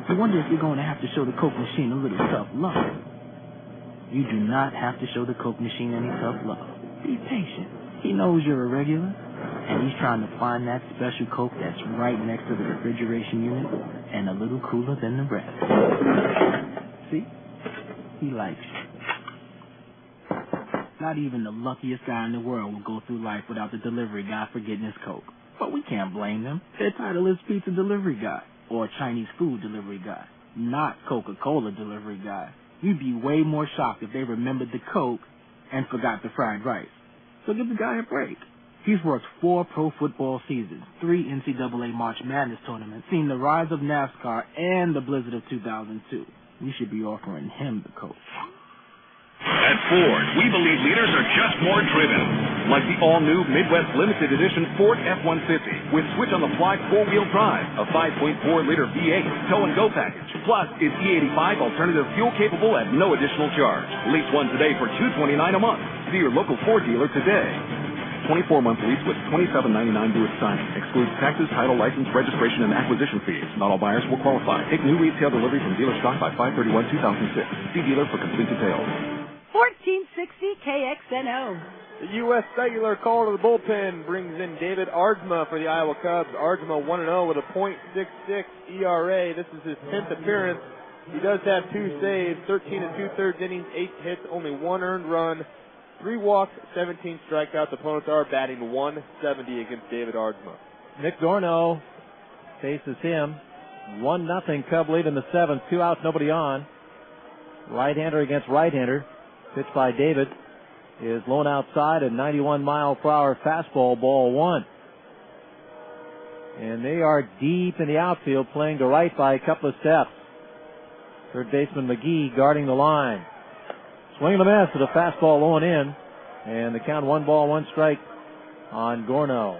You wonder if you're going to have to show the Coke machine a little tough love. You do not have to show the Coke machine any tough love. Be patient. He knows you're a regular, and he's trying to find that special Coke that's right next to the refrigeration unit and a little cooler than the rest. See? He likes you. Not even the luckiest guy in the world will go through life without the delivery guy forgetting his Coke. But we can't blame them. Their title is pizza delivery guy or Chinese food delivery guy, not Coca-Cola delivery guy. You'd be way more shocked if they remembered the Coke and forgot the fried rice. So give the guy a break. He's worked 4 pro football seasons, 3 NCAA March Madness tournaments, seen the rise of NASCAR and the blizzard of 2002. We should be offering him the Coke. At Ford, we believe leaders are just more driven. Like the all-new Midwest Limited Edition Ford F-150 with switch-on-the-fly 4-wheel drive, a 5.4-liter V8 tow-and-go package. Plus, is E85 alternative fuel capable at no additional charge. Lease one today for $229 a month. See your local Ford dealer today. 24-month lease with $27.99 due at signing. Excludes taxes, title, license, registration, and acquisition fees. Not all buyers will qualify. Take new retail delivery from dealer stock by 5/31/2006. See dealer for complete details. 1460 KXNO. The U.S. Cellular call to the bullpen brings in David Aardsma for the Iowa Cubs. Aardsma 1-0 with a .66 ERA. This is his 10th appearance. He does have 2 saves, 13 2/3 innings, 8 hits, only 1 earned run, 3 walks, 17 strikeouts. Opponents are batting 170 against David Aardsma. Nick Gorno faces him. 1-0 Cub lead in the 7th. 2 outs, nobody on. Right-hander against right-hander. Pitched by David is blown outside at 91-mile-per-hour fastball, ball 1. And they are deep in the outfield, playing to right by a couple of steps. Third baseman McGee guarding the line. Swing and a miss at a fastball low and in, and the count 1 ball, 1 strike on Gorno.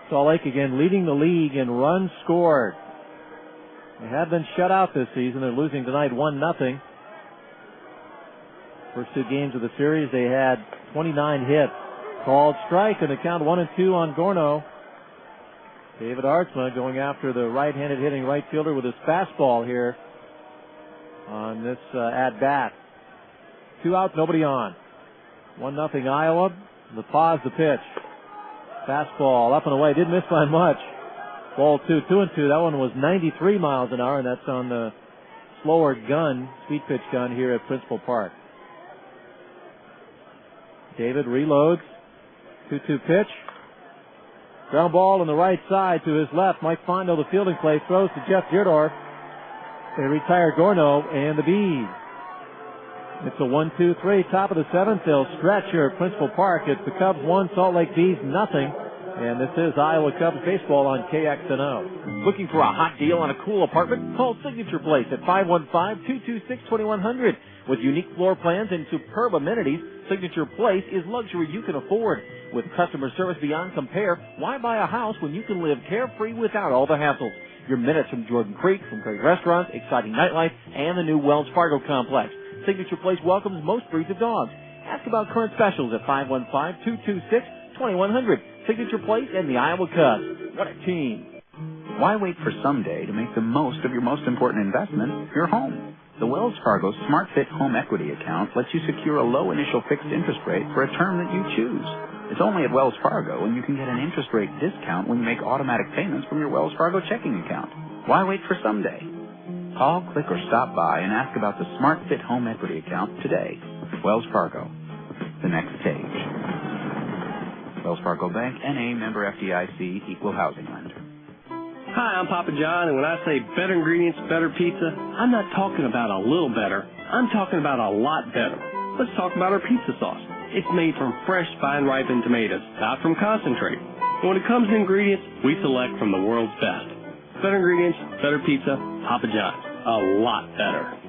Salt Lake again leading the league in runs scored. They have been shut out this season. They're losing tonight 1-0. First 2 games of the series, they had 29 hits. Called strike, and the count 1-2 on Gorno. David Aardsma going after the right-handed hitting right fielder with his fastball here on this at-bat. 2 outs, nobody on. 1-0 Iowa. The pause, the pitch. Fastball up and away. Didn't miss by much. Ball 2, 2-2. That one was 93 miles an hour, and that's on the slower gun, speed pitch gun here at Principal Park. David reloads. 2-2 pitch. Ground ball on the right side to his left. Mike Fondo, the fielding play, throws to Jeff Dierdorf. They retire Gorno and the Bees. It's a 1-2-3, top of the 7th. They'll stretch here at Principal Park. It's the Cubs 1, Salt Lake Bees nothing. And this is Iowa Cubs baseball on KXNO. Looking for a hot deal on a cool apartment? Call Signature Place at 515-226-2100. With unique floor plans and superb amenities, Signature Place is luxury you can afford. With customer service beyond compare, why buy a house when you can live carefree without all the hassles? You're minutes from Jordan Creek, from great restaurants, exciting nightlife, and the new Wells Fargo complex. Signature Place welcomes most breeds of dogs. Ask about current specials at 515-226-2100. Signature Place and the Iowa Cubs. What a team. Why wait for someday to make the most of your most important investment, your home? The Wells Fargo SmartFit Home Equity Account lets you secure a low initial fixed interest rate for a term that you choose. It's only at Wells Fargo, and you can get an interest rate discount when you make automatic payments from your Wells Fargo checking account. Why wait for someday? Call, click, or stop by and ask about the SmartFit Home Equity Account today. Wells Fargo, the next stage. Wells Fargo Bank, N.A., member FDIC, equal housing lender. Hi, I'm Papa John, and when I say better ingredients, better pizza, I'm not talking about a little better. I'm talking about a lot better. Let's talk about our pizza sauce. It's made from fresh, vine-ripened tomatoes, not from concentrate. And when it comes to ingredients, we select from the world's best. Better ingredients, better pizza, Papa John's. A lot better.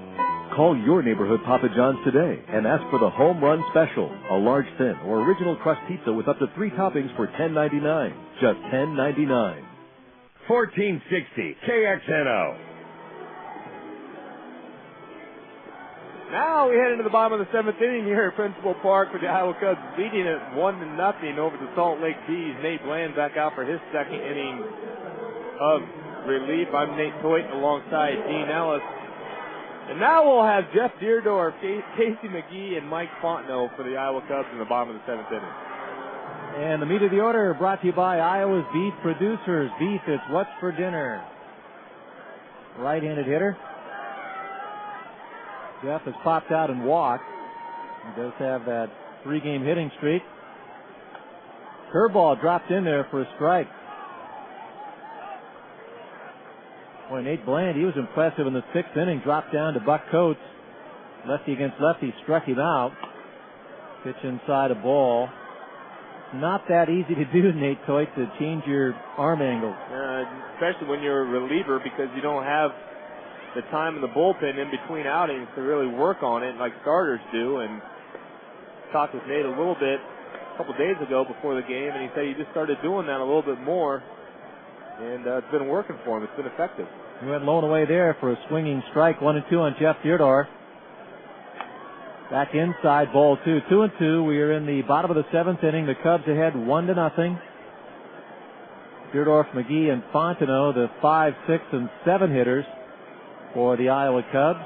Call your neighborhood Papa John's today and ask for the Home Run Special, a large, thin, or original crust pizza with up to 3 toppings for $10.99. Just $10.99. 1460 KXNO. Now we head into the bottom of the 7th inning here at Principal Park with the Iowa Cubs leading it 1-0 over the Salt Lake Bees. Nate Bland back out for his second inning of relief. I'm Nate Toit alongside Dean Ellis. And now we'll have Jeff Deardorff, Casey McGee, and Mike Fontenot for the Iowa Cubs in the bottom of the 7th inning. And the meat of the order brought to you by Iowa's beef producers. Beef, it's what's for dinner. Right-handed hitter. Jeff has popped out and walked. He does have that 3-game hitting streak. Curveball dropped in there for a strike. Boy, Nate Bland, he was impressive in the 6th inning. Dropped down to Buck Coates. Lefty against lefty, struck him out. Pitch inside a ball. Not that easy to do, Nate Toit, to change your arm angle. Especially when you're a reliever, because you don't have the time in the bullpen in between outings to really work on it like starters do. And talked with Nate a little bit a couple days ago before the game, and he said he just started doing that a little bit more, and it's been working for him. It's been effective. He went low and away there for a swinging strike. 1-2 on Jeff Deardorff. Back inside, ball 2. 2-2. We are in the bottom of the 7th inning. The Cubs ahead 1-0. Deardorff, McGee, and Fontenot, the 5, 6, and 7 hitters for the Iowa Cubs.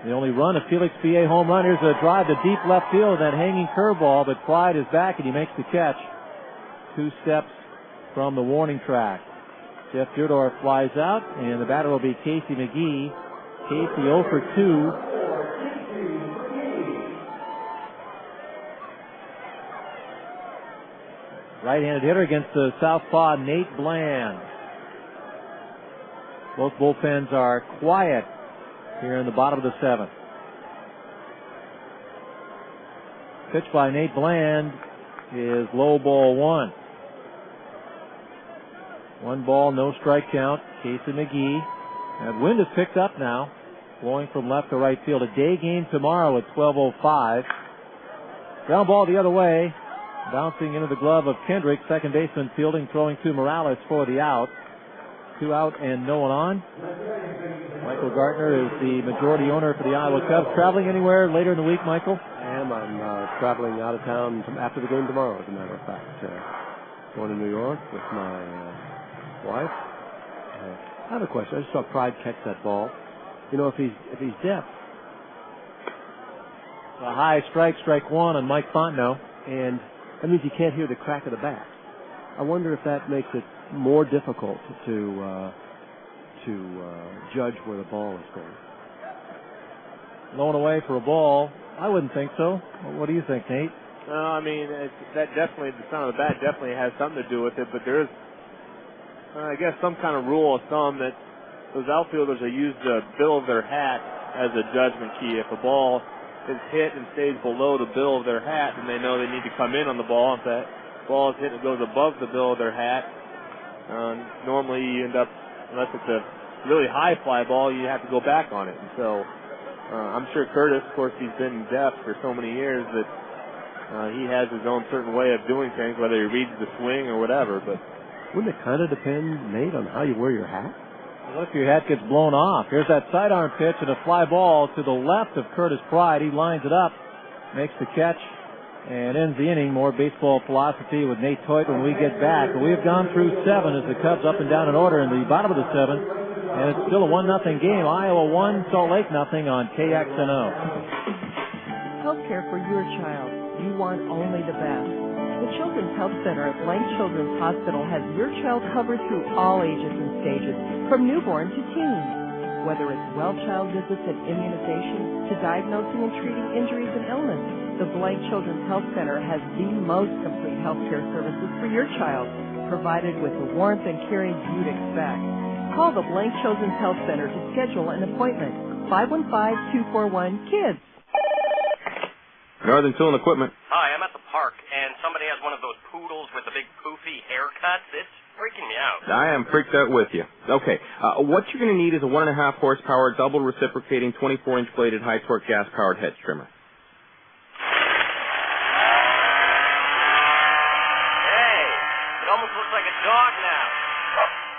The only run, a Felix Ba home run. Here's a drive to deep left field, that hanging curveball, but Clyde is back and he makes the catch. 2 steps from the warning track. Jeff Deardorff flies out, and the batter will be Casey McGee. Casey 0 for 2. Right-handed hitter against the southpaw Nate Bland. Both bullpens are quiet here in the bottom of the 7th. Pitch by Nate Bland is low, ball 1. 1 ball, no strike count. Casey McGee. And wind has picked up now, blowing from left to right field. A day game tomorrow at 12:05. Ground ball the other way. Bouncing into the glove of Kendrick. Second baseman fielding, throwing to Morales for the out. 2 out and no one on. Michael Gartner is the majority owner for the Iowa Cubs. Traveling anywhere later in the week, Michael? I'm traveling out of town after the game tomorrow, as a matter of fact. Going to New York with my wife. I have a question. I just saw Pride catch that ball. You know, if he's deaf. A high strike 1 on Mike Fontenot. And that means you can't hear the crack of the bat. I wonder if that makes it more difficult to judge where the ball is going. Low and away for a ball. I wouldn't think so. What do you think, Nate? No, I mean, that definitely, the sound of the bat definitely has something to do with it, but there is, I guess, some kind of rule of thumb that those outfielders are used the bill of their hat as a judgment key. If a ball is hit and stays below the bill of their hat, then they know they need to come in on the ball. If that ball is hit and goes above the bill of their hat. Normally you end up, unless it's a really high fly ball, you have to go back on it. And so I'm sure Curtis, of course, he's been deaf for so many years that he has his own certain way of doing things, whether he reads the swing or whatever. But wouldn't it kind of depend, Nate, on how you wear your hat? What if your hat gets blown off? Here's that sidearm pitch and a fly ball to the left of Curtis Pride. He lines it up, makes the catch, and ends the inning. More baseball philosophy with Nate Toit when we get back. But we have gone through 7 as the Cubs up and down in order in the bottom of the 7th. And it's still a 1-0 game. Iowa 1, Salt Lake 0 on KXNO. Healthcare for your child. You want only the best. The Children's Health Center at Blank Children's Hospital has your child covered through all ages and stages, from newborn to teen. Whether it's well-child visits and immunization, to diagnosing and treating injuries and illness, the Blank Children's Health Center has the most complete health care services for your child, provided with the warmth and caring you'd expect. Call the Blank Children's Health Center to schedule an appointment. 515-241-KIDS. Northern Tool and Equipment. Hi, I'm at the park, and somebody has one of those poodles with the big poofy haircuts. It's freaking me out. I am freaked out with you. Okay, what you're going to need is a 1.5 horsepower, double reciprocating, 24-inch bladed, high torque, gas-powered hedge trimmer. Hey, it almost looks like a dog now.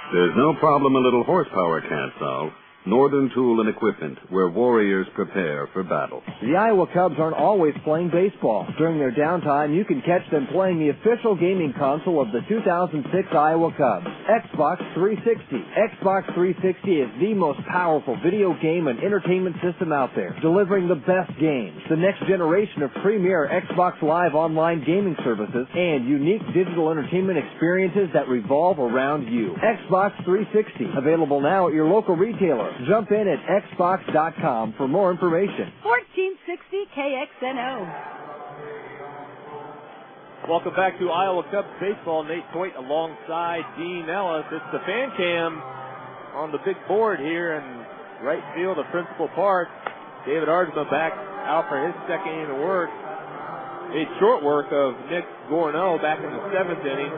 There's no problem a little horsepower can't solve. Northern Tool and Equipment, where warriors prepare for battle. The Iowa Cubs aren't always playing baseball. During their downtime, you can catch them playing the official gaming console of the 2006 Iowa Cubs, Xbox 360. Xbox 360 is the most powerful video game and entertainment system out there, delivering the best games, the next generation of premier Xbox Live online gaming services, and unique digital entertainment experiences that revolve around you. Xbox 360, available now at your local retailer. Jump in at xbox.com for more information. 1460 KXNO. Welcome back to Iowa Cubs baseball. Nate Toit alongside Dean Ellis. It's the fan cam on the big board here in right field of Principal Park. David Ardsma back out for his second inning of work. A short work of Nick Gorneau back in the 7th inning.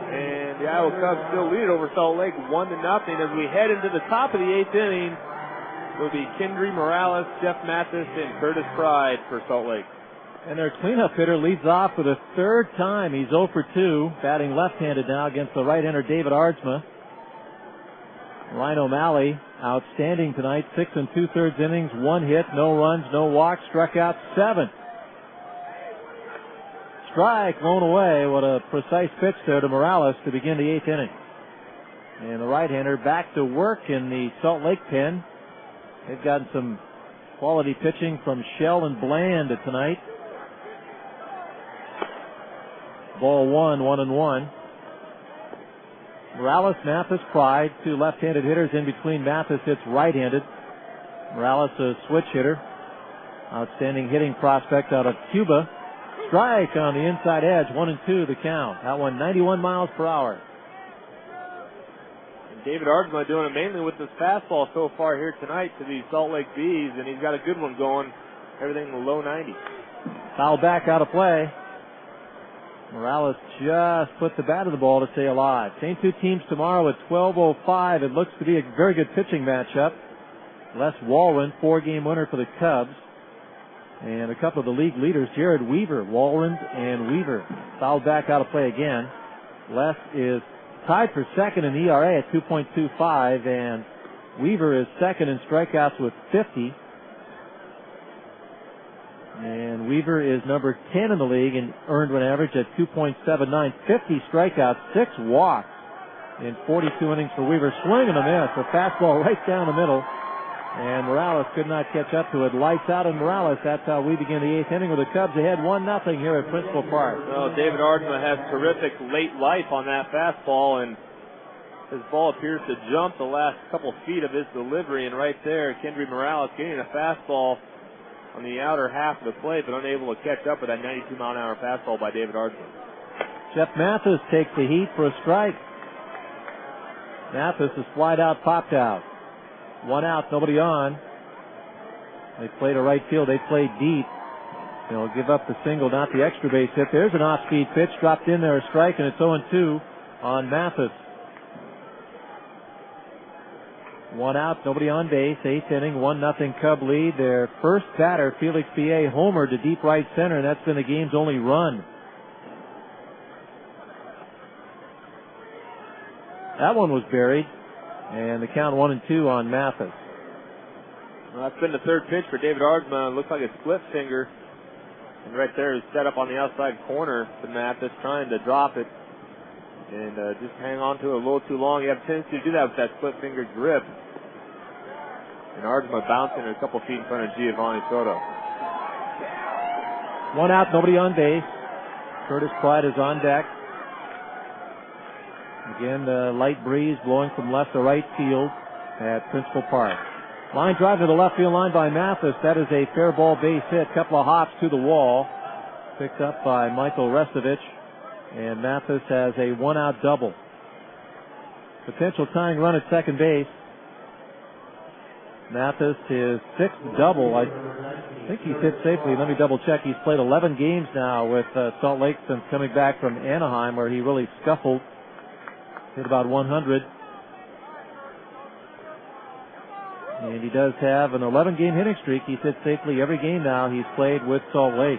And the Iowa Cubs still lead over Salt Lake 1-0 as we head into the top of the 8th inning. It'll be Kendry Morales, Jeff Mathis, and Curtis Pride for Salt Lake. And their cleanup hitter leads off for the 3rd time. He's 0 for 2, batting left-handed now against the right-hander David Ardsma. Ryan O'Malley, outstanding tonight, 6 2/3 innings, 1 hit, no runs, no walks, struck out 7. Strike blown away. What a precise pitch there to Morales to begin the 8th inning. And the right-hander back to work in the Salt Lake pen. They've gotten some quality pitching from Shell and Bland tonight. Ball 1-1-1. Morales, Mathis, Pride, 2 left-handed hitters in between. Mathis hits right-handed. Morales a switch hitter. Outstanding hitting prospect out of Cuba. Strike on the inside edge, 1-2 the count. That one 91 miles per hour. And David Ardsma doing it mainly with his fastball so far here tonight to the Salt Lake Bees, and he's got a good one going. Everything in the low 90s. Foul back out of play. Morales just put the bat to the ball to stay alive. Same 2 teams tomorrow at 12:05. It looks to be a very good pitching matchup. Les Walren, 4-game winner for the Cubs. And a couple of the league leaders, Jared Weaver, Walrens and Weaver. Fouled back out of play again. Les is tied for second in ERA at 2.25, and Weaver is second in strikeouts with 50. And Weaver is number 10 in the league in earned run average at 2.79. 50 strikeouts, 6 walks in 42 innings for Weaver. Swing and a miss. A fastball right down the middle. And Morales could not catch up to it. Lights out on Morales. That's how we begin the 8th inning with the Cubs ahead 1-0 here at Principal Park. Well, David Ardsma has terrific late life on that fastball, and his ball appears to jump the last couple feet of his delivery. And right there, Kendry Morales getting a fastball on the outer half of the plate, but unable to catch up with that 92-mile-an-hour fastball by David Ardsma. Jeff Mathis takes the heat for a strike. Mathis is flied out, popped out. 1 out, nobody on. They play to right field. They play deep. They'll give up the single, not the extra base hit. There's an off-speed pitch, dropped in there, a strike, and it's 0-2 on Mathis. 1 out, nobody on base. 8th inning, 1-0 Cub lead. Their first batter, Felix P.A., homered to deep right center, and that's been the game's only run. That one was buried, and the count 1-2 on Mathis. Well, that's been the third pitch for David Ardsma. Looks like a split finger. And right there is set up on the outside corner to Mathis, trying to drop it. And just hang on to it a little too long. You have a tendency to do that with that split finger grip. And Ardsma bouncing a couple feet in front of Giovanni Soto. 1 out, nobody on base. Curtis Pride is on deck. Again, the light breeze blowing from left to right field at Principal Park. Line drive to the left field line by Mathis. That is a fair ball base hit. Couple of hops to the wall. Picked up by Michael Restovich. And Mathis has a 1-out double. Potential tying run at second base. Mathis, his 6th double. I think he's hit safely. Let me double check. He's played 11 games now with Salt Lake since coming back from Anaheim, where he really scuffled. Hit about 100. And he does have an 11-game hitting streak. He's hit safely every game now he's played with Salt Lake.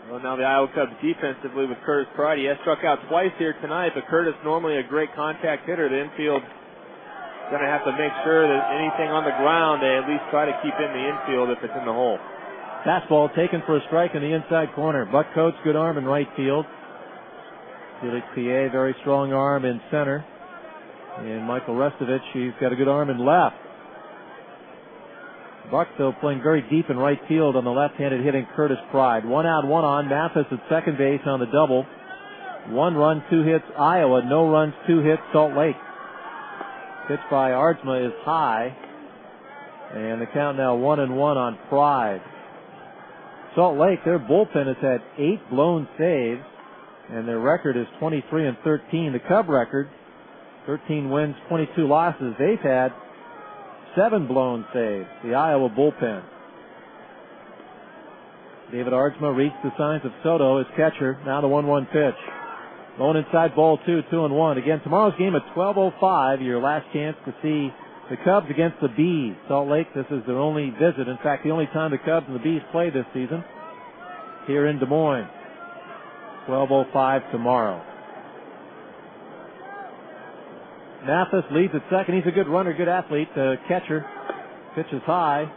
Well, now the Iowa Cubs defensively with Curtis Pride. He has struck out twice here tonight, but Curtis, normally a great contact hitter. The infield going to have to make sure that anything on the ground, they at least try to keep in the infield if it's in the hole. Fastball taken for a strike in the inside corner. Buck Coates, good arm in right field. Felix P.A., very strong arm in center. And Michael Restovich, he's got a good arm in left. Buck, though, playing very deep in right field on the left-handed hitting Curtis Pride. 1 out, 1 on. Mathis at second base on the double. 1 run, 2 hits Iowa. No runs, 2 hits Salt Lake. Pitch by Ardsma is high. And the count now 1-1 on Pride. Salt Lake, their bullpen has had 8 blown saves. And their record is 23-13. The Cub record, 13 wins, 22 losses. They've had 7 blown saves. The Iowa bullpen. David Ardsma reads the signs of Soto as catcher. Now the 1-1 pitch. Low inside, ball 2, 2-1. Again, tomorrow's game at 12:05. Your last chance to see the Cubs against the Bees. Salt Lake, this is their only visit. In fact, the only time the Cubs and the Bees play this season here in Des Moines. 12:05 tomorrow. Mathis leads at second. He's a good runner, good athlete, catcher. Pitch is high.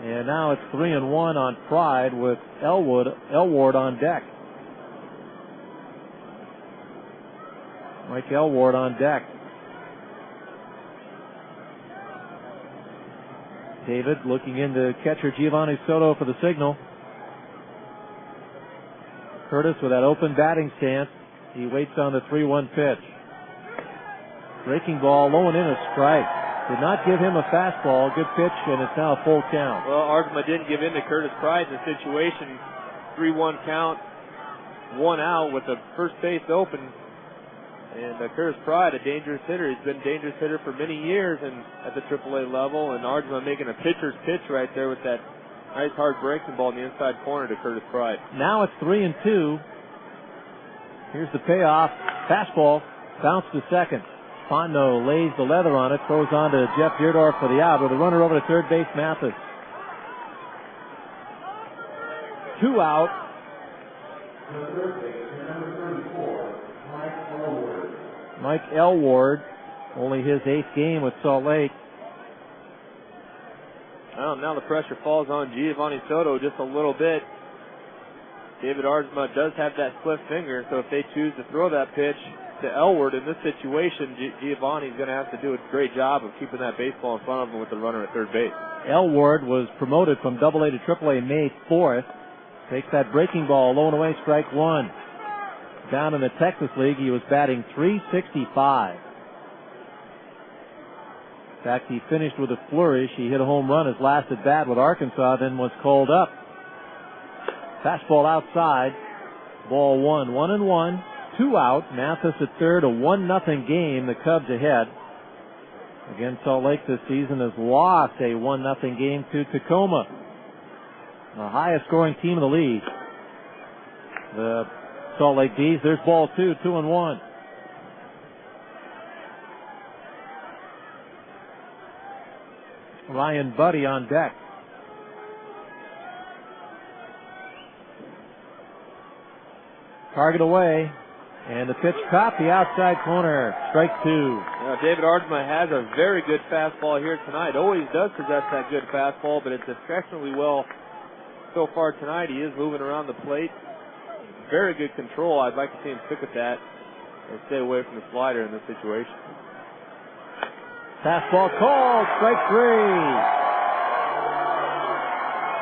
And now it's 3-1 on Pride with Elward on deck. Mike Elward on deck. David looking into catcher Giovanni Soto for the signal. Curtis with that open batting stance. He waits on the 3-1 pitch. Breaking ball, low and in, a strike. Did not give him a fastball. Good pitch, and it's now a full count. Well, Ardsma didn't give in to Curtis Pride in the situation. 3-1 count, 1 out with the first base open. And Curtis Pride, a dangerous hitter. He's been a dangerous hitter for many years at the AAA level. And Ardsma making a pitcher's pitch right there with that nice hard breaking ball in the inside corner to Curtis Pride. Now it's 3-2. Here's the payoff. Fastball, bounce to second. Fondo lays the leather on it, throws on to Jeff Deardorff for the out with a runner over to third base, Mathis. 2 out. Mike Elward, only his 8th game with Salt Lake. Well, now the pressure falls on Giovanni Soto just a little bit. David Ardsma does have that split finger, so if they choose to throw that pitch to Elward in this situation, Giovanni's going to have to do a great job of keeping that baseball in front of him with the runner at third base. Elward was promoted from AA to AAA May 4th. Takes that breaking ball, low and away, strike 1. Down in the Texas League, he was batting .365. In fact, he finished with a flourish. He hit a home run his last at bat with Arkansas, then was called up. Fastball outside. Ball 1, 1-1. 2 out. Mathis at third. A 1-0 game. The Cubs ahead. Again, Salt Lake this season has lost a 1-0 game to Tacoma. the highest scoring team in the league. The Salt Lake Bees. There's ball 2, 2-1. Ryan Buddy on deck. Target away, and the pitch caught the outside corner. Strike 2. Now, David Aardsma has a very good fastball here tonight. Always does possess that good fastball, but it's exceptionally well so far tonight. He is moving around the plate. Very good control. I'd like to see him stick with that and stay away from the slider in this situation. Fastball called. Strike 3.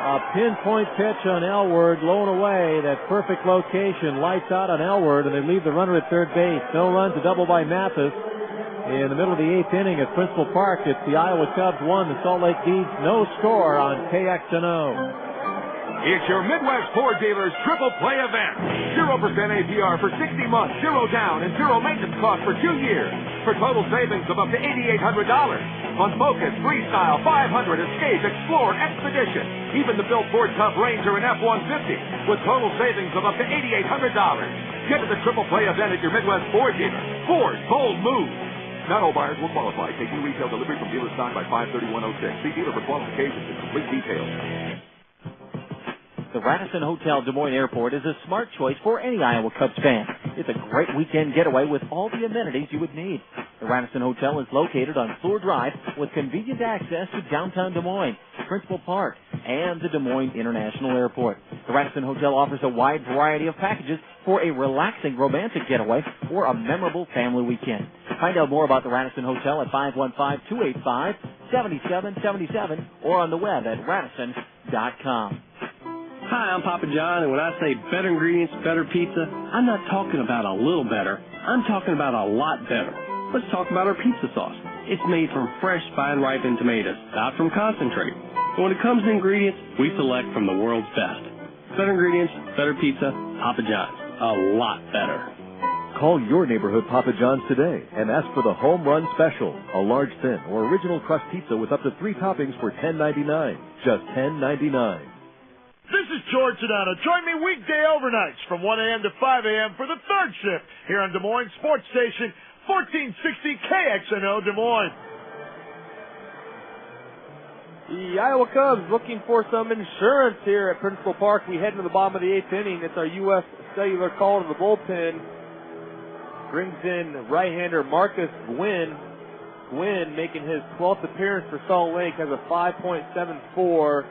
A pinpoint pitch on Elward, low and away. That perfect location. Lights out on Elward, and they leave the runner at third base. No runs, a double by Mathis. In the middle of the 8th inning at Principal Park, it's the Iowa Cubs 1, the Salt Lake Bees no score on KXNO. It's your Midwest Ford dealers triple play event. 0% APR for 60 months, 0 down, and 0 maintenance cost for 2 years. For total savings of up to $8,800. On Focus, Freestyle, 500, Escape, Explorer, Expedition. Even the Bill Ford Tough Ranger and F-150 with total savings of up to $8,800. Get to the triple play event at your Midwest Ford dealer. Ford, bold move. Not all buyers will qualify. Take new retail delivery from dealer stock by 5/31/06. See dealer for qualifications and complete details. The Radisson Hotel Des Moines Airport is a smart choice for any Iowa Cubs fan. It's a great weekend getaway with all the amenities you would need. The Radisson Hotel is located on Fleur Drive with convenient access to downtown Des Moines, Principal Park, and the Des Moines International Airport. The Radisson Hotel offers a wide variety of packages for a relaxing romantic getaway or a memorable family weekend. Find out more about the Radisson Hotel at 515-285-7777 or on the web at radisson.com. Hi, I'm Papa John, and when I say better ingredients, better pizza, I'm not talking about a little better. I'm talking about a lot better. Let's talk about our pizza sauce. It's made from fresh, fine-ripened tomatoes, not from concentrate. And when it comes to ingredients, we select from the world's best. Better ingredients, better pizza, Papa John's. A lot better. Call your neighborhood Papa John's today and ask for the Home Run Special, a large, thin, or original crust pizza with up to 3 toppings for $10.99. Just $10.99. This is George Sedano. Join me weekday overnights from 1 a.m. to 5 a.m. for the third shift here on Des Moines Sports Station, 1460 KXNO Des Moines. The Iowa Cubs looking for some insurance here at Principal Park. We head into the bottom of the 8th inning. It's our U.S. Cellular call to the bullpen. Brings in right-hander Marcus Gwynn. Gwynn making his 12th appearance for Salt Lake, has a 5.74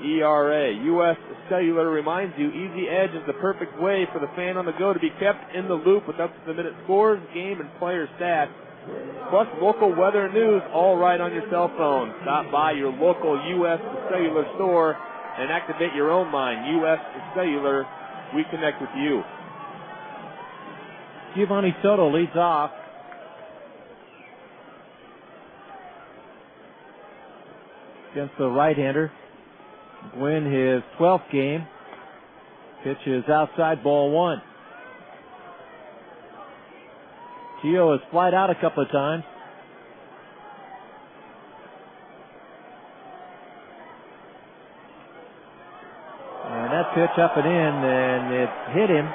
ERA. U.S. Cellular reminds you, Easy Edge is the perfect way for the fan on the go to be kept in the loop with up-to-the-minute scores, game, and player stats. Plus local weather and news all right on your cell phone. Stop by your local U.S. Cellular store and activate your own line. U.S. Cellular, we connect with you. Giovanni Soto leads off. Against the right-hander. Gwynn his 12th game. Pitch is outside, ball 1. Gio has flied out a couple of times. And that pitch up and in, and it hit him.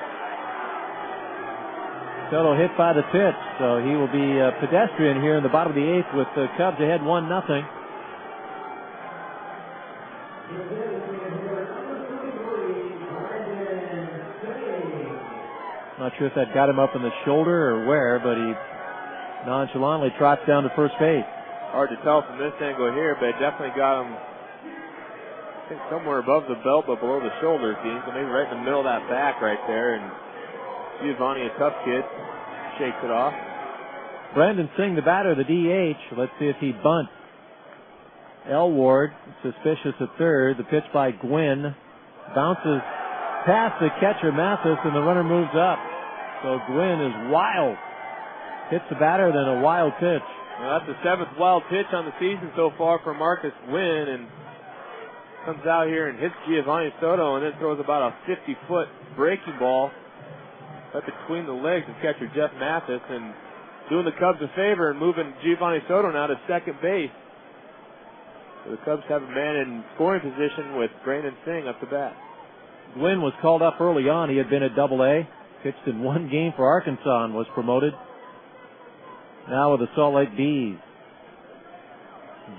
Soto hit by the pitch, so he will be a pedestrian here in the bottom of the 8th with the Cubs ahead 1-0. Not sure if that got him up in the shoulder or where, but he nonchalantly trots down to first base. Hard to tell from this angle here, but it definitely got him, I think, somewhere above the belt but below the shoulder, Dean. So maybe right in the middle of that back right there. And Giovanni, a tough kid, shakes it off. Brendan Singh, the batter, the DH. Let's see if he bunts. Elward, suspicious at third. The pitch by Gwynn bounces past the catcher Mathis, and the runner moves up. So Gwynn is wild. Hits the batter, then a wild pitch. Well, that's the 7th wild pitch on the season so far for Marcus Gwynn, and comes out here and hits Giovanni Soto, and then throws about a 50-foot breaking ball right between the legs of catcher Jeff Mathis, and doing the Cubs a favor and moving Giovanni Soto now to second base. So the Cubs have a man in scoring position with Brandon Singh up to bat. Gwynn was called up early on. He had been at Double-A, pitched in one game for Arkansas and was promoted. Now with the Salt Lake Bees.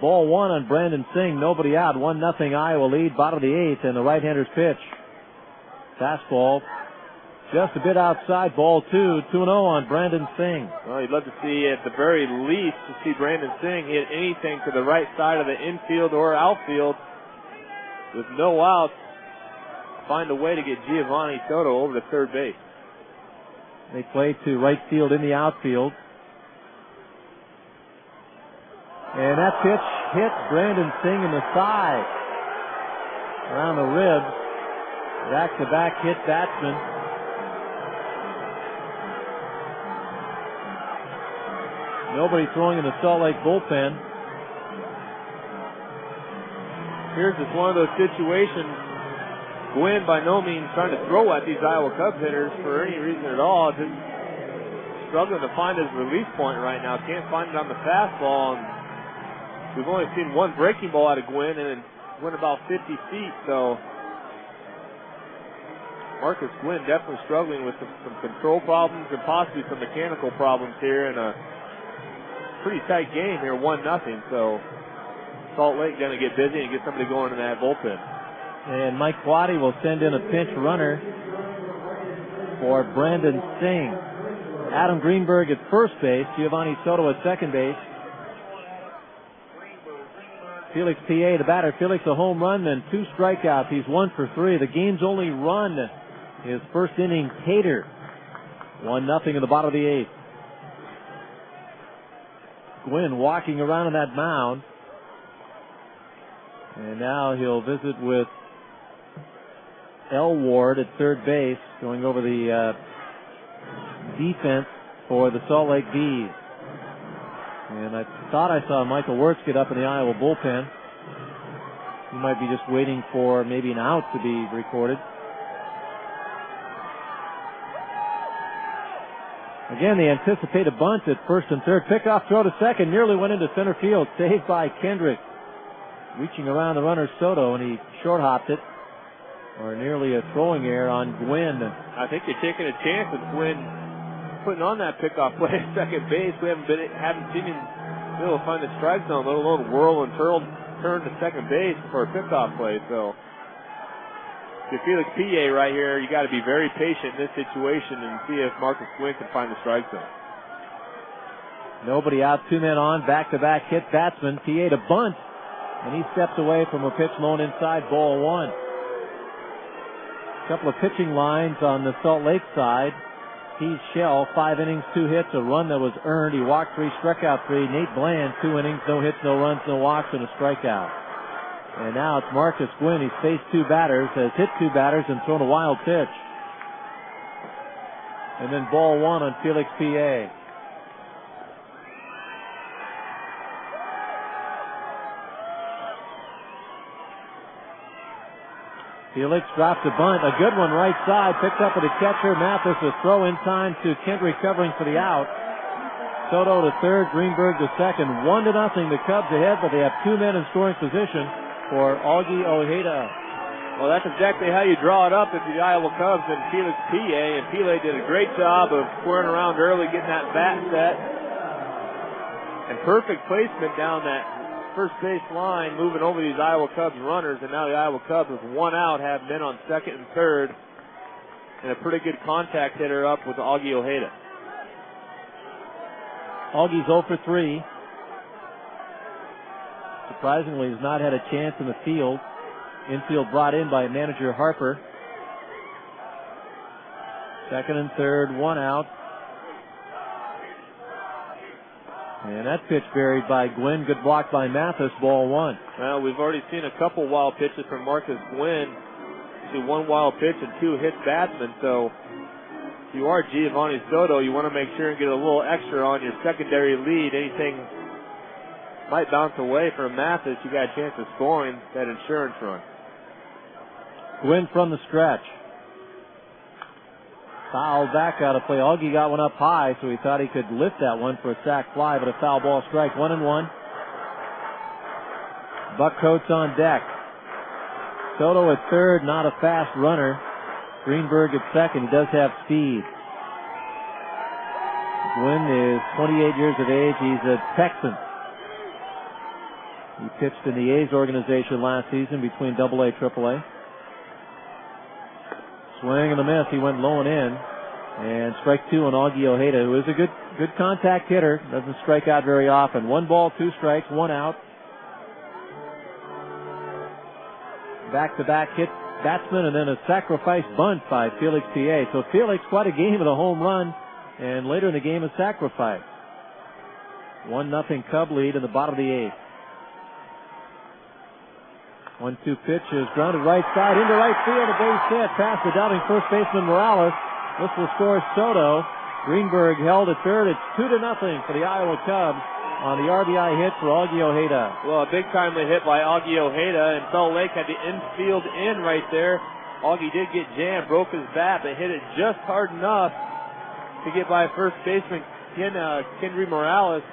Ball one on Brandon Singh, nobody out. 1-0 Iowa lead, bottom of the eighth, and the right-hander's pitch. Fastball just a bit outside, ball two. 2-0 on Brandon Singh. Well, you'd love to see, at the very least, to see Brandon Singh hit anything to the right side of the infield or outfield with no outs. Find a way to get Giovanni Soto over to third base. They play to right field in the outfield. And that pitch hit Brandon Singh in the thigh, around the ribs. Back-to-back hit batsman. Nobody throwing in the Salt Lake bullpen. Here's just one of those situations. Gwynn by no means trying to throw at these Iowa Cubs hitters for any reason at all. Just struggling to find his release point right now. Can't find it on the fastball. And we've only seen one breaking ball out of Gwynn, and it went about 50 feet. So Marcus Gwynn definitely struggling with some control problems and possibly some mechanical problems here in a pretty tight game here, 1-0. So Salt Lake going to get busy and get somebody going in that bullpen. And Mike Quaddy will send in a pinch runner for Brandon Singh. Adam Greenberg at first base, Giovanni Soto at second base. Felix P.A. the batter. Felix a home run and 2 strikeouts. He's 1 for 3. The game's only run, his first inning Tater. 1-0 in the bottom of the eighth. Gwynn walking around on that mound. And now he'll visit with Elward at third base, going over the defense for the Salt Lake Bees. And I thought I saw Michael Wirtz get up in the Iowa bullpen. He might be just waiting for maybe an out to be recorded. Again, they anticipate a bunt at first and third. Pickoff throw to second, nearly went into center field. Saved by Kendrick. Reaching around the runner Soto, and he short-hopped it. Or nearly a throwing error on Gwynn. I think you're taking a chance with Gwynn putting on that pickoff play at second base. We haven't seen him be able to find the strike zone, let alone whirl and turn to second base for a pickoff play. So if you're Felix P.A. right here, you got to be very patient in this situation and see if Marcus Gwynn can find the strike zone. Nobody out, 2 men on, back-to-back hit batsman. P.A. to bunt, and he steps away from a pitch low inside, ball one. Couple of pitching lines on the Salt Lake side. Steve Shell, 5 innings, 2 hits, a run that was earned. He walked 3, struck out 3. Nate Bland, 2 innings, no hits, no runs, no walks, and a strikeout. And now it's Marcus Gwynn. He's faced 2 batters, has hit 2 batters, and thrown a wild pitch. And then ball one on Felix P.A. Felix drops a bunt, a good one right side, picked up with the catcher. Mathis a throw in time to Kendrick covering for the out. Soto to third, Greenberg to second. 1-0, the Cubs ahead, but they have 2 men in scoring position for Augie Ojeda. Well, that's exactly how you draw it up if the Iowa Cubs and Felix P.A. And Pele did a great job of squaring around early, getting that bat set. And perfect placement down that first base line, moving over these Iowa Cubs runners, and now the Iowa Cubs with 1 out have men on second and third, and a pretty good contact hitter up with Augie Ojeda. Augie's 0 for 3. Surprisingly, he's not had a chance in the field. Infield brought in by manager Harper. Second and third, 1 out. And that pitch buried by Gwynn. Good block by Mathis. Ball one. Well, we've already seen a couple wild pitches from Marcus Gwynn. See 1 wild pitch and 2 hit batsmen. So if you are Giovanni Soto, you want to make sure and get a little extra on your secondary lead. Anything might bounce away from Mathis, you got a chance of scoring that insurance run. Gwynn from the stretch. Fouled back out of play. Augie got one up high, so he thought he could lift that one for a sac fly, but a foul ball strike. 1-1. Buck Coates on deck. Soto at third, not a fast runner. Greenberg at second. He does have speed. Gwynn is 28 years of age. He's a Texan. He pitched in the A's organization last season between AA, AAA. Swing and a miss. He went low and in. And strike two on Augie Ojeda, who is a good contact hitter. Doesn't strike out very often. 1 ball, 2 strikes, 1 out. Back-to-back hit batsman and then a sacrifice bunt by Felix P.A. So Felix, quite a game with a home run, and later in the game a sacrifice. 1-0 Cub lead in the bottom of the 8th. 1-2 pitch is grounded right side into right field. A base hit past the doubting first baseman Morales. This will score Soto. Greenberg held at third. It's 2-0 for the Iowa Cubs on the RBI hit for Augie Ojeda. Well, a big timely hit by Augie Ojeda, and Salt Lake had the infield in right there. Augie did get jammed, broke his bat, but hit it just hard enough to get by first baseman Kendry Morales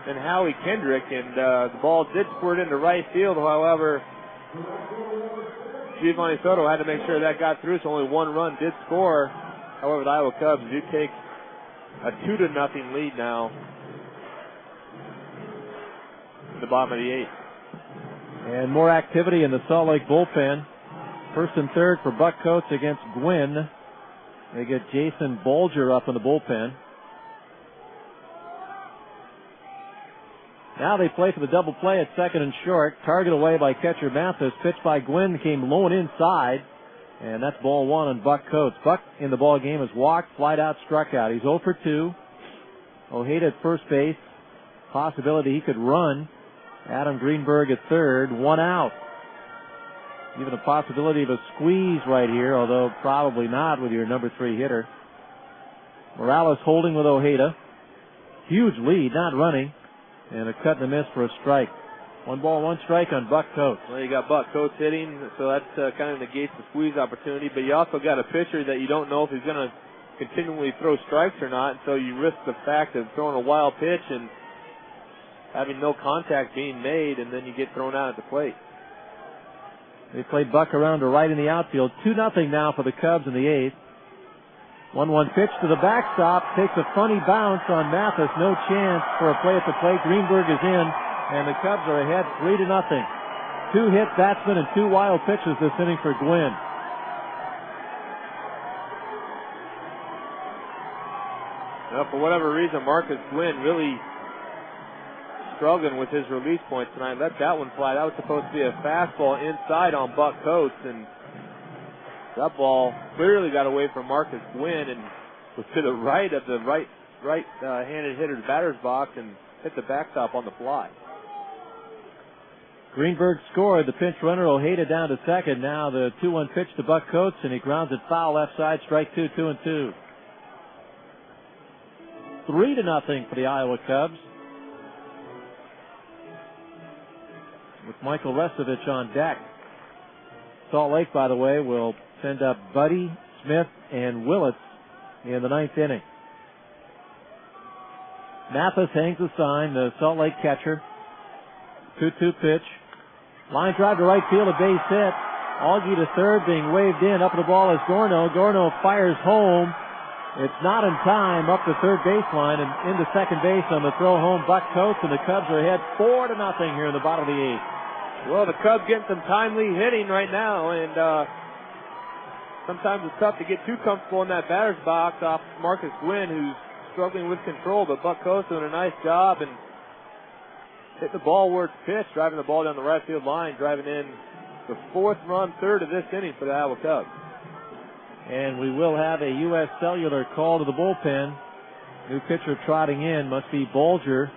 and Howie Kendrick, and the ball did squirt into right field. However, Giovanni Soto had to make sure that got through, so only 1 run did score. However, the Iowa Cubs do take a 2-0 lead now in the bottom of the 8th. And more activity in the Salt Lake bullpen. First and third for Buck Coates against Gwynn. They get Jason Bolger up in the bullpen. Now they play for the double play at second and short. Target away by catcher Mathis. Pitch by Gwynn came low and inside. And that's ball 1 on Buck Coates. Buck in the ball game has walked, flied out, struck out. He's 0 for 2. Ojeda at first base. Possibility he could run. Adam Greenberg at third. 1 out. Even a possibility of a squeeze right here, although probably not with your number 3 hitter. Morales holding with Ojeda. Huge lead, not running. And a cut and a miss for a strike. 1 ball, 1 strike on Buck Coates. Well, you got Buck Coates hitting, so that kind of negates the squeeze opportunity. But you also got a pitcher that you don't know if he's going to continually throw strikes or not, so you risk the fact of throwing a wild pitch and having no contact being made, and then you get thrown out at the plate. They play Buck around to right in the outfield. 2-0 now for the Cubs in the 8th. 1-1 pitch to the backstop. Takes a funny bounce on Mathis. No chance for a play at the plate. Greenberg is in, and the Cubs are ahead 3-0. 2 hit batsmen and 2 wild pitches this inning for Gwynn. Now, for whatever reason, Marcus Gwynn really struggling with his release points tonight. Let that one fly. That was supposed to be a fastball inside on Buck Coates, and that ball clearly got away from Marcus Gwynn and was to the right of the right-handed hitter's batter's box and hit the backstop on the fly. Greenberg scored. The pinch runner Ojeda down to second. Now the 2-1 pitch to Buck Coates, and he grounds it foul left side. Strike 2, 2-2. 3-0 for the Iowa Cubs. With Michael Restovich on deck. Salt Lake, by the way, will send up Buddy, Smith, and Willits in the 9th inning. Mathis hangs the sign, the Salt Lake catcher. 2-2 pitch. Line drive to right field, a base hit. Augie to third, being waved in. Up the ball is Gorno. Gorno fires home. It's not in time, up the third baseline and into second base on the throw home. Buck Coates, and the Cubs are ahead 4-0 here in the bottom of the 8th. Well, the Cubs getting some timely hitting right now, and sometimes it's tough to get too comfortable in that batter's box off Marcus Gwynn, who's struggling with control, but Buck Coates doing a nice job and hit the ball where it's pitched, driving the ball down the right field line, driving in the 4th run, 3rd of this inning for the Iowa Cubs. And we will have a U.S. Cellular call to the bullpen. New pitcher trotting in must be Bolger.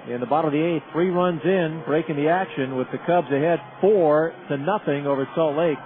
In the bottom of the 8th, 3 runs in, breaking the action with the Cubs ahead 4-0 over Salt Lake.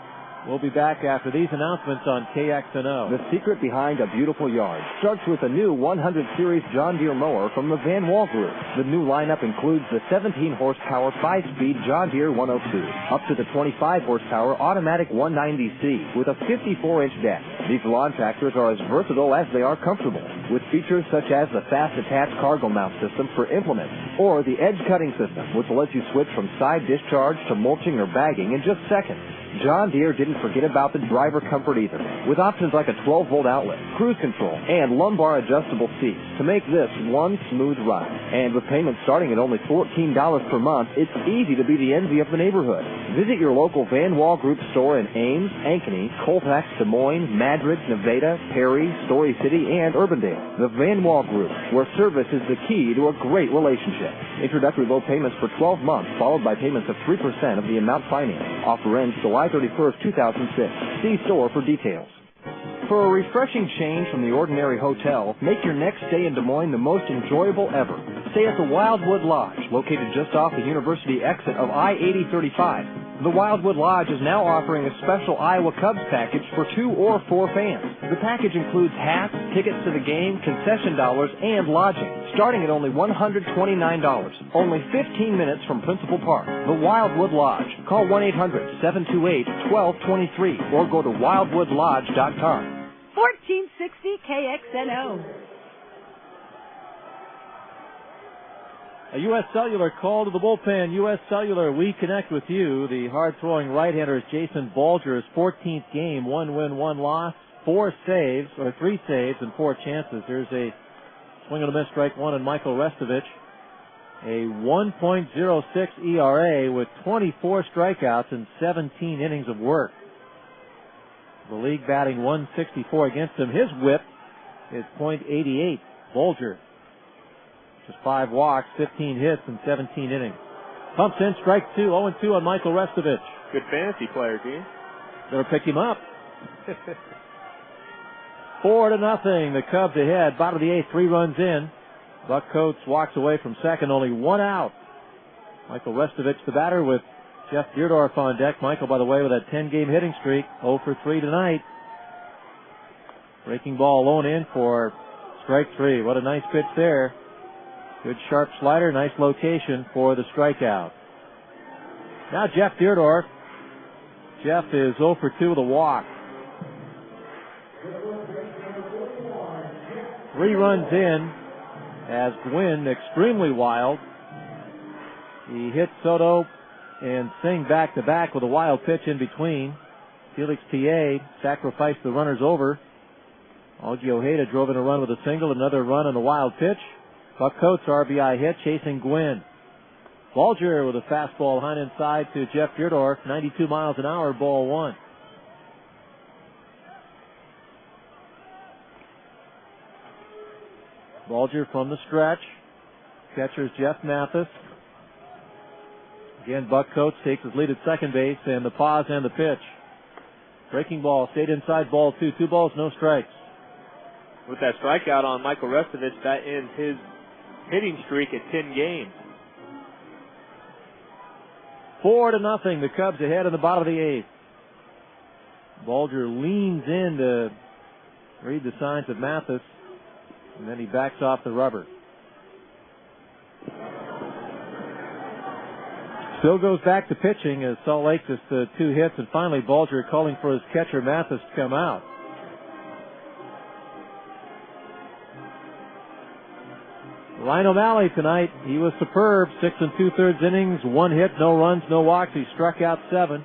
We'll be back after these announcements on KXNO. The secret behind a beautiful yard starts with a new 100 Series John Deere mower from the Van Wall Group. The new lineup includes the 17-horsepower 5-speed John Deere 102, up to the 25-horsepower automatic 190C with a 54-inch deck. These lawn tractors are as versatile as they are comfortable, with features such as the fast-attached cargo mount system for implements, or the edge cutting system, which lets you switch from side discharge to mulching or bagging in just seconds. John Deere didn't forget about the driver comfort either, with options like a 12-volt outlet, cruise control, and lumbar adjustable seats to make this one smooth ride. And with payments starting at only $14 per month, it's easy to be the envy of the neighborhood. Visit your local Van Wall Group store in Ames, Ankeny, Colfax, Des Moines, Madrid, Nevada, Perry, Story City, and Urbandale. The Van Wall Group, where service is the key to a great relationship. Introductory low payments for 12 months, followed by payments of 3% of the amount financed. Offer ends July 31st, 2006. See store for details. For a refreshing change from the ordinary hotel, make your next stay in Des Moines the most enjoyable ever. Stay at the Wildwood Lodge, located just off the University exit of I-8035. The Wildwood Lodge is now offering a special Iowa Cubs package for 2 or 4 fans. The package includes hats, tickets to the game, concession dollars, and lodging, starting at only $129. Only 15 minutes from Principal Park. The Wildwood Lodge. Call 1-800-728-1223 or go to wildwoodlodge.com. 1460 KXNO. A U.S. Cellular call to the bullpen. U.S. Cellular, we connect with you. The hard-throwing right-hander is Jason Bolger. His 14th game, 1 win, 1 loss, 3 saves and 4 chances. There's a swing and a miss, strike 1 on Michael Restovich. A 1.06 ERA with 24 strikeouts and 17 innings of work. The league batting 164 against him. His whip is .88. Bolger, just 5 walks, 15 hits, and 17 innings. Pumps in, strike 2, 0-2 on Michael Restovich. Good fantasy player, Gene. Better pick him up. 4-0. The Cubs ahead. Bottom of the 8th, 3 runs in. Buck Coates walks away from second, only 1 out. Michael Restovich, the batter, with Jeff Deerdorf on deck. Michael, by the way, with that 10-game hitting streak, 0 for 3 tonight. Breaking ball alone in for strike 3. What a nice pitch there. Good sharp slider, nice location for the strikeout. Now Jeff Deerdorf. Jeff is 0 for 2 with a walk. 3 runs in as Gwynn, extremely wild. He hit Soto and Singh back-to-back with a wild pitch in between. Felix Thier sacrificed the runners over. Augie Ojeda drove in a run with a single, another run on the wild pitch. Buck Coates RBI hit, chasing Gwynn. Bolger with a fastball high inside to Jeff Deerdorf, 92 miles an hour, ball 1. Bolger from the stretch. Catcher's Jeff Mathis. Again, Buck Coates takes his lead at second base, and the pause and the pitch. Breaking ball, stayed inside, ball 2. 2 balls, no strikes. With that strikeout on Michael Restovich, that ends his hitting streak at 10 games. 4-0. The Cubs ahead in the bottom of the 8th. Bolger leans in to read the signs of Mathis, and then he backs off the rubber. Still goes back to pitching as Salt Lake just 2 hits, and finally Bolger calling for his catcher Mathis to come out. Ryan O'Malley tonight, he was superb. 6 2/3 innings, 1 hit, no runs, no walks. He struck out 7.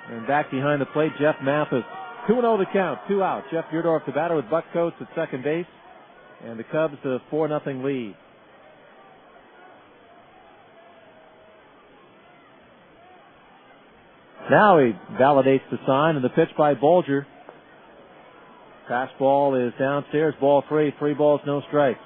And back behind the plate, Jeff Mathis. 2-0 the count, 2 out. Jeff Deerdorf, the batter, with Buck Coates at second base. And the Cubs a 4-0 lead. Now he validates the sign, and the pitch by Bolger. Fastball is downstairs, ball 3. 3 balls, no strikes.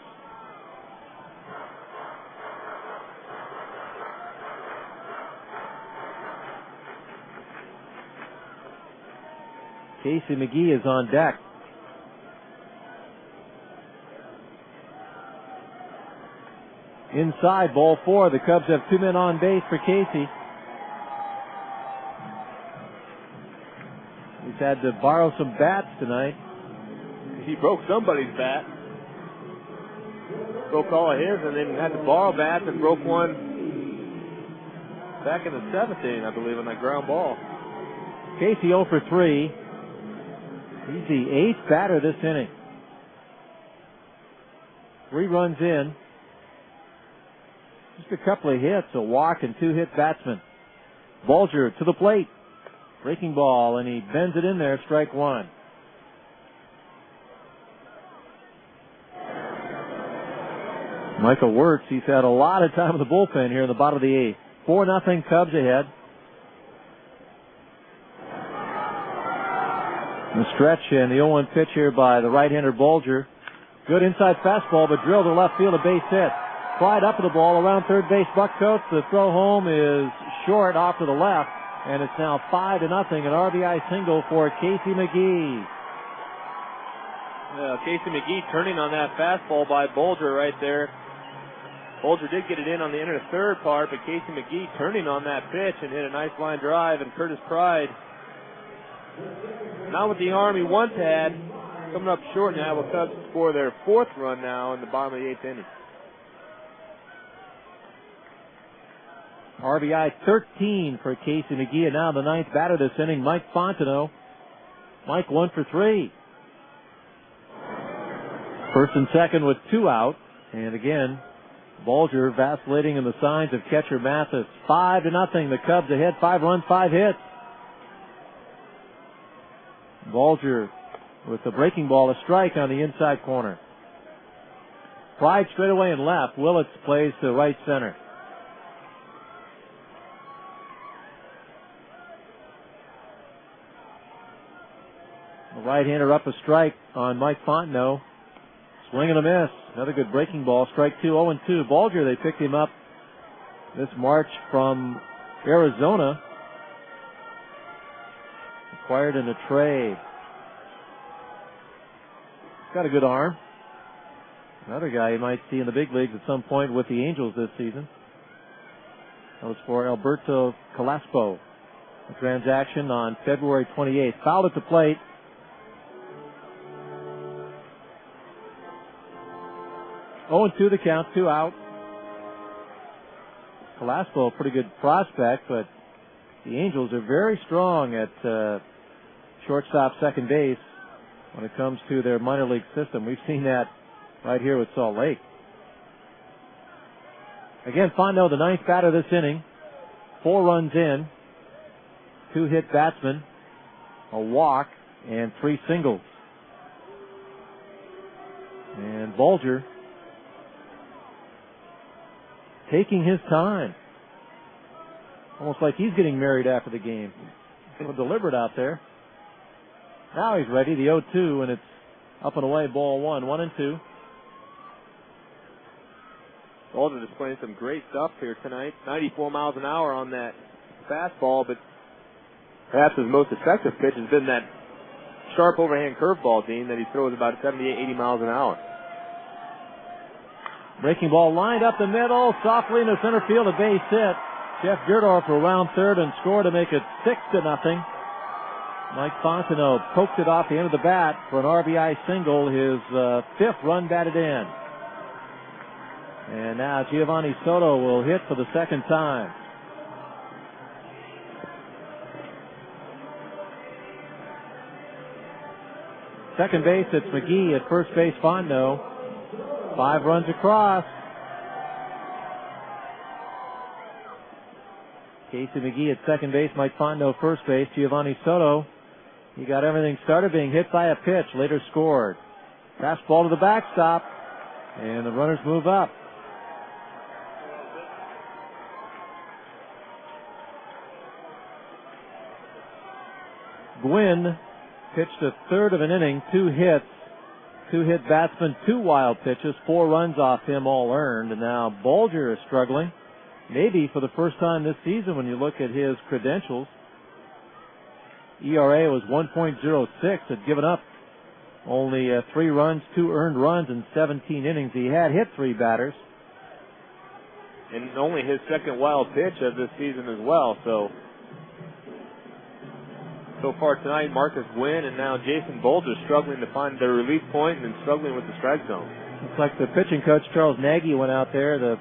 Casey McGee is on deck. inside, ball 4. The Cubs have 2 men on base for Casey. He's had to borrow some bats tonight. He broke somebody's bat. Broke all of his and then had to borrow bats and broke one back in the 7th inning, I believe, on that ground ball. Casey 0 for 3. He's the 8th batter this inning. 3 runs in. Just a couple of hits, a walk and 2 hit batsmen. Bulger to the plate. Breaking ball, and he bends it in there, strike 1. Michael Wirtz, he's had a lot of time in the bullpen here in the bottom of the 8th. 4-0 Cubs ahead. The stretch and the 0-1 pitch here by the right-hander Bulger. Good inside fastball, but drilled to left field, a base hit. Fried up to the ball around third base. Buck Coates, the throw home is short off to the left, and it's now 5-0, an RBI single for Casey McGee. Casey McGee turning on that fastball by Bulger right there. Bulger did get it in on the inner third part, but Casey McGee turning on that pitch and hit a nice line drive, and Curtis Pride, not with the arm he once had, coming up short now. Iowa Cubs score their 4th run now in the bottom of the 8th inning. RBI 13 for Casey McGee, and now the 9th batter this inning, Mike Fontenot. Mike 1 for 3. First and second with 2 out, and again, Bulger vacillating in the signs of catcher Mathis. 5-0, the Cubs ahead, 5 runs, 5 hits. Bulger with the breaking ball, a strike on the inside corner. Pride straight away and left. Willits plays to right center. The right-hander up a strike on Mike Fontenot. Swing and a miss. Another good breaking ball. Strike 2, 0-2. Bulger, they picked him up this March from Arizona. Acquired in a trade. Got a good arm. Another guy you might see in the big leagues at some point with the Angels this season. That was for Alberto Calaspo. A transaction on February 28th. Fouled at the plate. Oh, 2 the count, 2 out. Calaspo, a pretty good prospect, but the Angels are very strong at shortstop, second base when it comes to their minor league system. We've seen that right here with Salt Lake. Again, Fontenot, the 9th batter this inning. 4 runs in, 2 hit batsmen, a walk, and 3 singles. And Bulger taking his time. Almost like he's getting married after the game. A little deliberate out there. Now he's ready, the 0-2, and it's up and away, ball 1, 1-2. Bulger displaying some great stuff here tonight. 94 miles an hour on that fastball, but perhaps his most effective pitch has been that sharp overhand curveball, Dean, that he throws about 78, 80 miles an hour. Breaking ball lined up the middle, softly into center field, a base hit. Jeff Gerdorf will round third and score to make it 6-0. Mike Fontenot poked it off the end of the bat for an RBI single, his 5th run batted in. And now Giovanni Soto will hit for the 2nd time. Second base, it's McGee. At first base, Fontenot. 5 runs across. Casey McGee at second base, Mike Fontenot first base. Giovanni Soto, he got everything started, being hit by a pitch, later scored. Fastball to the backstop, and the runners move up. Gwynn pitched a third of an inning, 2 hits. 2 hit batsmen, 2 wild pitches, 4 runs off him, all earned. And now Bulger is struggling, maybe for the first time this season when you look at his credentials. ERA was 1.06, had given up only 3 runs, 2 earned runs in 17 innings. He had hit 3 batters. and only his second wild pitch of this season as well. So far tonight, Marcus Wynn and now Jason Bolger struggling to find their release point and struggling with the strike zone. Looks like the pitching coach, Charles Nagy, went out there, the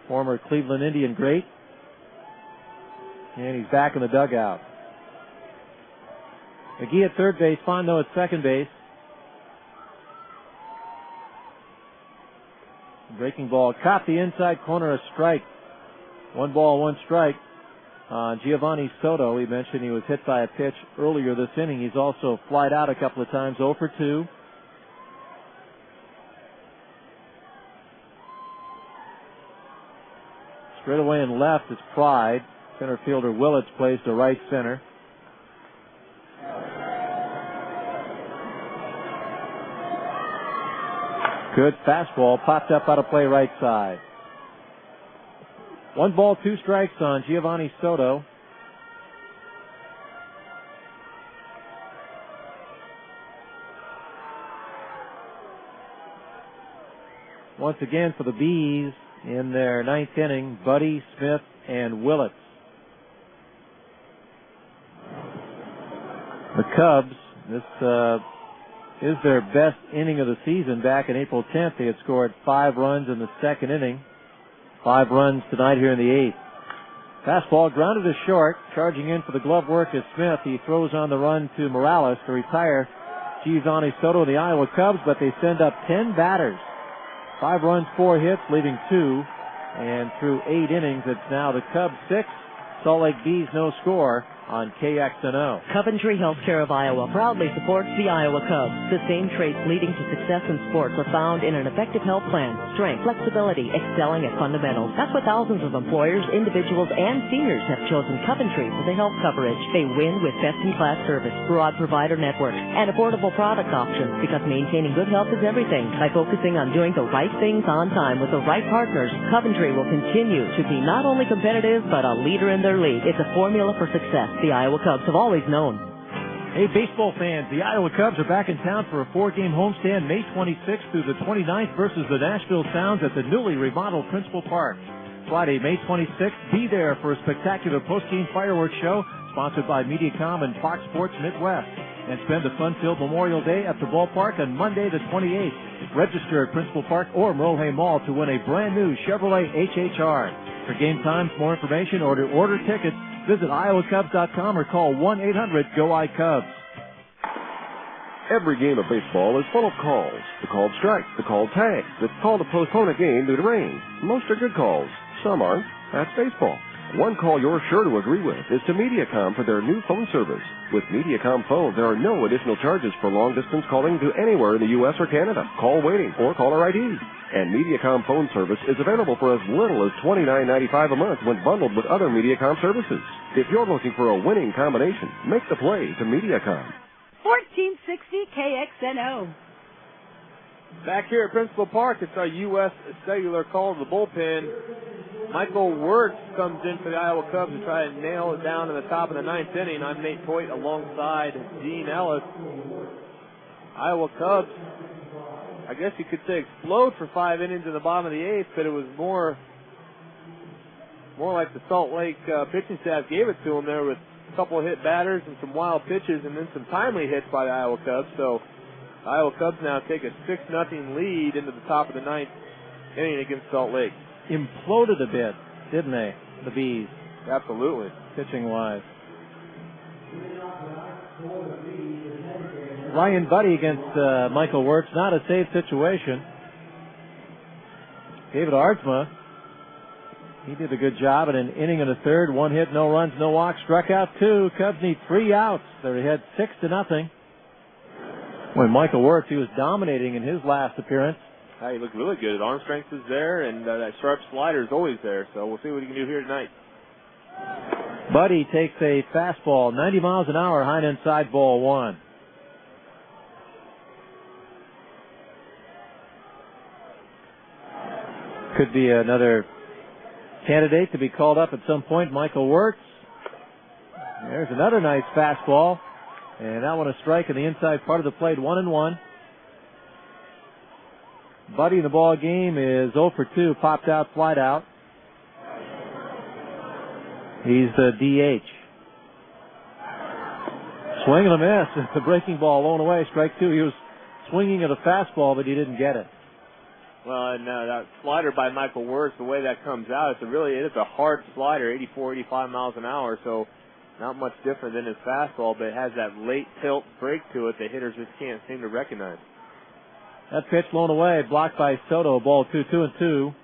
former Cleveland Indian great. And he's back in the dugout. McGee at third base, Fondo at second base. Breaking ball caught the inside corner, a strike. 1 ball, 1 strike. Giovanni Soto, we mentioned he was hit by a pitch earlier this inning. He's also flied out a couple of times, 0 for 2. Straight away and left is Pride. Center fielder Willits plays to right center. Good fastball popped up out of play right side. 1 ball, 2 strikes on Giovanni Soto. Once again for the Bees in their 9th inning, Buddy, Smith, and Willits. The Cubs, this is their best inning of the season. Back in April 10th, they had scored 5 runs in the 2nd inning. 5 runs tonight here in the 8th. Fastball grounded to short. Charging in for the glove work is Smith. He throws on the run to Morales to retire Giovanni Soto, the Iowa Cubs, but they send up 10 batters. 5 runs, 4 hits, leaving 2. And through 8 innings, it's now the Cubs 6, Salt Lake Bees no score on KXNO. Coventry Healthcare of Iowa proudly supports the Iowa Cubs. The same traits leading to success in sports are found in an effective health plan: strength, flexibility, excelling at fundamentals. That's why thousands of employers, individuals, and seniors have chosen Coventry for the health coverage. They win with best-in-class service, broad provider networks, and affordable product options, because maintaining good health is everything. By focusing on doing the right things on time with the right partners, Coventry will continue to be not only competitive, but a leader in their league. It's a formula for success the Iowa Cubs have always known. Hey, baseball fans, the Iowa Cubs are back in town for a 4-game homestand May 26th through the 29th versus the Nashville Sounds at the newly remodeled Principal Park. Friday, May 26th, be there for a spectacular post-game fireworks show sponsored by Mediacom and Fox Sports Midwest. And spend the fun-filled Memorial Day at the ballpark on Monday the 28th. Register at Principal Park or Merle Hay Mall to win a brand new Chevrolet HHR. For game times, more information, or to order tickets, visit iowacubs.com or call 1-800-GO-I-CUBS. Every game of baseball is full of calls. The called strike, the called tag, the call to postpone a game due to rain. Most are good calls. Some aren't. That's baseball. One call you're sure to agree with is to Mediacom for their new phone service. With Mediacom Phone, there are no additional charges for long-distance calling to anywhere in the U.S. or Canada, call waiting, or caller ID. And Mediacom Phone service is available for as little as $29.95 a month when bundled with other Mediacom services. If you're looking for a winning combination, make the play to Mediacom. 1460 KXNO. Back here at Principal Park, it's our U.S. Cellular call to the bullpen. Michael Wirtz comes in for the Iowa Cubs to try to nail it down in the top of the 9th inning. I'm Nate Toit alongside Dean Ellis. Iowa Cubs, I guess you could say, explode for 5 innings in the bottom of the 8th, but it was more like the Salt Lake pitching staff gave it to them there, with a couple of hit batters and some wild pitches and then some timely hits by the Iowa Cubs. So the Iowa Cubs now take a 6-0 lead into the top of the 9th inning against Salt Lake. Imploded a bit, didn't they, the Bees? Absolutely. Pitching-wise. Ryan Buddy against Michael Wirtz. Not a safe situation. David Aardsma, he did a good job in an inning and a third. 1 hit, no runs, no walks. Struck out 2. Cubs need 3 outs. They're ahead 6-0. When Michael Wirtz, he was dominating in his last appearance. He looked really good. His arm strength is there, and that sharp slider is always there. So we'll see what he can do here tonight. Buddy takes a fastball, 90 miles an hour, high and inside, ball 1. Could be another candidate to be called up at some point, Michael Wirtz. There's another nice fastball, and that one a strike in the inside part of the plate, 1-1. Buddy in the ball game is 0 for 2, popped out, flied out. He's the DH. Swing and a miss. The breaking ball blown away. Strike two. He was swinging at a fastball, but he didn't get it. Well, and that slider by Michael Wirtz, the way that comes out, it is a hard slider, 84, 85 miles an hour, so not much different than his fastball, but it has that late tilt break to it that hitters just can't seem to recognize. That pitch blown away, blocked by Soto, ball 2-2-2.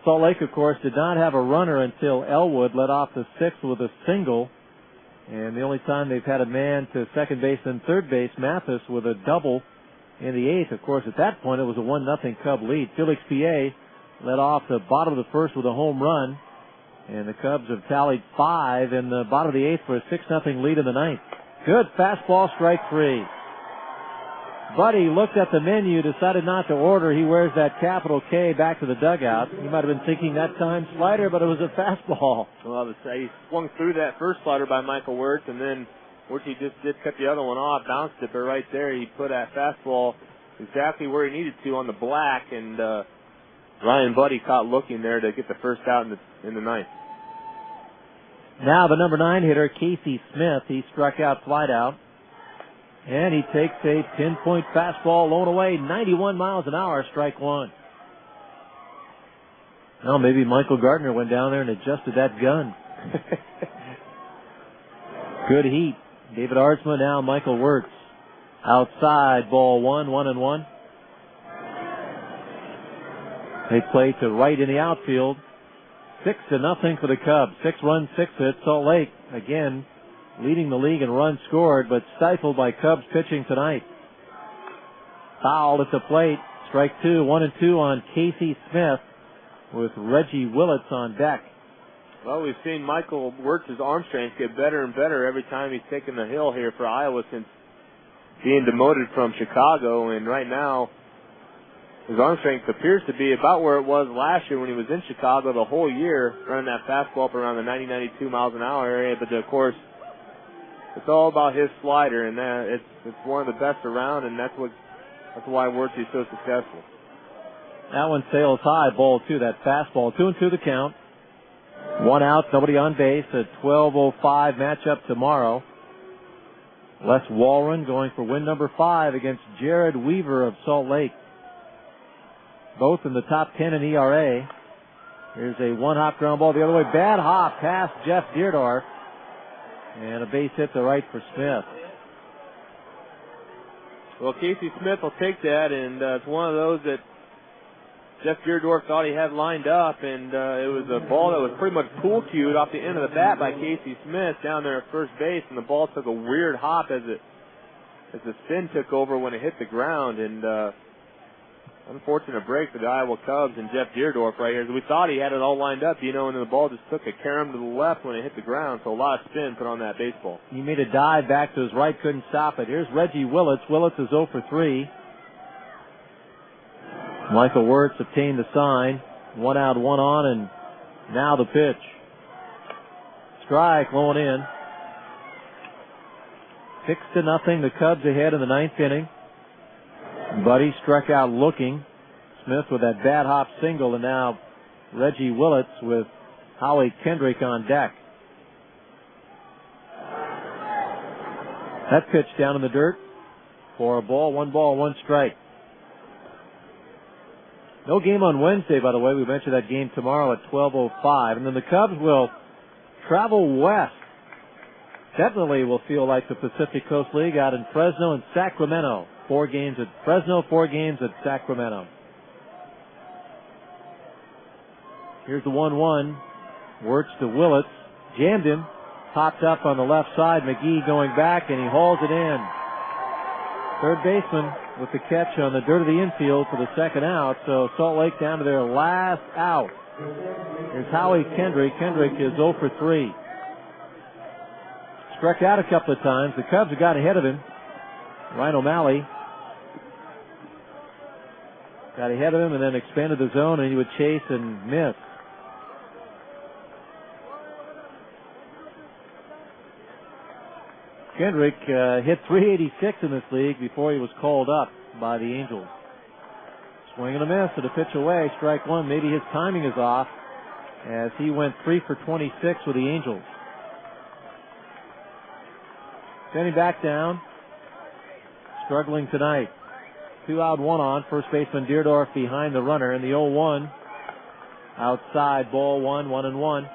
Salt Lake, of course, did not have a runner until Elwood led off the sixth with a single, and the only time they've had a man to second base and third base, Mathis, with a double in the eighth. Of course, at that point, it was a 1-0 Cub lead. Felix P.A. led off the bottom of the first with a home run, and the Cubs have tallied 5 in the bottom of the eighth for a 6-0 lead in the ninth. Good fastball, strike three. Buddy looked at the menu, decided not to order. He wears that capital K back to the dugout. He might have been thinking that time slider, but it was a fastball. Well, he swung through that first slider by Michael Wirtz, and then Wirtz just did cut the other one off, bounced it, but right there he put that fastball exactly where he needed to on the black, and Ryan Buddy caught looking there to get the first out in the ninth. Now the number 9 hitter, Casey Smith, he struck out, flied out. And he takes a pinpoint fastball blown away, 91 miles an hour, strike one. Well, maybe Michael Gardner went down there and adjusted that gun. Good heat. David Artsma, now Michael Wirtz. Outside, ball 1-1-1. They play to right in the outfield. 6-0 for the Cubs. 6 runs, 6 hits. Salt Lake, again, leading the league in runs scored, but stifled by Cubs pitching tonight. Fouled at the plate. Strike two, 1-2 on Casey Smith with Reggie Willits on deck. Well, we've seen Michael Wirtz's arm strength get better and better every time he's taken the hill here for Iowa since being demoted from Chicago, and right now his arm strength appears to be about where it was last year when he was in Chicago the whole year, running that fastball up around the 90-92 miles an hour area, but of course it's all about his slider, and it's one of the best around, and that's why Wirtz is so successful. That one sails high, ball two, that fastball. 2-2 the count. One out, nobody on base. A 12:05 matchup tomorrow. Les Walren going for win number 5 against Jared Weaver of Salt Lake. Both in the top 10 in ERA. Here's a one-hop ground ball the other way. Bad hop past Jeff Deerdorf. And a base hit to right for Smith. Well, Casey Smith will take that, and it's one of those that Jeff Deerdorf thought he had lined up, and it was a ball that was pretty much pool cued off the end of the bat by Casey Smith down there at first base, and the ball took a weird hop as the spin took over when it hit the ground, and unfortunate break for the Iowa Cubs and Jeff Deerdorf right here. We thought he had it all lined up, and the ball just took a carom to the left when it hit the ground, so a lot of spin put on that baseball. He made a dive back to his right, couldn't stop it. Here's Reggie Willits. Willits is 0 for 3. Michael Wirtz obtained the sign. 1 out, 1 on, and now the pitch. Strike, low and in. 6-0, the Cubs ahead in the 9th inning. Buddy struck out looking. Smith with that bad hop single, and now Reggie Willits with Howie Kendrick on deck. That pitch down in the dirt for a ball, 1 strike. No game on Wednesday, by the way. We mentioned that game tomorrow at 12:05. And then the Cubs will travel west. Definitely will feel like the Pacific Coast League out in Fresno and Sacramento. 4 games at Fresno, 4 games at Sacramento. Here's the 1-1. Wirtz to Willits. Jammed him. Popped up on the left side. McGee going back, and he hauls it in. Third baseman with the catch on the dirt of the infield for the second out. So Salt Lake down to their last out. Here's Howie Kendrick. Kendrick is 0 for 3. Struck out a couple of times. The Cubs have got ahead of him. Ryan O'Malley got ahead of him and then expanded the zone, and he would chase and miss. Kendrick hit .386 in this league before he was called up by the Angels. Swing and a miss, and a pitch away, strike one. Maybe his timing is off. as he went 3 for 26 with the Angels. Standing back down, struggling tonight. 2 out, 1 on. First baseman Deerdorf behind the runner, and the 0-1 outside, ball 1, 1-1.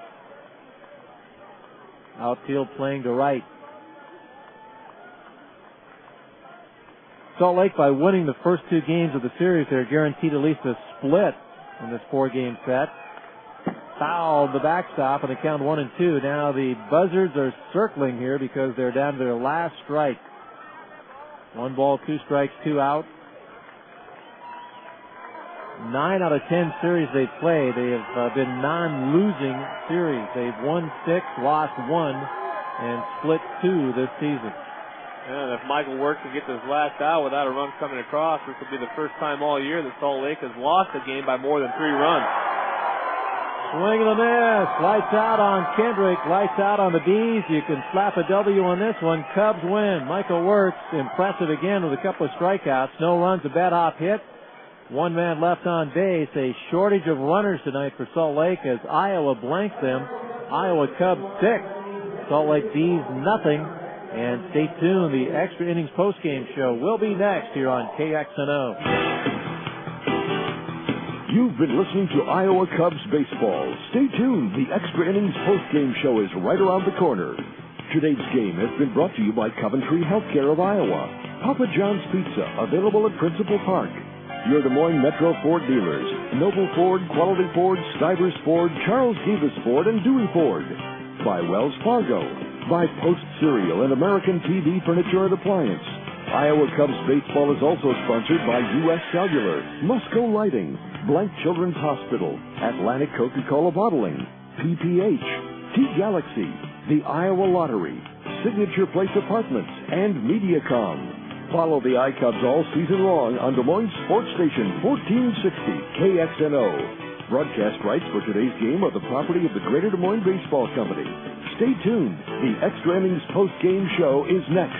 Outfield playing to right. Salt Lake, by winning the first 2 games of the series, they're guaranteed at least a split in this 4-game set. Fouled the backstop, and the count 1-2. Now the Buzzards are circling here because they're down to their last strike. 1 ball, 2 strikes, 2 out. 9 out of 10 series they play, they have been non-losing series. They've won 6, lost 1, and split 2 this season. And if Michael Wirtz can get this last out without a run coming across, this will be the first time all year that Salt Lake has lost a game by more than 3 runs. Swing and a miss. Lights out on Kendrick. Lights out on the Bees. You can slap a W on this one. Cubs win. Michael Wirtz, impressive again with a couple of strikeouts. No runs, a bat-off hit. 1 man left on base. A shortage of runners tonight for Salt Lake as Iowa blanks them. Iowa Cubs 6. Salt Lake Bees nothing. And stay tuned. The Extra Innings postgame show will be next here on KXNO. You've been listening to Iowa Cubs baseball. Stay tuned. The Extra Innings postgame show is right around the corner. Today's game has been brought to you by Coventry Healthcare of Iowa. Papa John's Pizza, available at Principal Park. Your Des Moines Metro Ford dealers: Noble Ford, Quality Ford, Stivers Ford, Charles Davis Ford, and Dewey Ford. By Wells Fargo. By Post Cereal and American TV Furniture and Appliance. Iowa Cubs baseball is also sponsored by U.S. Cellular, Musco Lighting, Blank Children's Hospital, Atlantic Coca-Cola Bottling, PPH, T-Galaxy, the Iowa Lottery, Signature Place Apartments, and Mediacom. Follow the iCubs all season long on Des Moines Sports Station 1460 KXNO. Broadcast rights for today's game are the property of the Greater Des Moines Baseball Company. Stay tuned. The Extra Innings post-game show is next.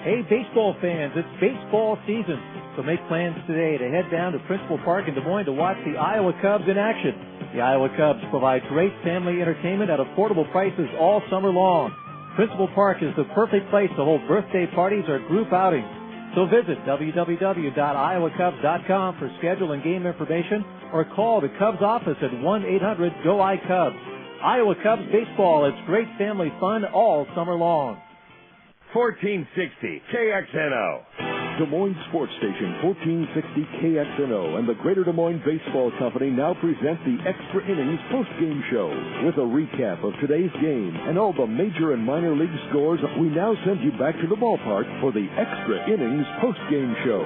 Hey, baseball fans, it's baseball season. So make plans today to head down to Principal Park in Des Moines to watch the Iowa Cubs in action. The Iowa Cubs provide great family entertainment at affordable prices all summer long. Principal Park is the perfect place to hold birthday parties or group outings. So visit www.iowacubs.com for schedule and game information or call the Cubs office at 1-800-GO-I-CUBS. Iowa Cubs baseball, it's great family fun all summer long. 1460 KXNO. Des Moines Sports Station 1460 KXNO and the Greater Des Moines Baseball Company now present the Extra Innings postgame show. With a recap of today's game and all the major and minor league scores, we now send you back to the ballpark for the Extra Innings postgame show.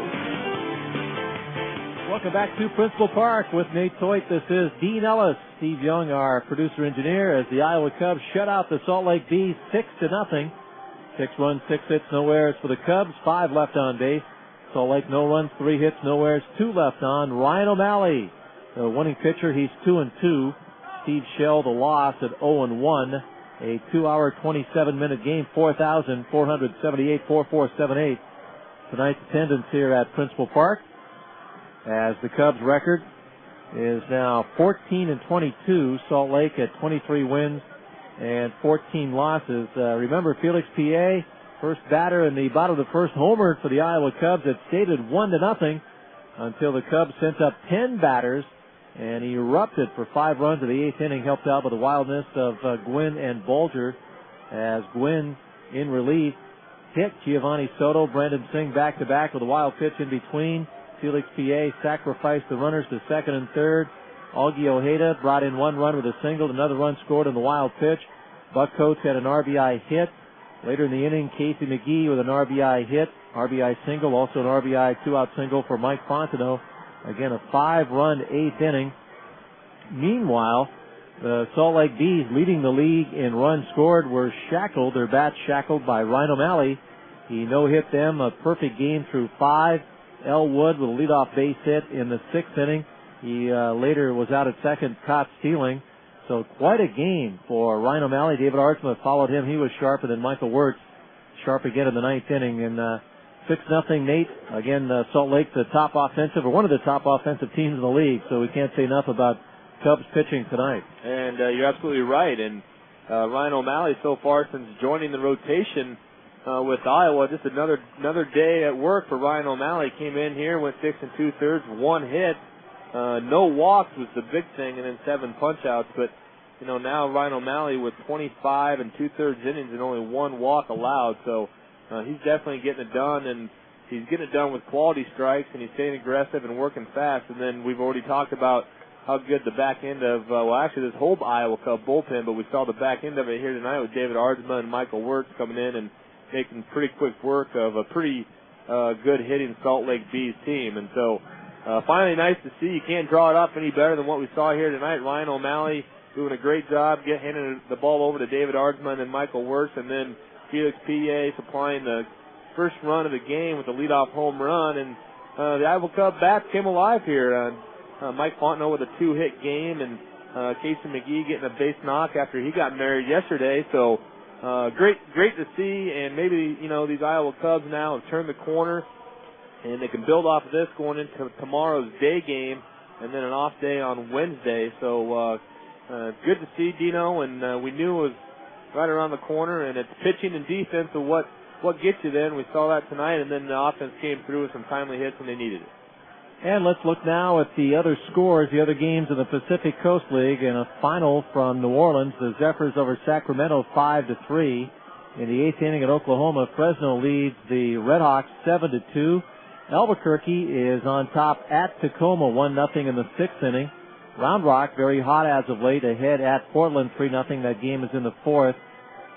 Welcome back to Principal Park with Nate Toit. This is Dean Ellis, Steve Young, our producer-engineer, as the Iowa Cubs shut out the Salt Lake Bees 6-0. 6 runs, 6 hits, no errors for the Cubs. 5 left on base. Salt Lake, no runs, 3 hits, no errors, 2 left on. Ryan O'Malley, the winning pitcher, he's 2-2. Steve Shell, the loss at 0-1. A 2-hour, 27-minute game, 4,478, 4478. Tonight's attendance here at Principal Park, as the Cubs' record is now 14-22. Salt Lake at 23 wins and 14 losses. Remember, Felix P.A., first batter in the bottom of the first, homered for the Iowa Cubs. It stayed at 1-0 until the Cubs sent up 10 batters, and he erupted for 5 runs in the 8th inning, helped out by the wildness of Gwynn and Bolger, as Gwynn, in relief, hit Giovanni Soto, Brandon Singh back-to-back with a wild pitch in between. Felix P.A. sacrificed the runners to second and third. Augie Ojeda brought in 1 run with a single, another run scored on the wild pitch. Buck Coates had an RBI hit. Later in the inning, Casey McGee with an RBI hit, RBI single, also an RBI 2-out single for Mike Fontenot. Again, a 5-run 8th inning. Meanwhile, the Salt Lake Bees, leading the league in runs scored, were shackled, their bats shackled by Ryan O'Malley. He no-hit them, a perfect game through 5. Elwood with a leadoff base hit in the 6th inning. He later was out at second, caught stealing. So quite a game for Ryan O'Malley. David Artsma followed him. He was sharp, and then Michael Wirtz sharp again in the 9th inning. And 6-0 Nate. Again, Salt Lake, the top offensive, or one of the top offensive teams in the league, so we can't say enough about Cubs pitching tonight. And you're absolutely right. And Ryan O'Malley, so far since joining the rotation with Iowa, just another day at work for Ryan O'Malley. Came in here, went 6 2/3, 1 hit. No walks was the big thing, and then 7 punch-outs. But, now Ryan O'Malley with 25 2/3 innings and only 1 walk allowed. So he's definitely getting it done, and he's getting it done with quality strikes, and he's staying aggressive and working fast. And then we've already talked about how good the back end of, actually this whole Iowa Cub bullpen, but we saw the back end of it here tonight with David Ardsma and Michael Wirtz coming in and making pretty quick work of a pretty good hitting Salt Lake Bees team. And so finally nice to see. You can't draw it up any better than what we saw here tonight. Ryan O'Malley doing a great job, handing the ball over to David Ardsma and Michael Wirtz, and then Felix P.A. supplying the first run of the game with the leadoff home run. And the Iowa Cub bats came alive here. Mike Fontenot with a 2-hit game, and Casey McGee getting a base knock after he got married yesterday. So great to see, and maybe these Iowa Cubs now have turned the corner, and they can build off of this going into tomorrow's day game, and then an off day on Wednesday. So good to see, Dino, and we knew it was right around the corner, and it's pitching and defense of what gets you then. We saw that tonight, and then the offense came through with some timely hits when they needed it. And let's look now at the other scores, the other games in the Pacific Coast League, and a final from New Orleans. The Zephyrs over Sacramento 5-3. In the 8th inning at Oklahoma, Fresno leads the Redhawks 7-2. Albuquerque is on top at Tacoma 1-0 in the 6th inning. Round Rock, very hot as of late, ahead at Portland 3-0. That game is in the 4th.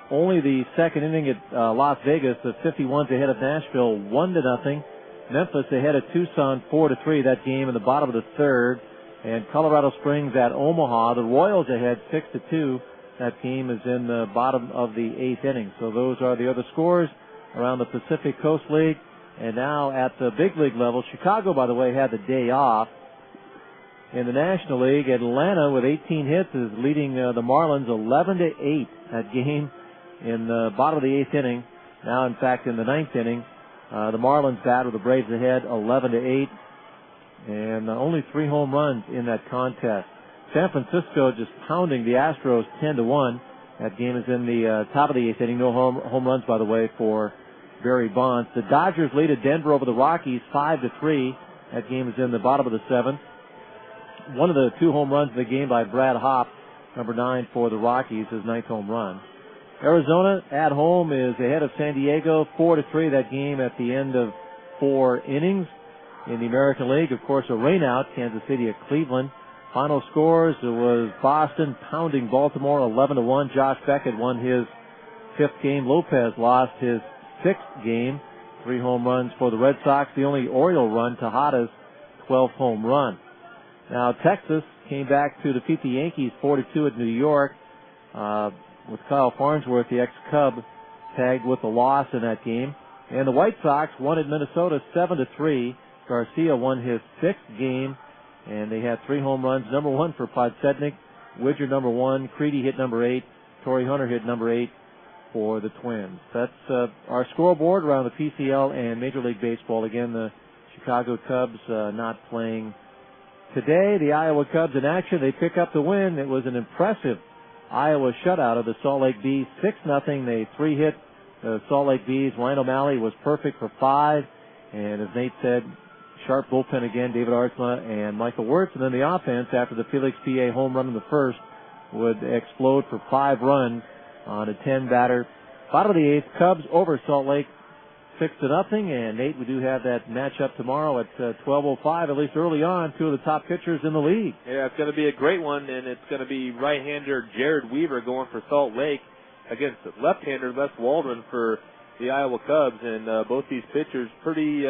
Only the 2nd inning at Las Vegas, the 51s ahead of Nashville 1-0. Memphis ahead of Tucson 4-3. That game in the bottom of the 3rd. And Colorado Springs at Omaha. The Royals ahead 6-2. That game is in the bottom of the 8th inning. So those are the other scores around the Pacific Coast League. And now at the big league level, Chicago, by the way, had the day off. In the National League, Atlanta with 18 hits is leading the Marlins 11-8. That game in the bottom of the 8th inning. Now, in fact, in the 9th inning, the Marlins bat with the Braves ahead 11-8. And only 3 home runs in that contest. San Francisco just pounding the Astros 10-1. That game is in the top of the 8th inning. No home runs, by the way, for Barry Bonds. The Dodgers lead at Denver over the Rockies 5-3. That game is in the bottom of the 7th. One of the 2 home runs in the game by Brad Hopp, number 9 for the Rockies, his 9th home run. Arizona at home is ahead of San Diego 4-3. That game at the end of 4 innings. In the American League, of course, a rainout, Kansas City at Cleveland. Final scores, it was Boston pounding Baltimore 11-1. Josh Beckett won his 5th game. Lopez lost his 6th game. 3 home runs for the Red Sox. The only Oriole run, Tejada's 12th home run. Now, Texas came back to defeat the Yankees 4-2 at New York, with Kyle Farnsworth, the ex-Cub, tagged with a loss in that game. And the White Sox won at Minnesota 7-3. Garcia won his 6th game, and they had 3 home runs. Number 1 for Podsednik, Widger number 1, Creedy hit number 8, Torrey Hunter hit number 8 for the Twins. That's our scoreboard around the PCL and Major League Baseball. Again, the Chicago Cubs not playing today. The Iowa Cubs in action. They pick up the win. It was an impressive Iowa shutout of the Salt Lake Bees. 6-0. They 3-hit the Salt Lake Bees. Ryan O'Malley was perfect for 5. And as Nate said, sharp bullpen again, David Ardsma and Michael Wirtz. And then the offense, after the Felix P.A. home run in the 1st, would explode for 5 runs on a 10-batter. Bottom of the 8th, Cubs over Salt Lake 6-0. And Nate, we do have that matchup tomorrow at 12:05, at least early on, 2 of the top pitchers in the league. Yeah, it's going to be a great one, and it's going to be right-hander Jared Weaver going for Salt Lake against left-hander Les Waldron for the Iowa Cubs. And both these pitchers pretty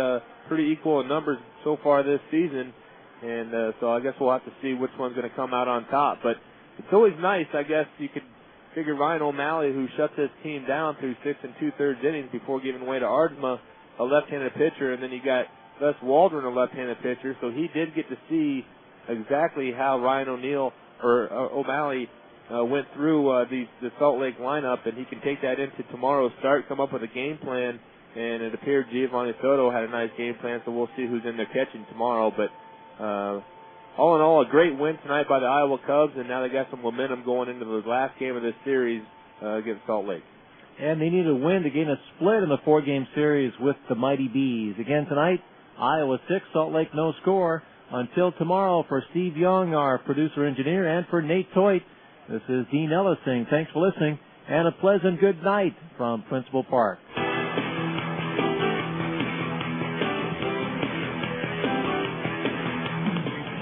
equal in numbers so far this season. And so I guess we'll have to see which one's going to come out on top. But it's always nice, I guess you could figure Ryan O'Malley, who shut this team down through 6 2/3 innings before giving way to Ardsma, a left-handed pitcher, and then you got Les Waldron, a left-handed pitcher, so he did get to see exactly how Ryan O'Malley went through the Salt Lake lineup, and he can take that into tomorrow's start, come up with a game plan, and it appeared Giovanni Soto had a nice game plan, so we'll see who's in there catching tomorrow. But all in all, a great win tonight by the Iowa Cubs, and now they got some momentum going into the last game of this series against Salt Lake. And they need a win to gain a split in the 4-game series with the Mighty Bees. Again tonight, Iowa 6, Salt Lake no score. Until tomorrow, for Steve Young, our producer-engineer, and for Nate Toit, this is Dean Ellis saying thanks for listening, and a pleasant good night from Principal Park.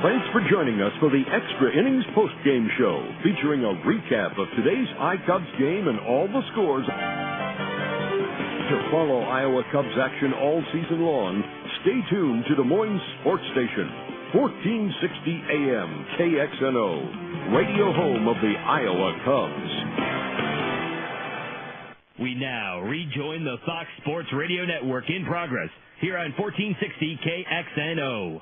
Thanks for joining us for the Extra Innings Postgame Show, featuring a recap of today's iCubs game and all the scores. To follow Iowa Cubs action all season long, stay tuned to Des Moines Sports Station, 1460 AM KXNO, radio home of the Iowa Cubs. We now rejoin the Fox Sports Radio Network in progress here on 1460 KXNO.